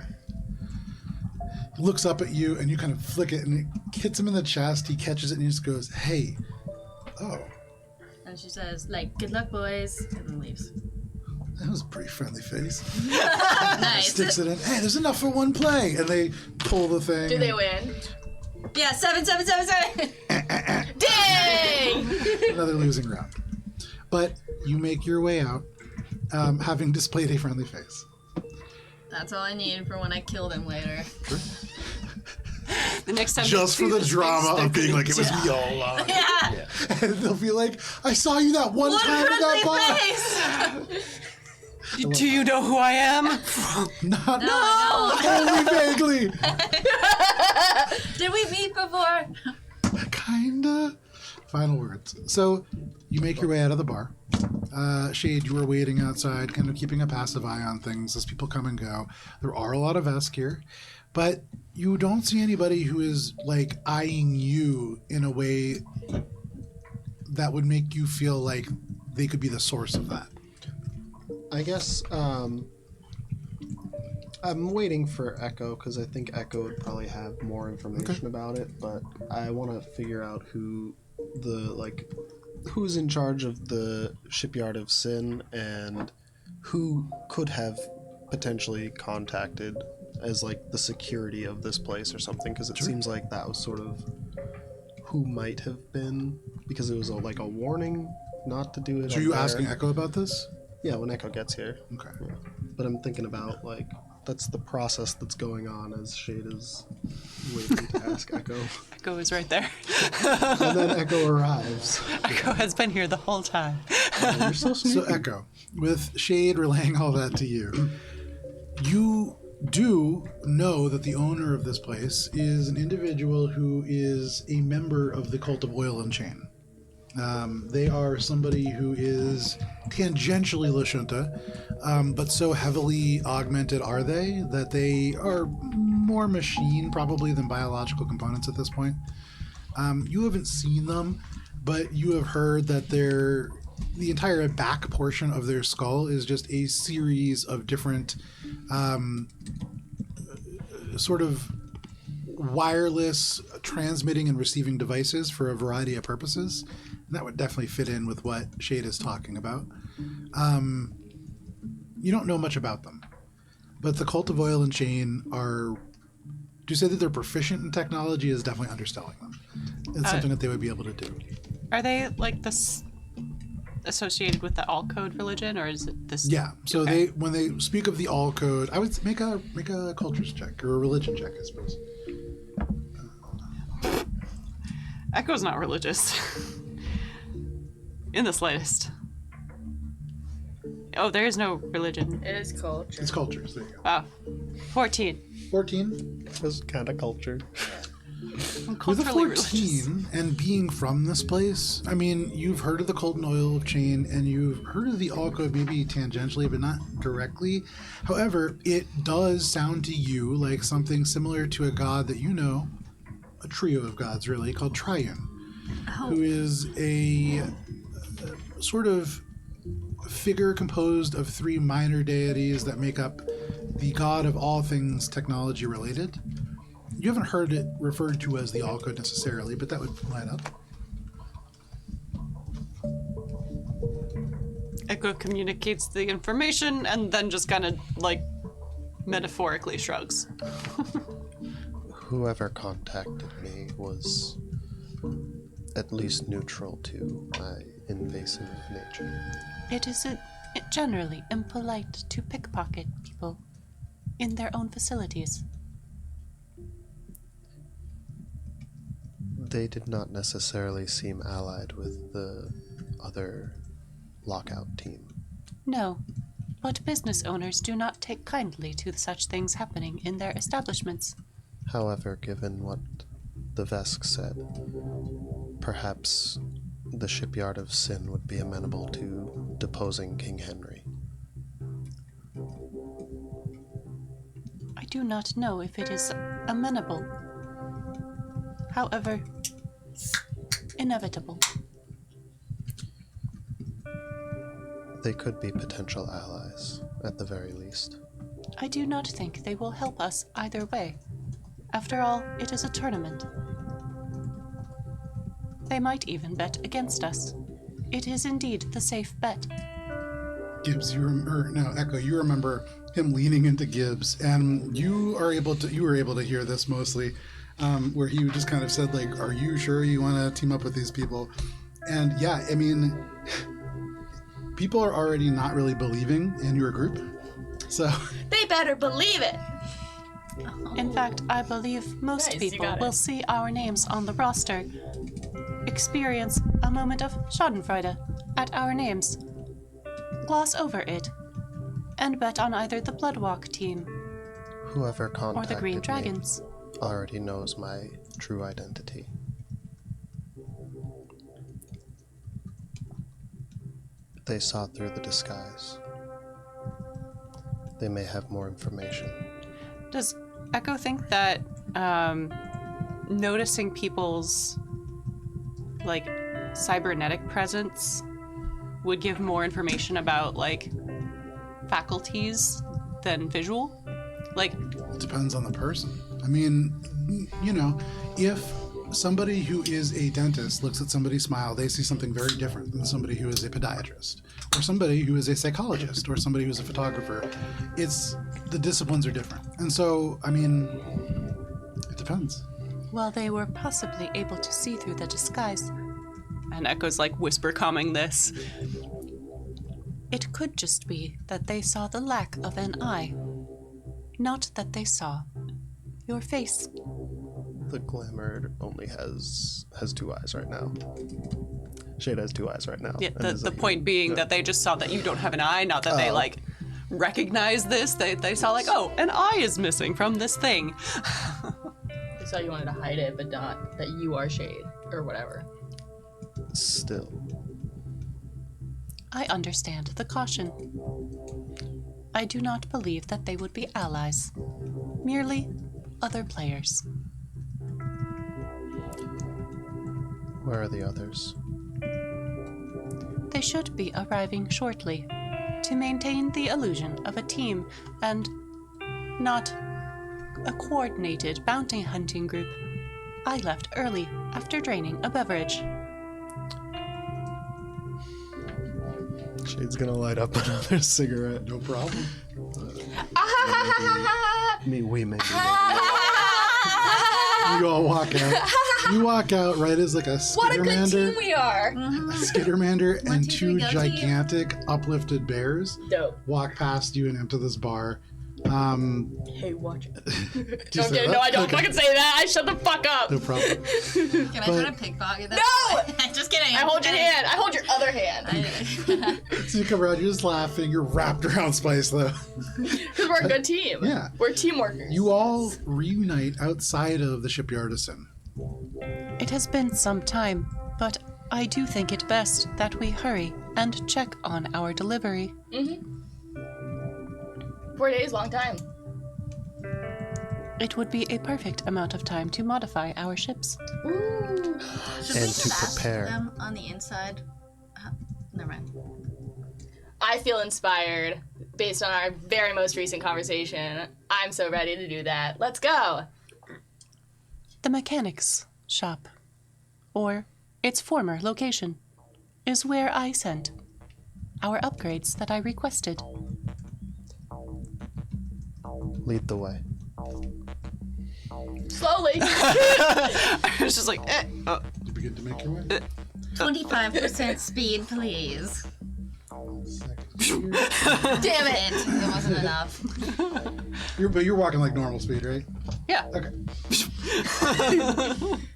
He looks up at you, and you kind of flick it, and it hits him in the chest. He catches it, and he just goes, hey. Oh. And And she says, like, good luck, boys, and then leaves. That was a pretty friendly face. Nice. Sticks it in. Hey, there's enough for one play. And they pull the thing. Do they win? Yeah, 7, 7, 7, 7. Dang! Another losing round. But you make your way out, having displayed a friendly face. That's all I need for when I kill them later. The next time Just they for see the this drama face, of being they're like, it was me all along. Yeah. And they'll be like, I saw you that one time in that bar. face! Do you know who I am? Not No. only vaguely. Did we meet before? Kinda. Final words. So you make your way out of the bar. Shade, you are waiting outside, kind of keeping a passive eye on things as people come and go. There are a lot of Vesk here, but you don't see anybody who is like eyeing you in a way that would make you feel like they could be the source of that. I guess I'm waiting for Echo because I think Echo would probably have more information about it, but I want to figure out who's in charge of the Shipyard of Sin and who could have potentially contacted as like the security of this place or something, because it seems like that was sort of who might have been, because it was like a warning not to do it. So are you asking Echo about this? Yeah, when Echo gets here. Okay. Yeah. But I'm thinking about like that's the process that's going on as Shade is waiting to ask Echo. Echo is right there. And then Echo arrives. Echo has been here the whole time. You're so sweet. So Echo, with Shade relaying all that to you, you do know that the owner of this place is an individual who is a member of the Cult of Oil and Chain. They are somebody who is tangentially Lashunta, but so heavily augmented are they that they are more machine probably than biological components at this point. You haven't seen them, but you have heard that the entire back portion of their skull is just a series of different sort of wireless transmitting and receiving devices for a variety of purposes. And that would definitely fit in with what Shade is talking about. You don't know much about them, but the Cult of Oil and Chain to say that they're proficient in technology is definitely underselling them. It's something that they would be able to do. Are they like this associated with the All Code religion, or is it this? Yeah. So Okay. when they speak of the All Code, I would make a cultures check or a religion check, I suppose. Echo's not religious. In the slightest. Oh, there is no religion. It is culture. It's cultures. There you go. Wow. 14. 14. It was kind of culture. I'm With a culturally religious. 14 and being from this place, I mean, you've heard of the Cult and Oil of Chain and you've heard of the All Code maybe tangentially, but not directly. However, it does sound to you like something similar to a god that you know, a trio of gods really, called Triune, who is a sort of figure composed of 3 minor deities that make up the god of all things technology related. You haven't heard it referred to as the All Code necessarily, but that would line up. Echo communicates the information and then just kind of like metaphorically shrugs. Whoever contacted me was at least neutral to my invasive nature. It is generally impolite to pickpocket people in their own facilities. They did not necessarily seem allied with the other lockout team. No, but business owners do not take kindly to such things happening in their establishments. However, given what the Vesk said, perhaps the Shipyard of Sin would be amenable to deposing King Henry. I do not know if it is amenable. However, inevitable. They could be potential allies, at the very least. I do not think they will help us either way. After all, it is a tournament. They might even bet against us. it is indeed the safe bet. Gibbs, Echo, you remember him leaning into Gibbs, and you were able to hear this mostly, where he just kind of said, like, "Are you sure you want to team up with these people?" And yeah, I mean, people are already not really believing in your group, so They better believe it. In fact, I believe most Nice, you people got it. will see our names on the roster, experience a moment of schadenfreude at our names, gloss over it, and bet on either the Bloodwalk team Whoever or contacted the Green me Dragons. already knows my true identity. They saw through the disguise. They may have more information. Does Echo think that noticing people's like cybernetic presence would give more information about like faculties than visual? Like, it depends on the person. I mean, you know, if somebody who is a dentist looks at somebody smile, they see something very different than somebody who is a podiatrist, or somebody who is a psychologist, or somebody who's a photographer. The disciplines are different. And so, I mean, it depends. Well, they were possibly able to see through the disguise. and Echo's like whisper calming this. It could just be that they saw the lack of an eye, not that they saw your face. The Glamour only has 2 eyes right now. Shade has 2 eyes right now. Yeah, and is the a point human. being Yeah. that they just saw that you don't have an eye, not that they Oh. like recognize this. They saw like, oh, an eye is missing from this thing. They saw you wanted to hide it, but not that you are Shade or whatever. Still. I understand the caution. I do not believe that they would be allies, merely other players. Where are the others? They should be arriving shortly to maintain the illusion of a team and not a coordinated bounty hunting group. I left early after draining a beverage. Shade's gonna light up another cigarette. No problem. We maybe. You all walk out. You walk out right as like a What a good team Skittermander, we are! Skittermander and 1, 2, 3, two go team. gigantic uplifted bears Dope. walk past you and into this bar. Hey, watch it. Do you Don't say get it. that? No, I don't Okay. fucking say that. I shut the fuck up. No problem. Can I try to pickpocket that? No! Just kidding. I hold your hand. I hold your other hand. So you come around, you're just laughing, you're wrapped around Spice though. Because we're a good team. Yeah. We're team workers. You all reunite outside of the Shipyard of Sin. It has been some time, but I do think it best that we hurry and check on our delivery. 4 days, long time. It would be a perfect amount of time to modify our ships. Ooh. Should And we to fast prepare. them on the inside? Never mind. I feel inspired based on our very most recent conversation. I'm so ready to do that. Let's go. The mechanics shop, or its former location, is where I sent our upgrades that I requested. Lead the way. Slowly. It's just like, You begin to make your way. 25% speed, please. Damn it. It wasn't enough. But you're walking like normal speed, right? yeah. Okay.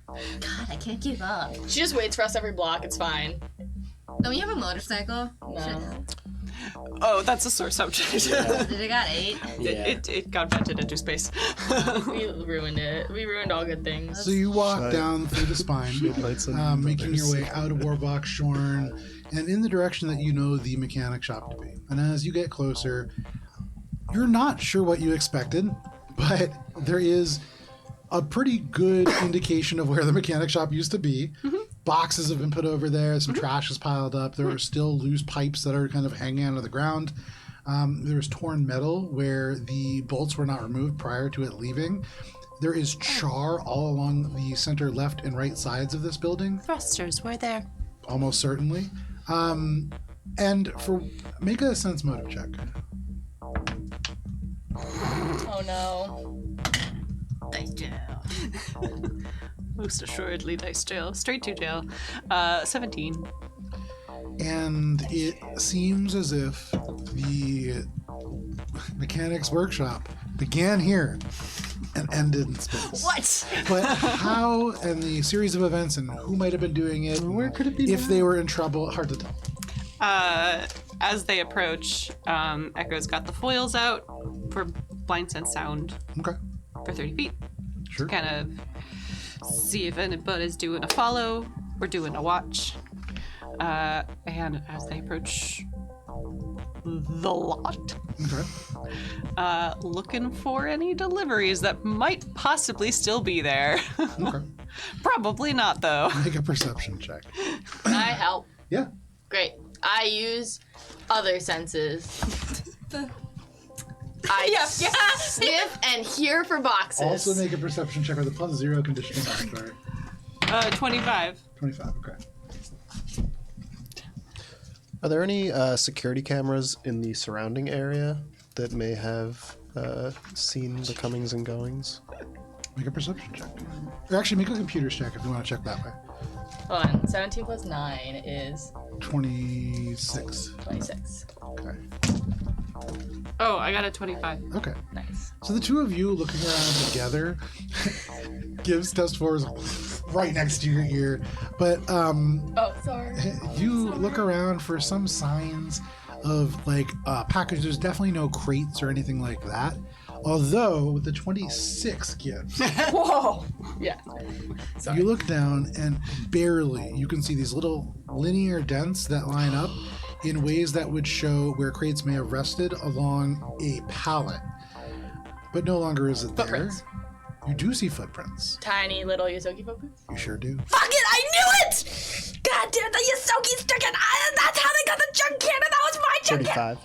God, I can't keep up. She just waits for us every block. It's fine. Don't you have a motorcycle? No. Oh, that's a sore subject. Did it got 8? It got vented into space. We ruined it. We ruined all good things. So you walk Shite. down through the spine, Lights and making your brothers. way out of Warbox Shorn, and in the direction that you know the mechanic shop to be. And as you get closer, you're not sure what you expected, but there is a pretty good indication of where the mechanic shop used to be. Boxes have been put over there. Some trash is piled up. There are still loose pipes that are kind of hanging out of the ground. There's torn metal where the bolts were not removed prior to it leaving. There is char all along the center left and right sides of this building, Thrusters were there. almost certainly. And make a sense motive check. Oh no. Dice jail. Most assuredly, dice jail. Straight to jail. 17. And it seems as if the mechanics workshop began here and ended in space. What? But how and the series of events and who might have been doing it, Where could it be if now? they were in trouble, hard to tell. As they approach, Echo's got the foils out for blind sense sound Okay, for 30 feet. sure. Kind of see if anybody's doing a follow or doing a watch. And as they approach the lot, Okay. looking for any deliveries that might possibly still be there. Okay. Probably not, though. Make a perception check. Can I help? Yeah. Great. I use other senses. I sniff and hear for boxes. Also make a perception check with a +0 conditional modifier. 25. 25, okay. Are there any security cameras in the surrounding area that may have seen the comings and goings? Make a perception check. Or actually, make a computer's check if you want to check that way. Hold on. 17 plus 9 is 26. 26. Okay. Oh, I got a 25. Okay. Nice. So the two of you looking around together gives test 4 is right next to your ear. But Oh, sorry. you look around for some signs of like a package. There's definitely no crates or anything like that. Although with the 26 gives, Whoa. Yeah. Sorry. you look down and barely you can see these little linear dents that line up in ways that would show where crates may have rested along a pallet. But no longer is it there. Footprints. You do see footprints. Tiny little Yosoki footprints. You sure do. Fuck it! I knew it! God damn, the Yosoki's chicken! That's how they got the junk cannon! That was my junk cannon!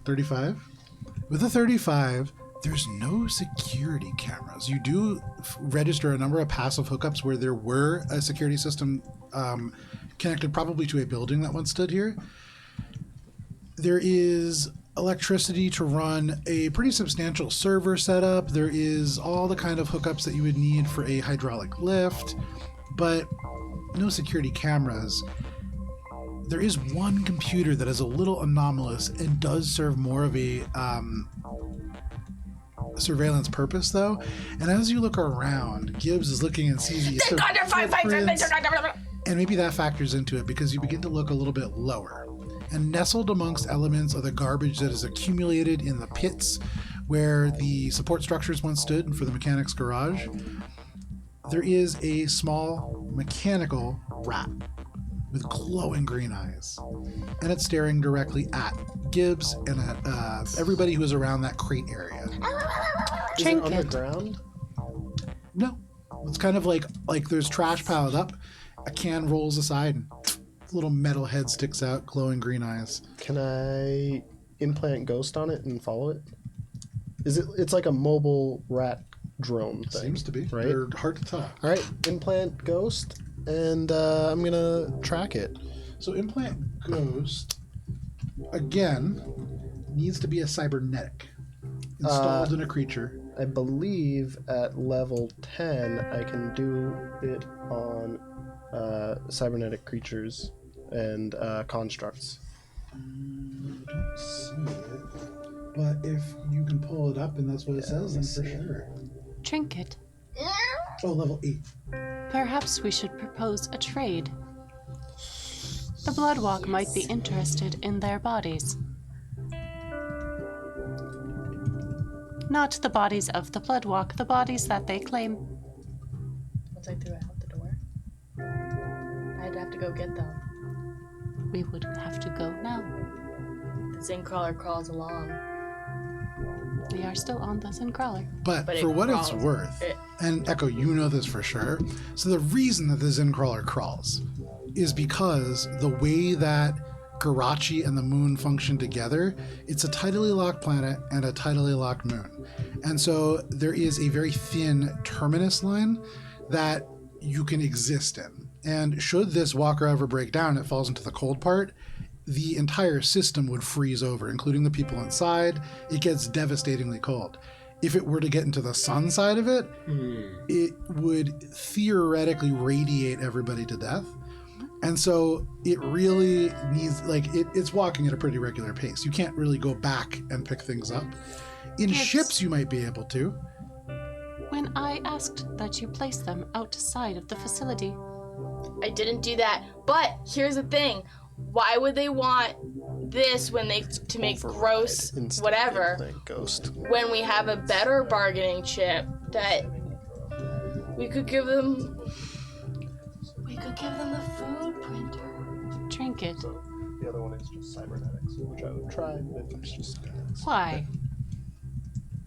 35. 35. With a 35, there's no security cameras. You do register a number of passive hookups where there were a security system connected probably to a building that once stood here. There is electricity to run a pretty substantial server setup. There is all the kind of hookups that you would need for a hydraulic lift, but no security cameras. There is one computer that is a little anomalous and does serve more of a surveillance purpose, though. And as you look around, Gibbs is looking and sees these footprints, and maybe that factors into it because you begin to look a little bit lower. And nestled amongst elements of the garbage that is accumulated in the pits where the support structures once stood and for the mechanics garage, there is a small mechanical rat with glowing green eyes. And it's staring directly at Gibbs and at everybody who is around that crate area. Is it underground? No. It's kind of like there's trash piled up, a can rolls aside, and a little metal head sticks out, glowing green eyes. Can I implant ghost on it and follow it? It's like a mobile rat drone thing. Seems to be. Right? They're hard to tell. All right, implant ghost, and I'm gonna track it. So implant ghost, again, needs to be a cybernetic. Installed in a creature. I believe at level 10 I can do it on cybernetic creatures and constructs. Don't see it. But if you can pull it up and that's what it says, then for sure. Trinket. Oh, level 8. Perhaps we should propose a trade. The Bloodwalk might be interested in their bodies. Not the bodies of the Bloodwalk, the bodies that they claim. Once I threw out the door, I'd have to go get them. We would have to go now. The Zinc Crawler crawls along. We are still on the Sin Crawler. But But it for what it's crawls. worth, It- and Echo, you know this for sure. So the reason that the Zen Crawler crawls is because the way that Garachi and the moon function together, it's a tidally locked planet and a tidally locked moon. And so there is a very thin terminus line that you can exist in. And should this walker ever break down and it falls into the cold part, the entire system would freeze over, including the people inside. It gets devastatingly cold. If it were to get into the sun side of it, it would theoretically radiate everybody to death. And so it really needs, like, it's walking at a pretty regular pace. You can't really go back and pick things up. In ships, you might be able to. When I asked that you place them outside of the facility, I didn't do that. But here's the thing. Why would they want this when they to make gross whatever Ghost. when we have a better bargaining chip that we could give them? We could give them the food printer. trinket. So the other one is just cybernetics, which I would try, but it's just Why?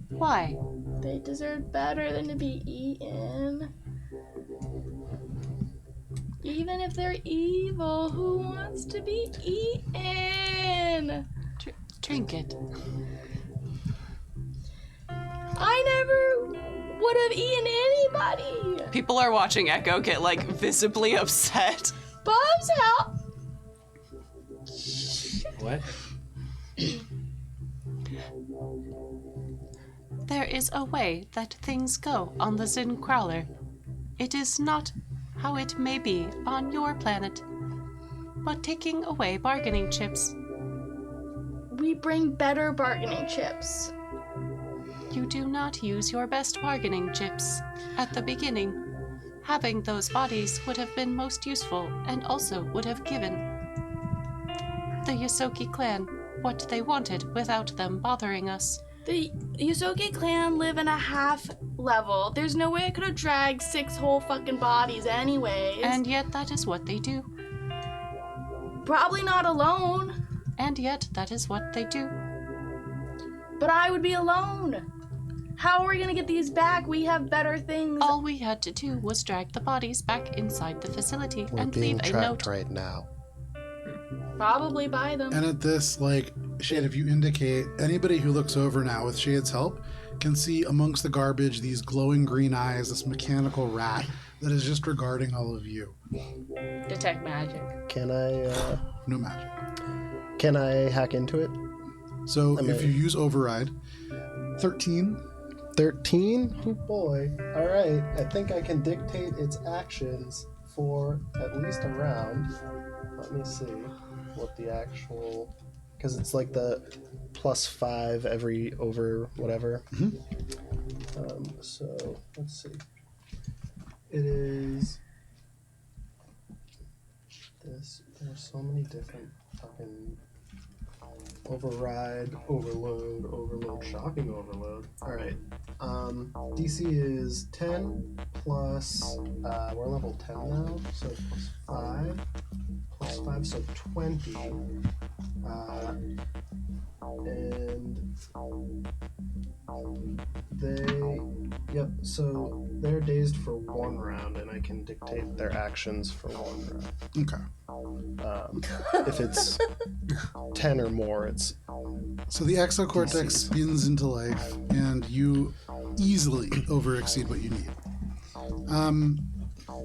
Why? They deserve better than to be eaten. Even if they're evil, who wants to be eaten? Trinket. I never would have eaten anybody. People are watching Echo get like visibly upset. Bubs, help! What? There is a way that things go on the Zin Crawler. It is not how it may be on your planet. But taking away bargaining chips, We bring better bargaining chips. you do not use your best bargaining chips at the beginning. Having those bodies would have been most useful and also would have given the Yosoki clan what they wanted without them bothering us. The Yosoki clan live in a half level. There's no way I could have dragged 6 whole fucking bodies anyways. And yet that is what they do. probably not alone. And yet that is what they do. But I would be alone. How are we gonna get these back? We have better things. All we had to do was drag the bodies back inside the facility We're and being leave a trapped note. right now. Probably buy them. And at this, like, Shade, if you indicate, anybody who looks over now with Shade's help can see amongst the garbage these glowing green eyes, this mechanical rat that is just regarding all of you. Detect magic. Can I No magic. can I hack into it? So if you use override, 13. 13? Oh boy. Alright. I think I can dictate its actions for at least a round. Let me see what the actual, because it's like the +5 every over whatever. So let's see. It is this. There's so many different fucking override, overload, shocking overload. All right. DC is 10 plus. We're level 10 now, so plus 5, so 20. And so they're dazed for 1 round, and I can dictate their actions for 1 round. Okay. If it's 10 or more, it's So the exocortex spins into life, and you easily overexceed what you need.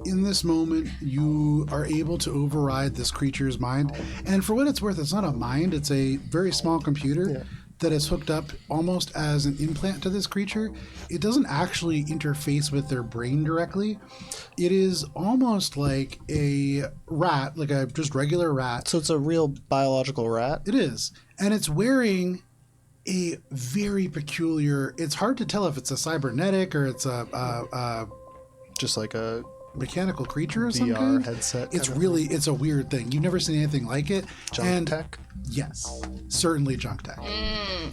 In this moment, you are able to override this creature's mind. And for what it's worth, it's not a mind, it's a very small computer that is hooked up almost as an implant to this creature. It doesn't actually interface with their brain directly. It is almost like a rat, like a just regular rat. so it's a real biological rat. It is. And it's wearing a very peculiar, it's hard to tell if it's a cybernetic or it's a Just like a mechanical creature or something. VR headset. It's kind of really, it's a weird thing. You've never seen anything like it. junk and tech. Yes, certainly junk tech.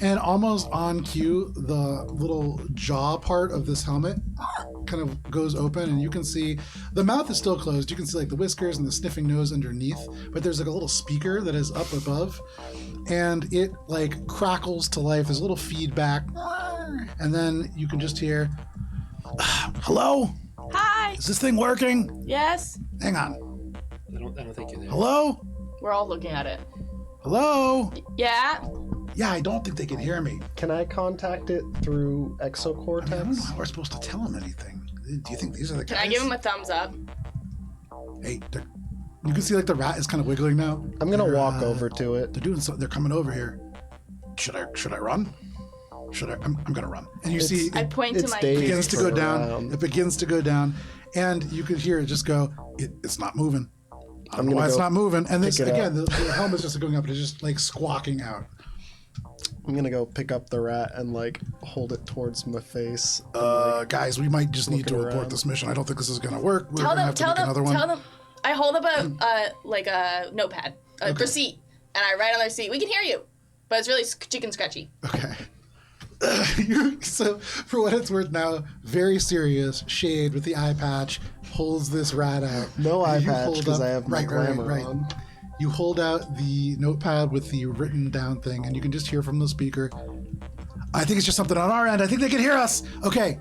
And almost on cue, the little jaw part of this helmet kind of goes open, and you can see the mouth is still closed. You can see like the whiskers and the sniffing nose underneath, but there's like a little speaker that is up above, and it like crackles to life. There's a little feedback, and then you can just hear, "Hello? Hi. Is this thing working? Yes. Hang on. I don't think you're there. Hello? We're all looking at it. Hello? Yeah. Yeah, I don't think they can hear me. Can I contact it through I don't know exocortex? how we're supposed to tell them anything. Do you think these are the guys? Can I give him a thumbs up? Hey, you can see like the rat is kind of wiggling now. I'm gonna walk over to it. They're doing so. They're coming over here. Should I run? I'm gonna run. And you see I point to it's my days it begins to go down. around. It begins to go down, and you could hear it just go. It's not moving. I don't know why it's not moving. And this pick it again, the helmet's just going up, and it's just like squawking out. I'm gonna go pick up the rat and like hold it towards my face. And, Guys, we might just need to looking abort around. this mission. I don't think this is gonna work. We're Tell gonna them, have to tell make them, another one. tell them. I hold up a notepad, a receipt, and I write on the receipt. We can hear you, but it's really chicken scratchy. Okay. So, for what it's worth now, very serious, Shade with the eye patch holds this rat out. No eye And you patch, hold 'cause up- I have my glamour on. You hold out the notepad with the written down thing, and you can just hear from the speaker. I think it's just something on our end. I think they can hear us. Okay.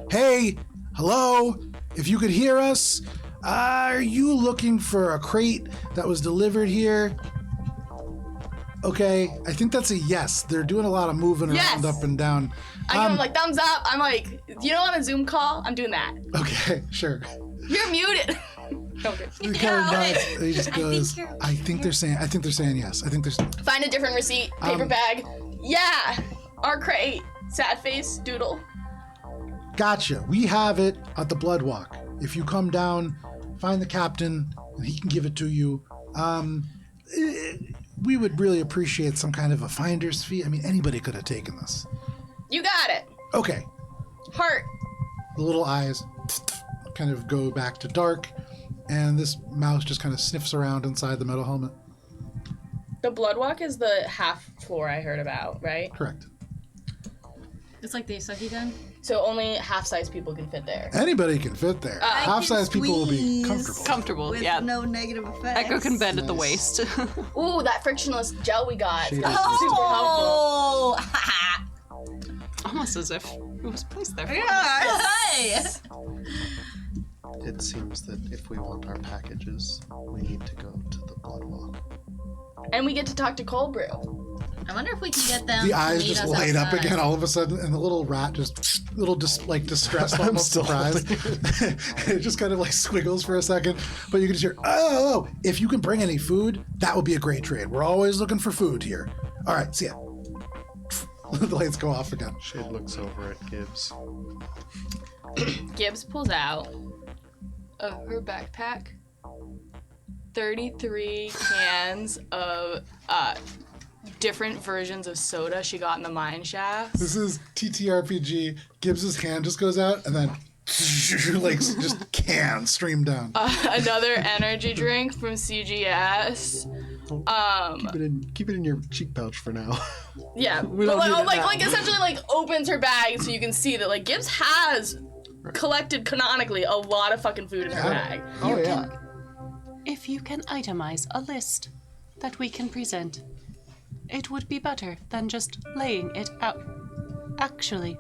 Hey, hello. If you could hear us, are you looking for a crate that was delivered here? Okay, I think that's a yes. They're doing a lot of moving around Yes. up and down. I give him like thumbs up. I'm like, you know, on a Zoom call, I'm doing that. Okay, sure. You're muted. Don't do He kind of nods. He just I think goes. you're- I think they're saying yes. I think there's. Find a different receipt, paper bag. Yeah, our crate. Sad face, doodle. Gotcha. We have it at the Blood Walk. If you come down, find the captain, and he can give it to you. We would really appreciate some kind of a finder's fee. I mean, anybody could have taken this. You got it. Okay. Heart. The little eyes kind of go back to dark, and this mouse just kind of sniffs around inside the metal helmet. The Bloodwalk is the half floor I heard about, right? Correct. It's like the Isuki Den. So only half-size people can fit there. Anybody can fit there. Half-size people will be squeeze. comfortable. Comfortable, With yeah. no negative effects. Echo can bend at the waist. Ooh, that frictionless gel we got. Shade It's is super helpful. Oh! Almost as if it was placed there. Hey! It seems that if we want our packages, we need to go to the Bloodwalk. And we get to talk to Cold Brew. I wonder if we can get them. The to eyes meet just us light up outside. again all of a sudden, and the little rat just distressed, I'm almost still surprised. It just kind of like squiggles for a second, but you can just hear, oh, if you can bring any food, that would be a great trade. We're always looking for food here. All right, see ya. The lights go off again. Shade looks over at Gibbs. Gibbs pulls out of her backpack 33 cans of different versions of soda she got in the mine shaft. This is TTRPG. Gibbs's hand just goes out, and then like just cans stream down. Another energy drink from CGS. Keep it in your cheek pouch for now. Yeah, don't but need it now. like essentially like opens her bag so you can see that like Gibbs has collected canonically a lot of fucking food in her bag. Oh yeah. If you can itemize a list that we can present, it would be better than just laying it out. Actually,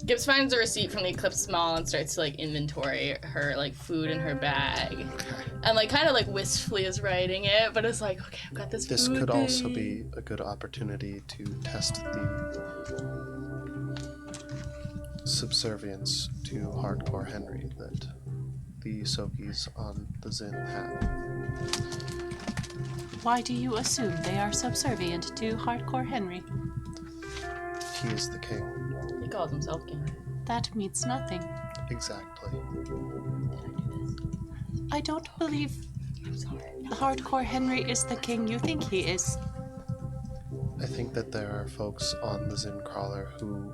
Gibbs finds a receipt from the Eclipse Mall and starts to like inventory her like food in her bag, and like kind of like wistfully is writing it, but it's like, okay, I've got this. This food could also thing. be a good opportunity to test the subservience to Hardcore Henry that the Sokis on the Zin have. why do you assume they are subservient to Hardcore Henry? He is the king. He calls himself king. That means nothing. Exactly. I don't believe Hardcore Henry is the king you think he is. I think that there are folks on the Zin Crawler who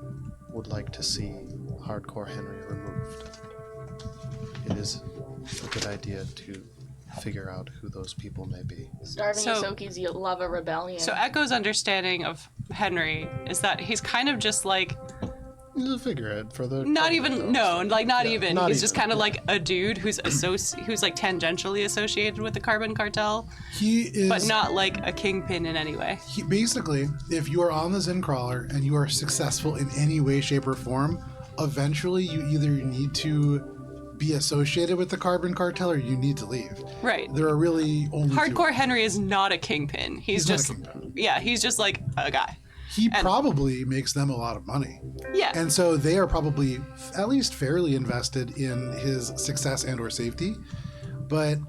would like to see Hardcore Henry removed. It is a good idea to figure out who those people may be. Starving So- Isokis love a rebellion. So Echo's understanding of Henry is that he's kind of just like He's a figurehead for the. not even no, like not Yeah, even. not He's just even. kind of like a dude who's who's like tangentially associated with the Carbon Cartel, He is, but not like a kingpin in any way. basically, if you are on the Zen Crawler and you are successful in any way, shape, or form, eventually you either need to be associated with the Carbon Cartel or you need to leave. Right. There are really only two. Hardcore Henry is not a kingpin. He's He's not a just kingpin. yeah, he's just like a guy. he probably makes them a lot of money. Yeah. And so they are probably at least fairly invested in his success and or safety. But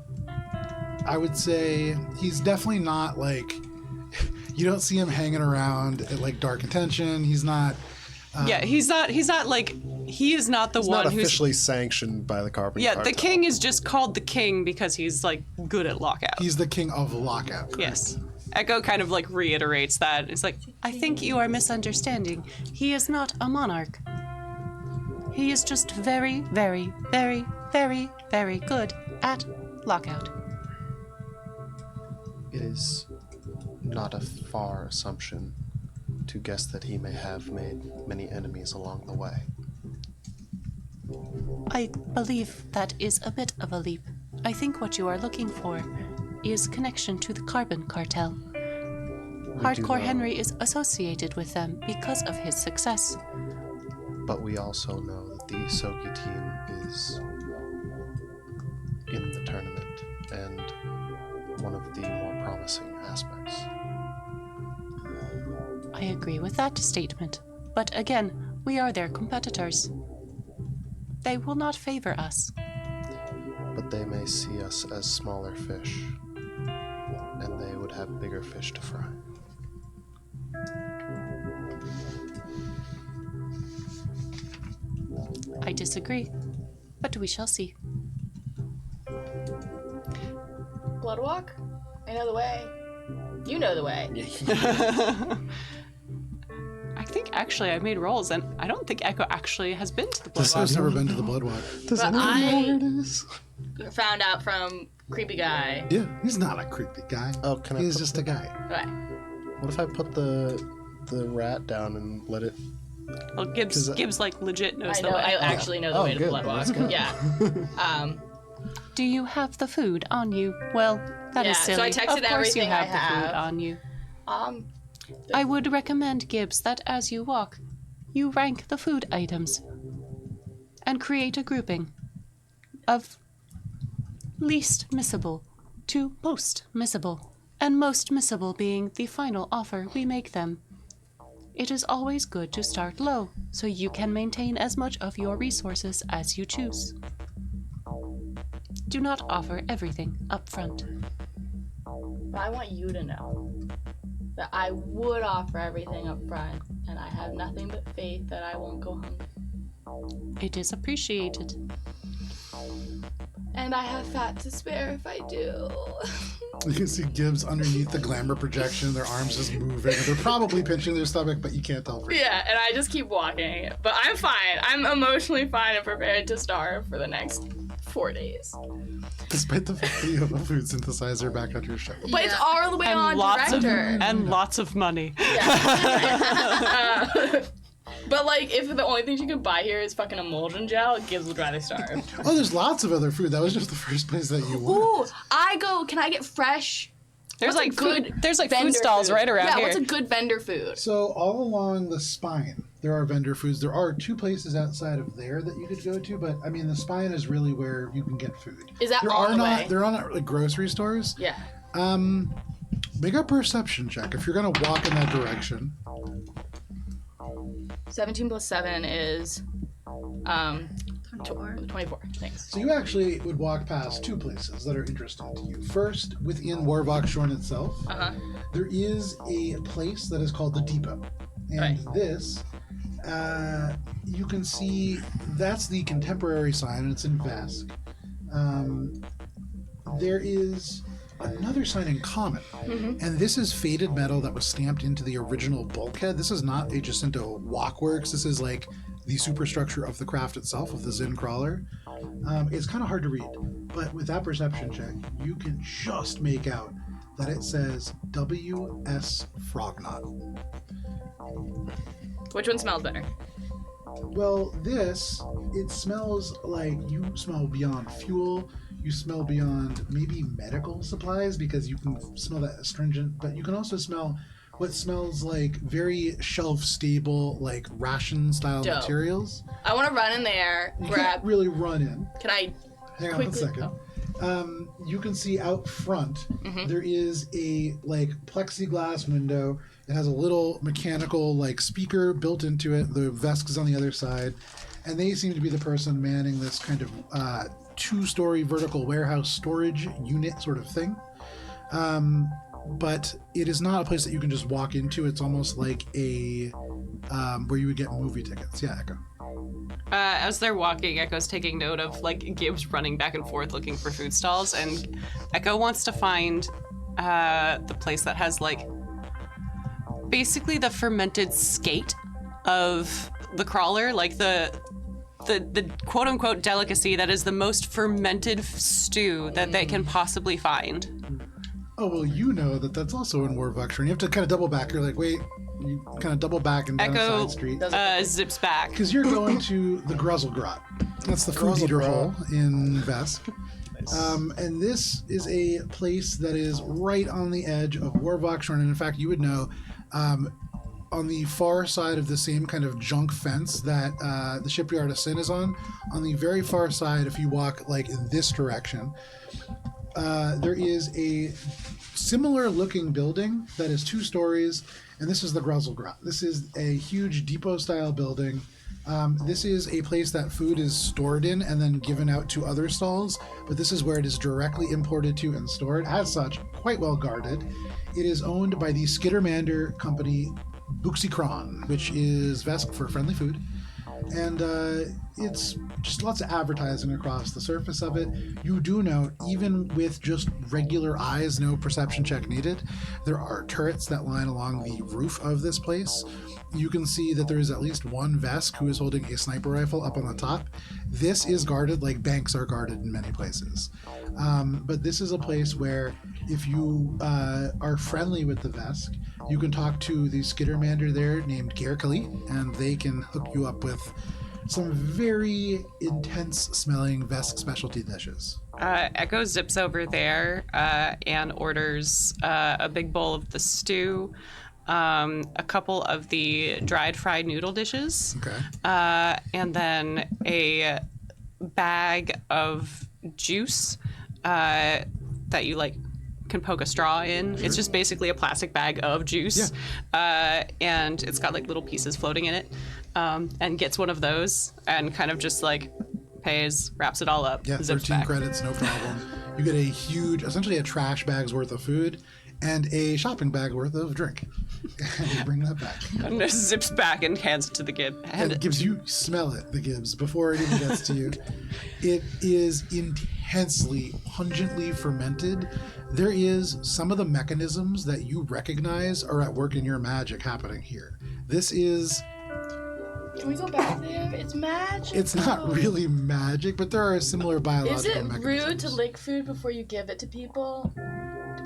I would say he's definitely not like, you don't see him hanging around at like Dark Intention. He's not. Yeah, he is not the It's one not who's officially sanctioned by the Carbon Yeah, Cartel. the king is just called the king because he's like good at lockout. He's the king of lockout. Correct? Yes. Echo kind of like reiterates that. It's like, I think you are misunderstanding. He is not a monarch. He is just very, very, very, very, very good at lockout. It is not a far assumption to guess that he may have made many enemies along the way. I believe that is a bit of a leap. I think what you are looking for is connection to the Carbon Cartel. Hardcore know- Henry is associated with them because of his success. But we also know that the Isoki team is in the tournament and one of the more promising aspects. I agree with that statement. But again, we are their competitors. They will not favor us. But they may see us as smaller fish, and they would have bigger fish to fry. I disagree. But we shall see. Bloodwalk? I know the way. You know the way. I think actually I made rolls, and I don't think Echo actually has been to the This Bloodwalk. has never been to the Bloodwalk. Does But anyone know I- where it is? Found out from Creepy Guy. Yeah, he's not a creepy guy. Oh, can I He's put- just a guy. Okay. What if I put the rat down and let it... Well, Gibbs 'Cause, Gibbs like legit knows I the know. way. I actually know the Oh, way to good. That's Bloodwalk. good. Yeah. Do you have the food on you? Well, that is Yeah, so silly. I texted of course everything you have I the have. food on you. I I would recommend, Gibbs, that as you walk, you rank the food items and create a grouping of least missable to most missable, and most missable being the final offer we make them. It is always good to start low, so you can maintain as much of your resources as you choose. Do not offer everything up front. But I want you to know that I would offer everything up front, and I have nothing but faith that I won't go hungry. It is appreciated. And I have fat to spare if I do. You can see Gibbs underneath the glamour projection. Their arms just moving. They're probably pinching their stomach, but you can't tell for sure. Yeah, and I just keep walking. But I'm fine. I'm emotionally fine and prepared to starve for the next 4 days. Despite the fact that you have a food synthesizer back on your show. But it's all the way on director. Lots of money. But like, if the only thing you can buy here is fucking emulsion gel, Gibbs would rather starve. Oh, there's lots of other food. That was just the first place that you went. Ooh, can I get fresh? There's What's a like good there's like vendor food stalls food? right around yeah, here. what's a good vendor food? So all along the spine, there are vendor foods. There are 2 places outside of there that you could go to, but I mean, the spine is really where you can get food. Is that there on are the not way? there are not like grocery stores. Yeah. Make a perception check if you're gonna walk in that direction. 17 plus 7 is 24. Thanks. So you actually would walk past 2 places that are interesting to you. First, within Warvokshorn itself, there is a place that is called the Depot. And Right. this, you can see, that's the contemporary sign, and it's in Vesk. There is another sign in common, and this is faded metal that was stamped into the original bulkhead. This is not a Jacinto Walkworks. This is like the superstructure of the craft itself, of the Zen Crawler. It's kind of hard to read, but with that perception check, you can just make out that it says W.S. Frognot. Which one smells better? Well, it smells like you smell beyond fuel. You smell beyond maybe medical supplies because you can smell that astringent, but you can also smell what smells like very shelf-stable, like ration-style Dope. materials. I want to run in there, You grab. can't really run in. Can I? Hang on quickly- 1 second. oh. You can see out front there is a like plexiglass window. It has a little mechanical like speaker built into it. The Vesk is on the other side, and they seem to be the person manning this kind of 2-story vertical warehouse storage unit sort of thing. But it is not a place that you can just walk into. It's almost like a where you would get movie tickets. Yeah, Echo. As they're walking, Echo's taking note of like Gibbs running back and forth looking for food stalls, and Echo wants to find the place that has like basically the fermented skate of the crawler, like the quote unquote delicacy that is the most fermented stew that they can possibly find. Oh, well, you know that's also in Warvuxer, and you have to kind of double back. You're like, wait, you kind of double back and down a Echo side street. zips back. Because you're going to the Gruzzlegrot. That's the food eater hole in Vesk. And this is a place that is right on the edge of Warvuxer, and in fact, you would know, on the far side of the same kind of junk fence that the Shipyard of Sin is on the very far side, if you walk like in this direction, there is a similar looking building that is 2 stories, and this is the Gruzzlegrot. This is a huge depot-style building. This is a place that food is stored in and then given out to other stalls, but this is where it is directly imported to and stored. As such, quite well guarded. It is owned by the Skittermander company Buxikron, which is Vesk for friendly food. And it's just lots of advertising across the surface of it. You do note, even with just regular eyes, no perception check needed, there are turrets that line along the roof of this place. You can see that there is at least one Vesk who is holding a sniper rifle up on the top. This is guarded like banks are guarded in many places. But this is a place where if you are friendly with the Vesk, you can talk to the Skittermander there named Gerkali, and they can hook you up with some very intense smelling Vesk specialty dishes. Echo zips over there and orders a big bowl of the stew, a couple of the dried fried noodle dishes, and then a bag of juice that you like can poke a straw in. Sure. It's just basically a plastic bag of juice, and it's got like little pieces floating in it, and gets one of those and kind of just like pays, wraps it all up, zips 13 back. credits, no problem. You get a huge, essentially a trash bag's worth of food and a shopping bag worth of drink. And you bring that back. And it zips back and hands it to the Gib. And it gives you, smell it, the Gibbs, before it even gets to you. It is intensely, pungently fermented. There is some of the mechanisms that you recognize are at work in your magic happening here. This is... Can we go back there? It's magic. It's not really magic, but there are similar biological mechanisms. Is it rude to lick food before you give it to people?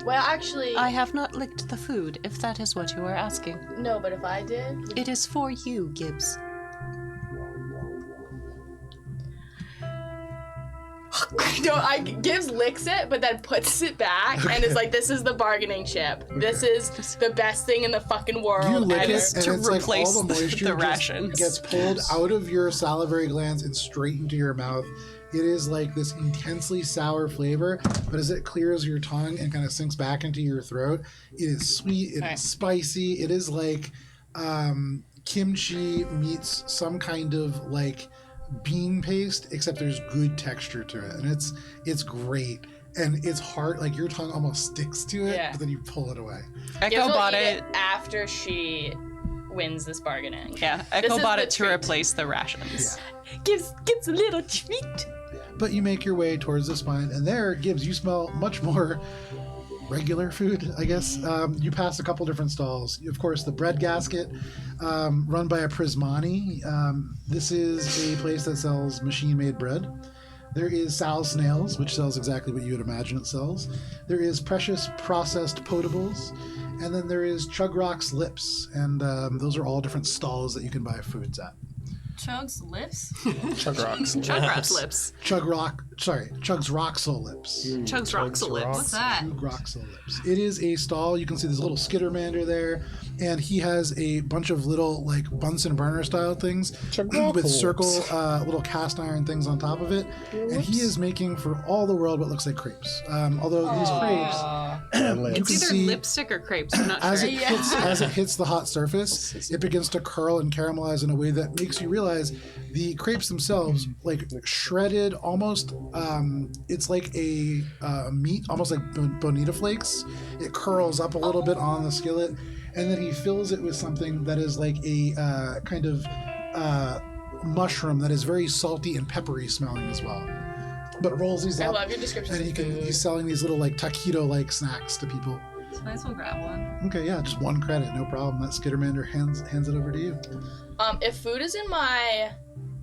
Well, actually... I have not licked the food, if that is what you are asking. No, but if I did... It is for you, Gibbs. No, Gibbs licks it, but then puts it back and is like, this is the bargaining chip. This is the best thing in the fucking world. You lick ever. it, and to it's like replace all the moisture the rations. gets pulled out of your salivary glands and straight into your mouth. It is like this intensely sour flavor, but as it clears your tongue and kind of sinks back into your throat, it is sweet, it is spicy. It is like kimchi meets some kind of like bean paste, except there's good texture to it, and it's great, and it's hard, like your tongue almost sticks to it, but then you pull it away. Echo bought it after she wins this bargaining. Yeah, Echo bought it to replace the rations. Gives a little treat. But you make your way towards the spine, and there, Gibbs, you smell much more regular food, I guess. You pass a couple different stalls. Of course, the bread gasket, run by a Prismani. This is a place that sells machine-made bread. There is Sal's Snails, which sells exactly what you would imagine it sells. There is Precious Processed Potables. And then there is Chugrock's Lips. And those are all different stalls that you can buy foods at. Chug's lips? Chugrocks. Chugrat's lips. Chug's Roxel Lips. Chug's Roxel lips. What's that? Chugroxel Lips. It is a stall. You can see there's a little Skittermander there. and he has a bunch of little like Bunsen burner style things with circle little cast iron things on top of it, and he is making for all the world what looks like crepes. Although these crepes, you It's can either see lipstick or crepes. I'm not as sure. it hits the hot surface, it begins to curl and caramelize in a way that makes you realize the crepes themselves, like shredded, almost. It's like a meat, almost like bonita flakes. It curls up a little bit on the skillet, and then he fills it with something that is like a kind of mushroom that is very salty and peppery smelling as well. But rolls these I up, love your description. and he's selling these little like taquito-like snacks to people. So might as well grab one. Okay, yeah, just 1 credit, no problem. That Skittermander hands it over to you. If food is in my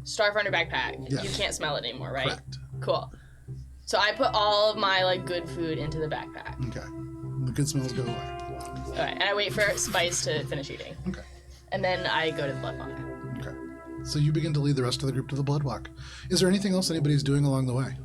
Starfinder backpack, Yes. you can't smell it anymore, right? Correct. Cool. So I put all of my like good food into the backpack. Okay. The good smells go away. All right, and I wait for Spice to finish eating. Okay. And then I go to the blood walk. Okay. So you begin to lead the rest of the group to the blood walk. Is there anything else anybody's doing along the way?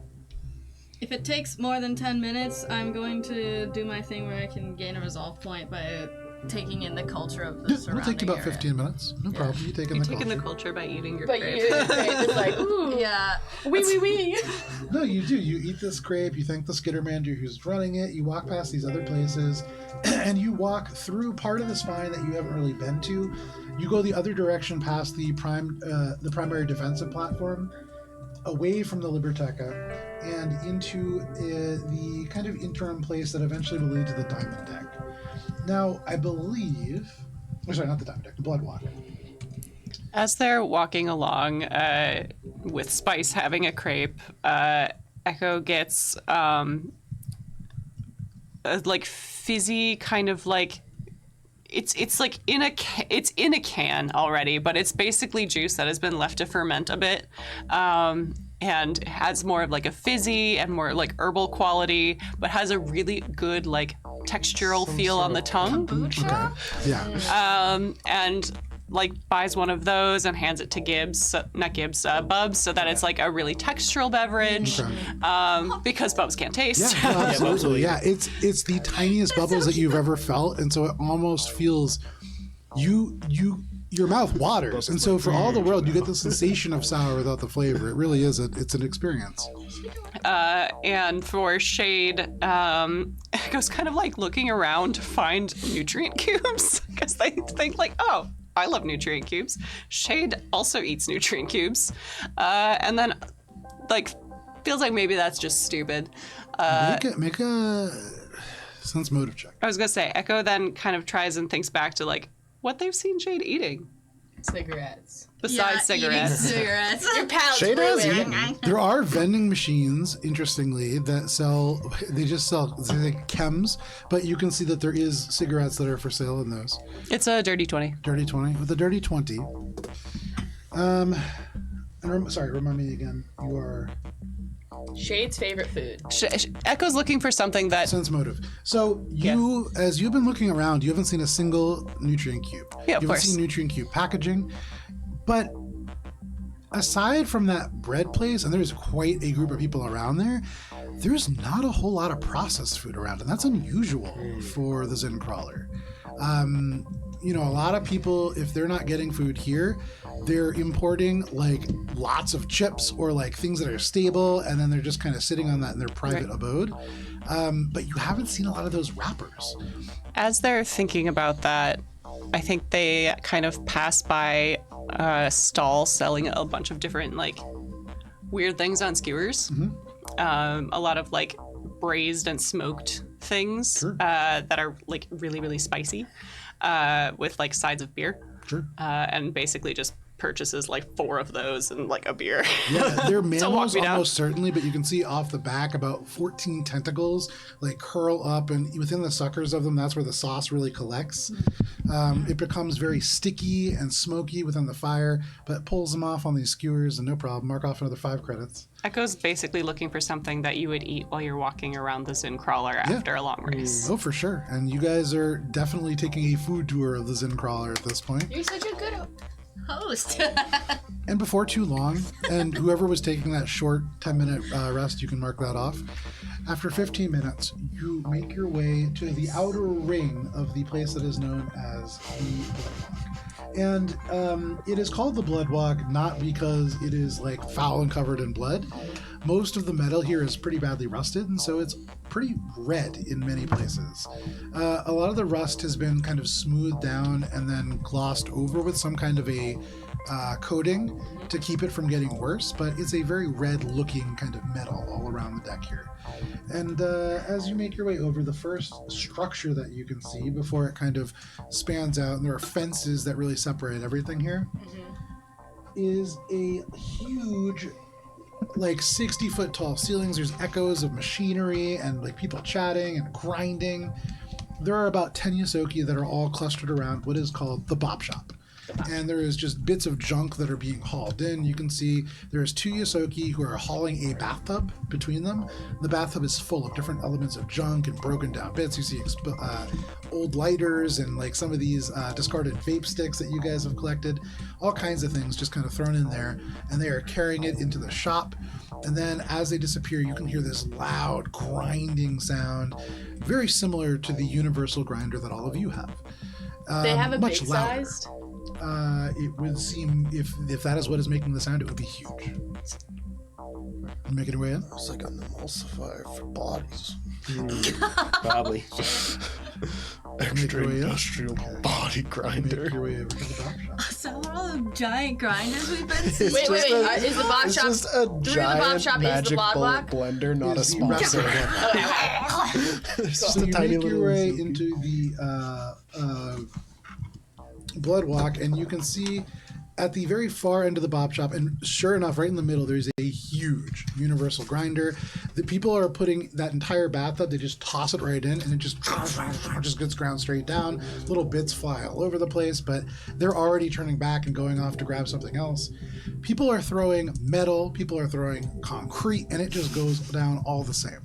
If it takes more than 10 minutes, I'm going to do my thing where I can gain a resolve point by taking in the culture of the Yeah, it'll surrounding take you about area. 15 minutes. No problem. You take in You're the taking culture. the culture by eating your But grape. you, it's like, ooh, Yeah. wee. No, you do. You eat this grape. You thank the Skittermander who's running it. You walk past these other places, and you walk through part of the spine that you haven't really been to. You go the other direction past the primary defensive platform, away from the Liberteca, and into the kind of interim place that eventually will lead to the Diamond Deck. Now, I believe... Oh, sorry, not the Diamond Deck, the Blood Walk. As they're walking along, with Spice having a crepe, Echo gets a, like fizzy kind of like it's like in a it's in a can already, but it's basically juice that has been left to ferment a bit. And has more of like a fizzy and more like herbal quality, but has a really good like textural feel on the tongue. Okay. Yeah. And like buys one of those and hands it to Bubs, so that it's like a really textural beverage, because Bubs can't taste. Yeah, no, absolutely. Yeah, it's the tiniest bubbles that you've ever felt, and so it almost feels your mouth waters, and so for all the world, you get the sensation of sour without the flavor. It really is it's an experience. And for Shade, Echo's kind of like looking around to find nutrient cubes because they think like, oh, I love nutrient cubes. Shade also eats nutrient cubes, and then like feels like maybe that's just stupid. Make a sense motive check. I was gonna say Echo then kind of tries and thinks back to like what they've seen Shade eating Cigarettes. besides cigarettes. Cigarettes. Your palate's Shade has ruined. eaten. There are vending machines, interestingly, that sell. They just sell like chems, but you can see that there is cigarettes that are for sale in those. It's a dirty 20. Dirty 20 with a dirty 20. Sorry, remind me again. You are Shade's favorite food. Echo's looking for something that sense motive. So as you've been looking around, you haven't seen a single nutrient cube. Yeah, of you haven't course. seen nutrient cube packaging, but aside from that bread place, and there's quite a group of people around there, there's not a whole lot of processed food around, and that's unusual for the Zen Crawler. A lot of people, if they're not getting food here, they're importing like lots of chips or like things that are stable, and then they're just kind of sitting on that in their private abode. But you haven't seen a lot of those wrappers. as they're thinking about that, I think they kind of pass by a stall selling a bunch of different like weird things on skewers. A lot of like braised and smoked things that are like really, really spicy, with like sides of beer. And basically just purchases like 4 of those and like a beer. Yeah, they're walk mammals me down. almost certainly, but you can see off the back about 14 tentacles like curl up, and within the suckers of them, that's where the sauce really collects. It becomes very sticky and smoky within the fire, but pulls them off on these skewers and no problem. Mark off another 5 credits. Echo's basically looking for something that you would eat while you're walking around the Zin Crawler after a long race. Oh, for sure. And you guys are definitely taking a food tour of the Zen Crawler at this point. You're such a good Host. And before too long, and whoever was taking that short 10-minute rest, you can mark that off, After 15 minutes, you make your way to the outer ring of the place that is known as the Bloodwalk. And it is called the Bloodwalk not because it is like foul and covered in blood. Most of the metal here is pretty badly rusted, and so it's pretty red in many places. A lot of the rust has been kind of smoothed down and then glossed over with some kind of a coating to keep it from getting worse, but it's a very red-looking kind of metal all around the deck here. And as you make your way over, the first structure that you can see before it kind of spans out, and there are fences that really separate everything here, is a huge, like 60-foot tall ceilings. There's echoes of machinery and like people chatting and grinding. There are about 10 Yosoki that are all clustered around what is called the Bop Shop. And there is just bits of junk that are being hauled in. You can see there's 2 Yosoki who are hauling a bathtub between them. The bathtub is full of different elements of junk and broken down bits. You see old lighters and like some of these discarded vape sticks that you guys have collected. All kinds of things just kind of thrown in there. And they are carrying it into the shop. And then as they disappear, you can hear this loud grinding sound, very similar to the universal grinder that all of you have. They have a much big louder. sized. It would seem, if that is what is making the sound, it would be huge. Make it way in. It's like an emulsifier for bodies. Probably. Extra your way up. industrial body grinder. Make your way over to the Bop Shop. So what are all the giant grinders we've been seeing? Wait, is the Bop It's Shop just a through the Bop giant Shop is the magic bullet Bloodwalk? blender, not a Is the rest sponsor. of it. It's So just a you tiny make little your way Yosoki. into the Bloodwalk, and you can see at the very far end of the Bop Shop, and sure enough, right in the middle, there's a huge universal grinder. The people are putting that entire bathtub, they just toss it right in, and it just gets ground straight down. Little bits fly all over the place, but they're already turning back and going off to grab something else. People are throwing metal, people are throwing concrete, and it just goes down all the same.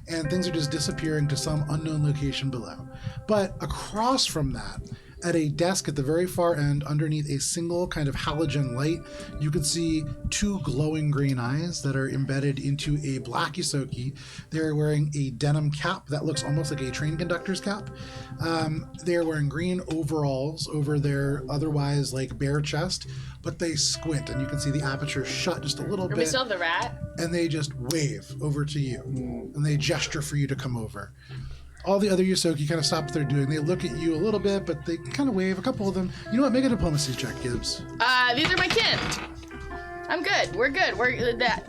And things are just disappearing to some unknown location below. But across from that, at a desk at the very far end, underneath a single kind of halogen light, you can see 2 glowing green eyes that are embedded into a black Yosoki. They're wearing a denim cap that looks almost like a train conductor's cap. They're wearing green overalls over their otherwise like bare chest, but they squint and you can see the aperture shut just a little Do bit. we still have the rat? And they just wave over to you. And they gesture for you to come over. All the other Yosoki kind of stop what they're doing. They look at you a little bit, but they kind of wave. A couple of them. You know what? Make a diplomacy check, Gibbs. These are my kin. I'm good. We're good.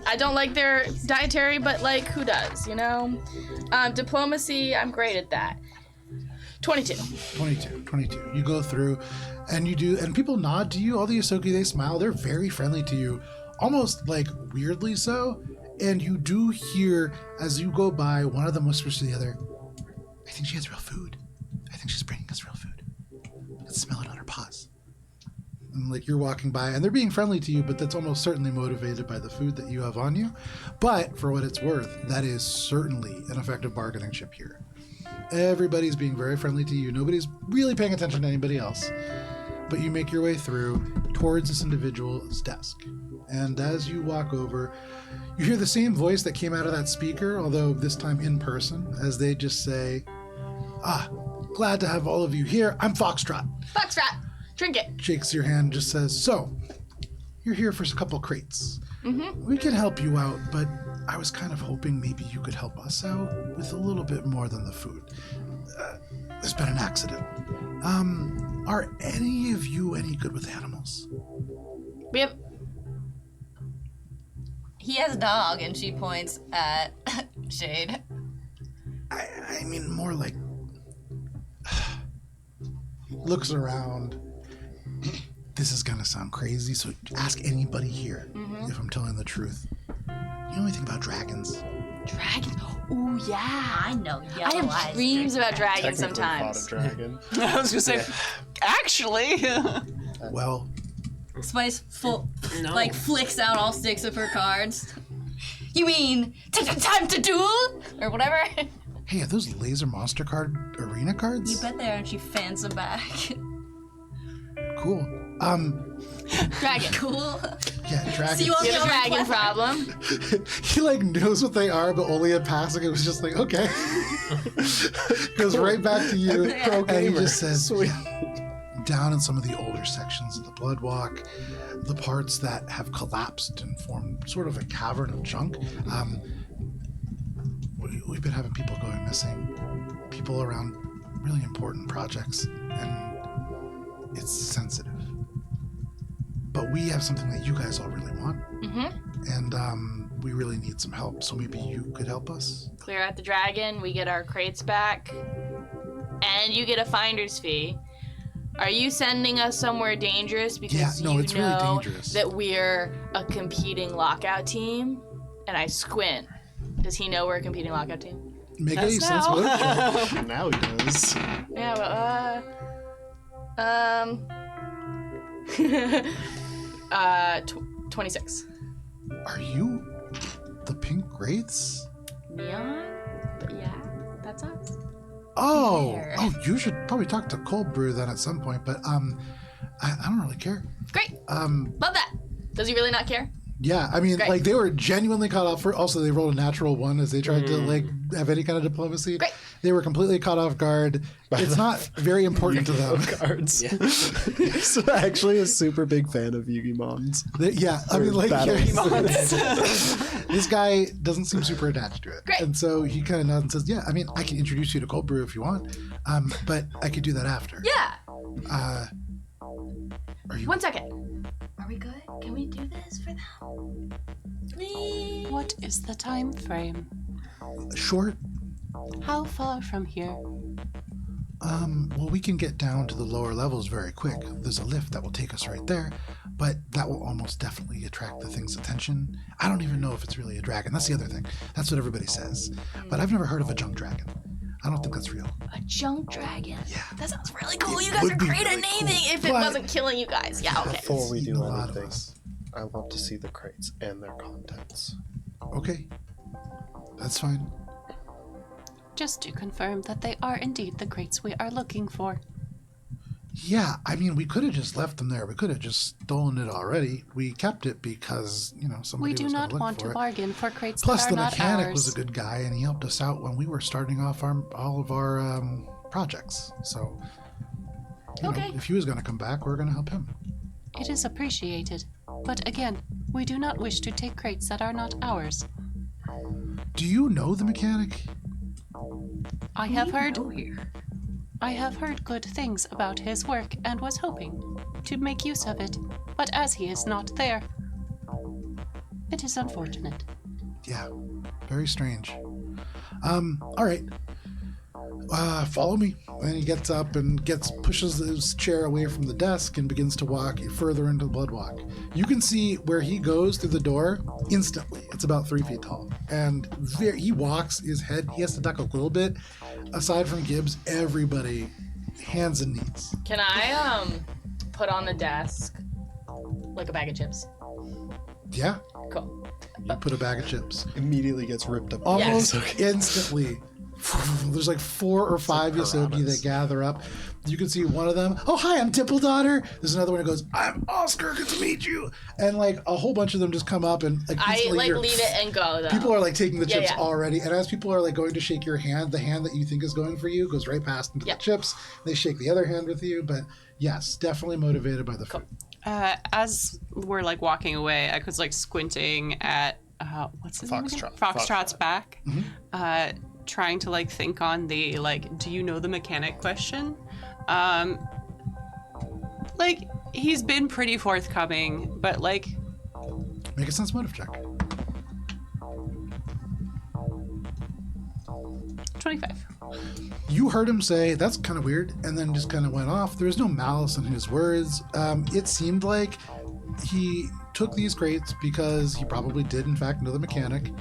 I don't like their dietary, but like, who does, you know? Diplomacy, I'm great at that. 22. 22. You go through, and you do, and people nod to you. All the Yosoki, they smile. They're very friendly to you, almost like weirdly so. And you do hear, as you go by, one of them whispers to the other, I think she has real food. I think she's bringing us real food. I can smell it on her paws. And like you're walking by, and they're being friendly to you, but that's almost certainly motivated by the food that you have on you. But for what it's worth, that is certainly an effective bargaining chip here. Everybody's being very friendly to you. Nobody's really paying attention to anybody else. But you make your way through towards this individual's desk. And as you walk over, you hear the same voice that came out of that speaker, although this time in person, as they just say, glad to have all of you here. I'm Foxtrot. Foxtrot, trinket. Shakes your hand, just says, so, you're here for a couple crates. Mm-hmm. We can help you out, but I was kind of hoping maybe you could help us out with a little bit more than the food. There's been an accident. Are any of you any good with animals? We have. He has a dog, and she points at Shade. I mean, more like... looks around. This is gonna sound crazy, so ask anybody here if I'm telling the truth. You know anything about dragons? Dragons? Oh, yeah. I know. I have dreams about dragons Technically fought sometimes. a dragon. I was gonna say, actually. Well, Spice No. like flicks out all 6 of her cards. You mean time to duel or whatever? hey, are those laser monster card arena You cards? bet they are, and she fans them back. Cool. Dragon. Cool. Yeah, dragon. See you on You the have a other dragon planet. problem. He like knows what they are, but only at passing. It was just like, okay. Goes right back to you. And he just says, down in some of the older sections of the Bloodwalk, the parts that have collapsed and formed sort of a cavern of junk, we've been having people going missing. People around really important projects, and it's sensitive. But we have something that you guys all really want. And we really need some help, so maybe you could help us? Clear out the dragon, we get our crates back, and you get a finder's fee. Are you sending us somewhere dangerous because Yeah, no, it's really know dangerous. that we're a competing lockout team? And I squint. Does he know we're a competing lockout team? Make any sense with it? Now he does. Yeah, well, 26. Are you the Pink Wraiths? Neon? But yeah, that's us. Oh, There. you should probably talk to Cold Brew then at some point. But I don't really care. Great. Love that. Does he really not care? Yeah, I mean, Great. like they were genuinely caught off. Also, they rolled a natural one as they tried to like have any kind of diplomacy. Great. They were completely caught off guard. It's not very important to them. Cards. So actually a super big fan of Yugimons. Yeah, I mean, like Battle. this guy doesn't seem super attached to it, Great. and so he kind of nods and says, "Yeah, I mean, I can introduce you to Cold Brew if you want, but I could do that after." Yeah. Are you? 1 second. Are we good? Can we do this for them? What is the time frame? Short? How far from here? Well, we can get down to the lower levels very quick. There's a lift that will take us right there, but that will almost definitely attract the thing's attention. I don't even know if it's really a dragon. That's the other thing. That's what everybody says. But I've never heard of a junk dragon. I don't think that's real. A junk dragon. Yeah. That sounds really cool. It You guys would are be great at really cool, naming if it but- wasn't killing you guys. Yeah, okay. Before we Eaten do a lot of anything, us. I want to see the crates and their contents. Okay. That's fine. Just to confirm that they are indeed the crates we are looking for. Yeah, I mean, we could have just left them there. We could have just stolen it already. We kept it because, somebody We do was not gonna look want for to it. bargain for crates Plus, that the are not mechanic ours. was a good guy, and he helped us out when we were starting off all of our projects. So, Okay. if he was going to come back, we were going to help him. It is appreciated. But again, we do not wish to take crates that are not ours. Do you know the mechanic? I have heard here. I have heard good things about his work and was hoping to make use of it. But as he is not there, it is unfortunate. Yeah, very strange. All right. Follow me. And he gets up and pushes his chair away from the desk and begins to walk further into the Bloodwalk. You can see where he goes through the door instantly. It's about 3 feet tall. And he walks, his head, he has to duck a little bit. Aside from Gibbs, everybody, hands and knees. Can I put on the desk like a bag of chips? Yeah, Cool. you put a bag of chips. Immediately gets ripped up. Almost Okay. instantly. There's like 4 or 5 Yosoki piranhas. that gather up. You can see one of them. Oh, hi, I'm Dimple Daughter. There's another one that goes, I'm Oscar. Good to meet you. And like a whole bunch of them just come up and like I instantly like you're- lead it and go though. People are like taking the Yeah, chips yeah. already, and as people are like going to shake your hand, the hand that you think is going for you goes right past into Yeah. the chips. They shake the other hand with you, but yes, definitely motivated by the food. As we're like walking away, I was like squinting at what's his name again? Foxtrot. Foxtrot's back, trying to like think on the like, do you know the mechanic question? Like he's been pretty forthcoming, but like Make a sense motive check. 25. You heard him say, that's kind of weird, and then just kind of went off. There was no malice in his words. It seemed like he took these crates because he probably did, in fact, know the mechanic.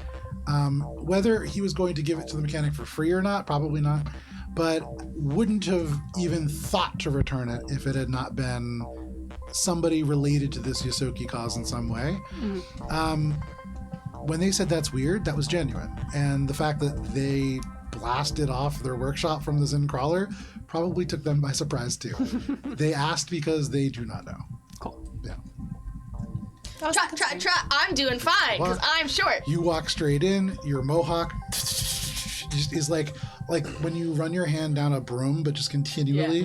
Whether he was going to give it to the mechanic for free or not, probably not, but wouldn't have even thought to return it if it had not been somebody related to this Yosoki cause in some way. When they said that's weird, that was genuine. And the fact that they blasted off their workshop from the Zen Crawler probably took them by surprise too. They asked because they do not know. Cool. Yeah. Trot. I'm doing fine because I'm short. You walk straight in. Your mohawk just is like when you run your hand down a broom, but just continually.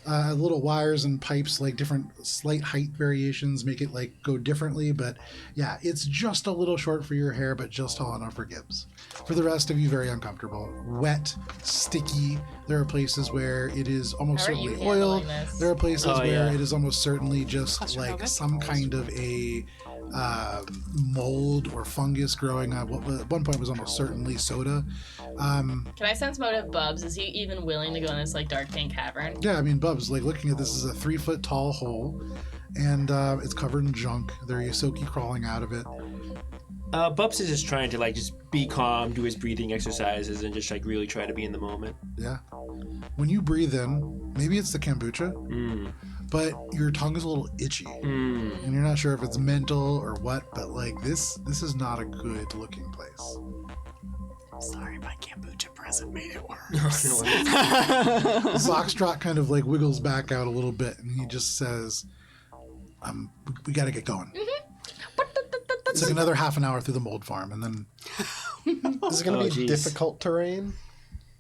Little wires and pipes, like different slight height variations, make it like go differently. But yeah, it's just a little short for your hair, but just tall enough for Gibbs. For the rest of you, very uncomfortable, wet, sticky. There are places where it is almost How are certainly you oil. handling this? There are places where yeah. it is almost certainly just like Claustrophobic? some kind of a mold or fungus growing up. What at one point was almost certainly soda. Can I sense motive Bubs? Is he even willing to go in this like dark pink cavern? Yeah, I mean, Bubs, like looking at this is a 3-foot tall hole, and it's covered in junk. There are Yosoki crawling out of it. Bubs is just trying to like just be calm, do his breathing exercises, and just like really try to be in the moment. Yeah. When you breathe in, maybe it's the kombucha, but your tongue is a little itchy, and you're not sure if it's mental or what. But like this is not a good looking place. Sorry, my kombucha present made it worse. Foxtrot kind of like wiggles back out a little bit, and he just says, "We got to get going." It's like another half an hour through the mold farm, and then Is it going to be geez. difficult terrain?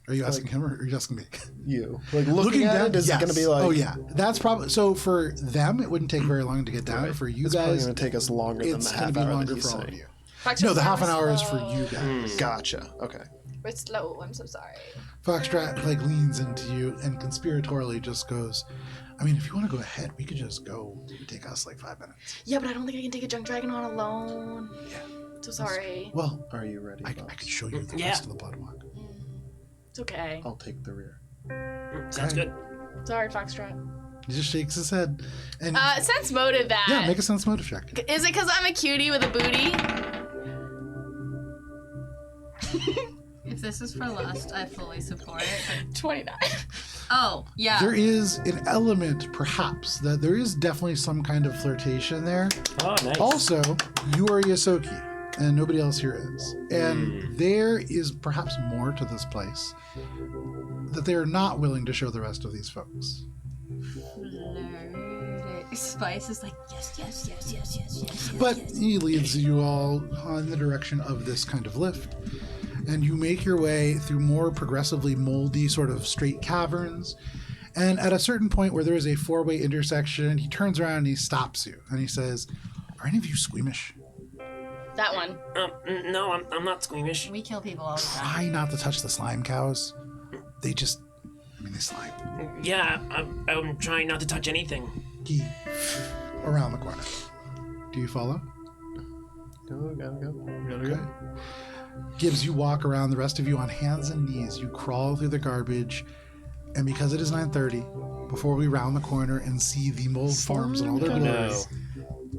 are you asking him or are you asking me? You. Like looking at it, is it going to be like... Oh yeah, that's probably so. For them, it wouldn't take very long to get down. Right. For you It's probably guys, going to take us longer than it's the going half to be hour longer that for he's all of saying. you. No, the half an hour is for you guys. Gotcha. Okay. We're slow. I'm so sorry. Foxtrot like leans into you and conspiratorially just goes, I mean, if you want to go ahead, we could just go. It would take us like 5 minutes. Yeah, but I don't think I can take a junk dragon on alone. Yeah. So sorry. Well, Are you ready, I Bubs? could show you the Yeah. rest of the blood walk. It's okay. I'll take the rear. Sounds good. Sorry, Foxtrot. He just shakes his head. And Sense motive that. yeah, make a sense motive check. Is it because I'm a cutie with a booty? If this is for lust, I fully support it. 29. Oh, yeah. There is an element, perhaps, that there is definitely some kind of flirtation there. Oh, nice. Also, you are Yosoki, and nobody else here is. And there is perhaps more to this place that they are not willing to show the rest of these folks. Spice is like, yes. But he leads you all in the direction of this kind of lift. And you make your way through more progressively moldy, sort of straight caverns. And at a certain point where there is a 4-way intersection, he turns around and he stops you. And he says, are any of you squeamish? That one. No, I'm not squeamish. We kill people all the time. Try not to touch the slime cows. They just, they slime. Yeah, I'm trying not to touch anything. He, around the corner. Do you follow? Go. Okay. Gibbs, you walk around, the rest of you on hands and knees. You crawl through the garbage, and because it is 9:30, before we round the corner and see the mold farms and all their glories,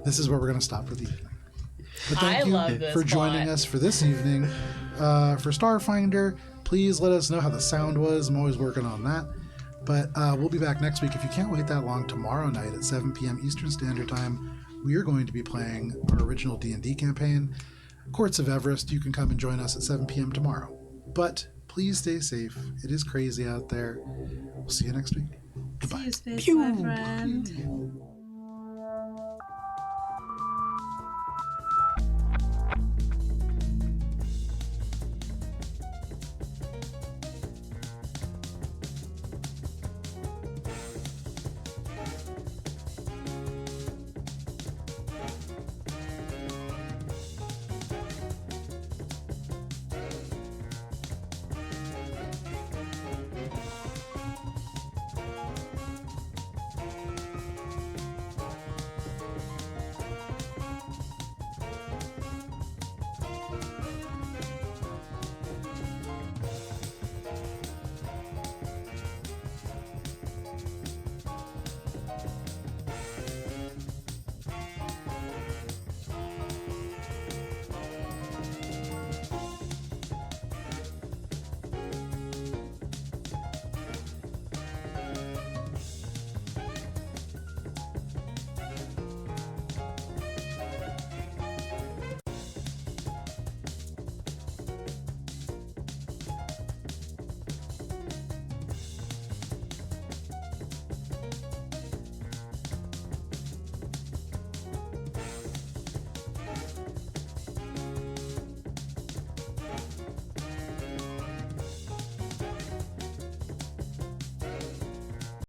this is where we're going to stop for the evening. But thank you love this for joining plot. us for this evening. For Starfinder, please let us know how the sound was. I'm always working on that. But we'll be back next week. If you can't wait that long, tomorrow night at 7 p.m. Eastern Standard Time, we are going to be playing our original D&D campaign, Courts of Everest. You can come and join us at 7 p.m. tomorrow. But please stay safe. It is crazy out there. We'll see you next week. Goodbye. See you, Space, my friend.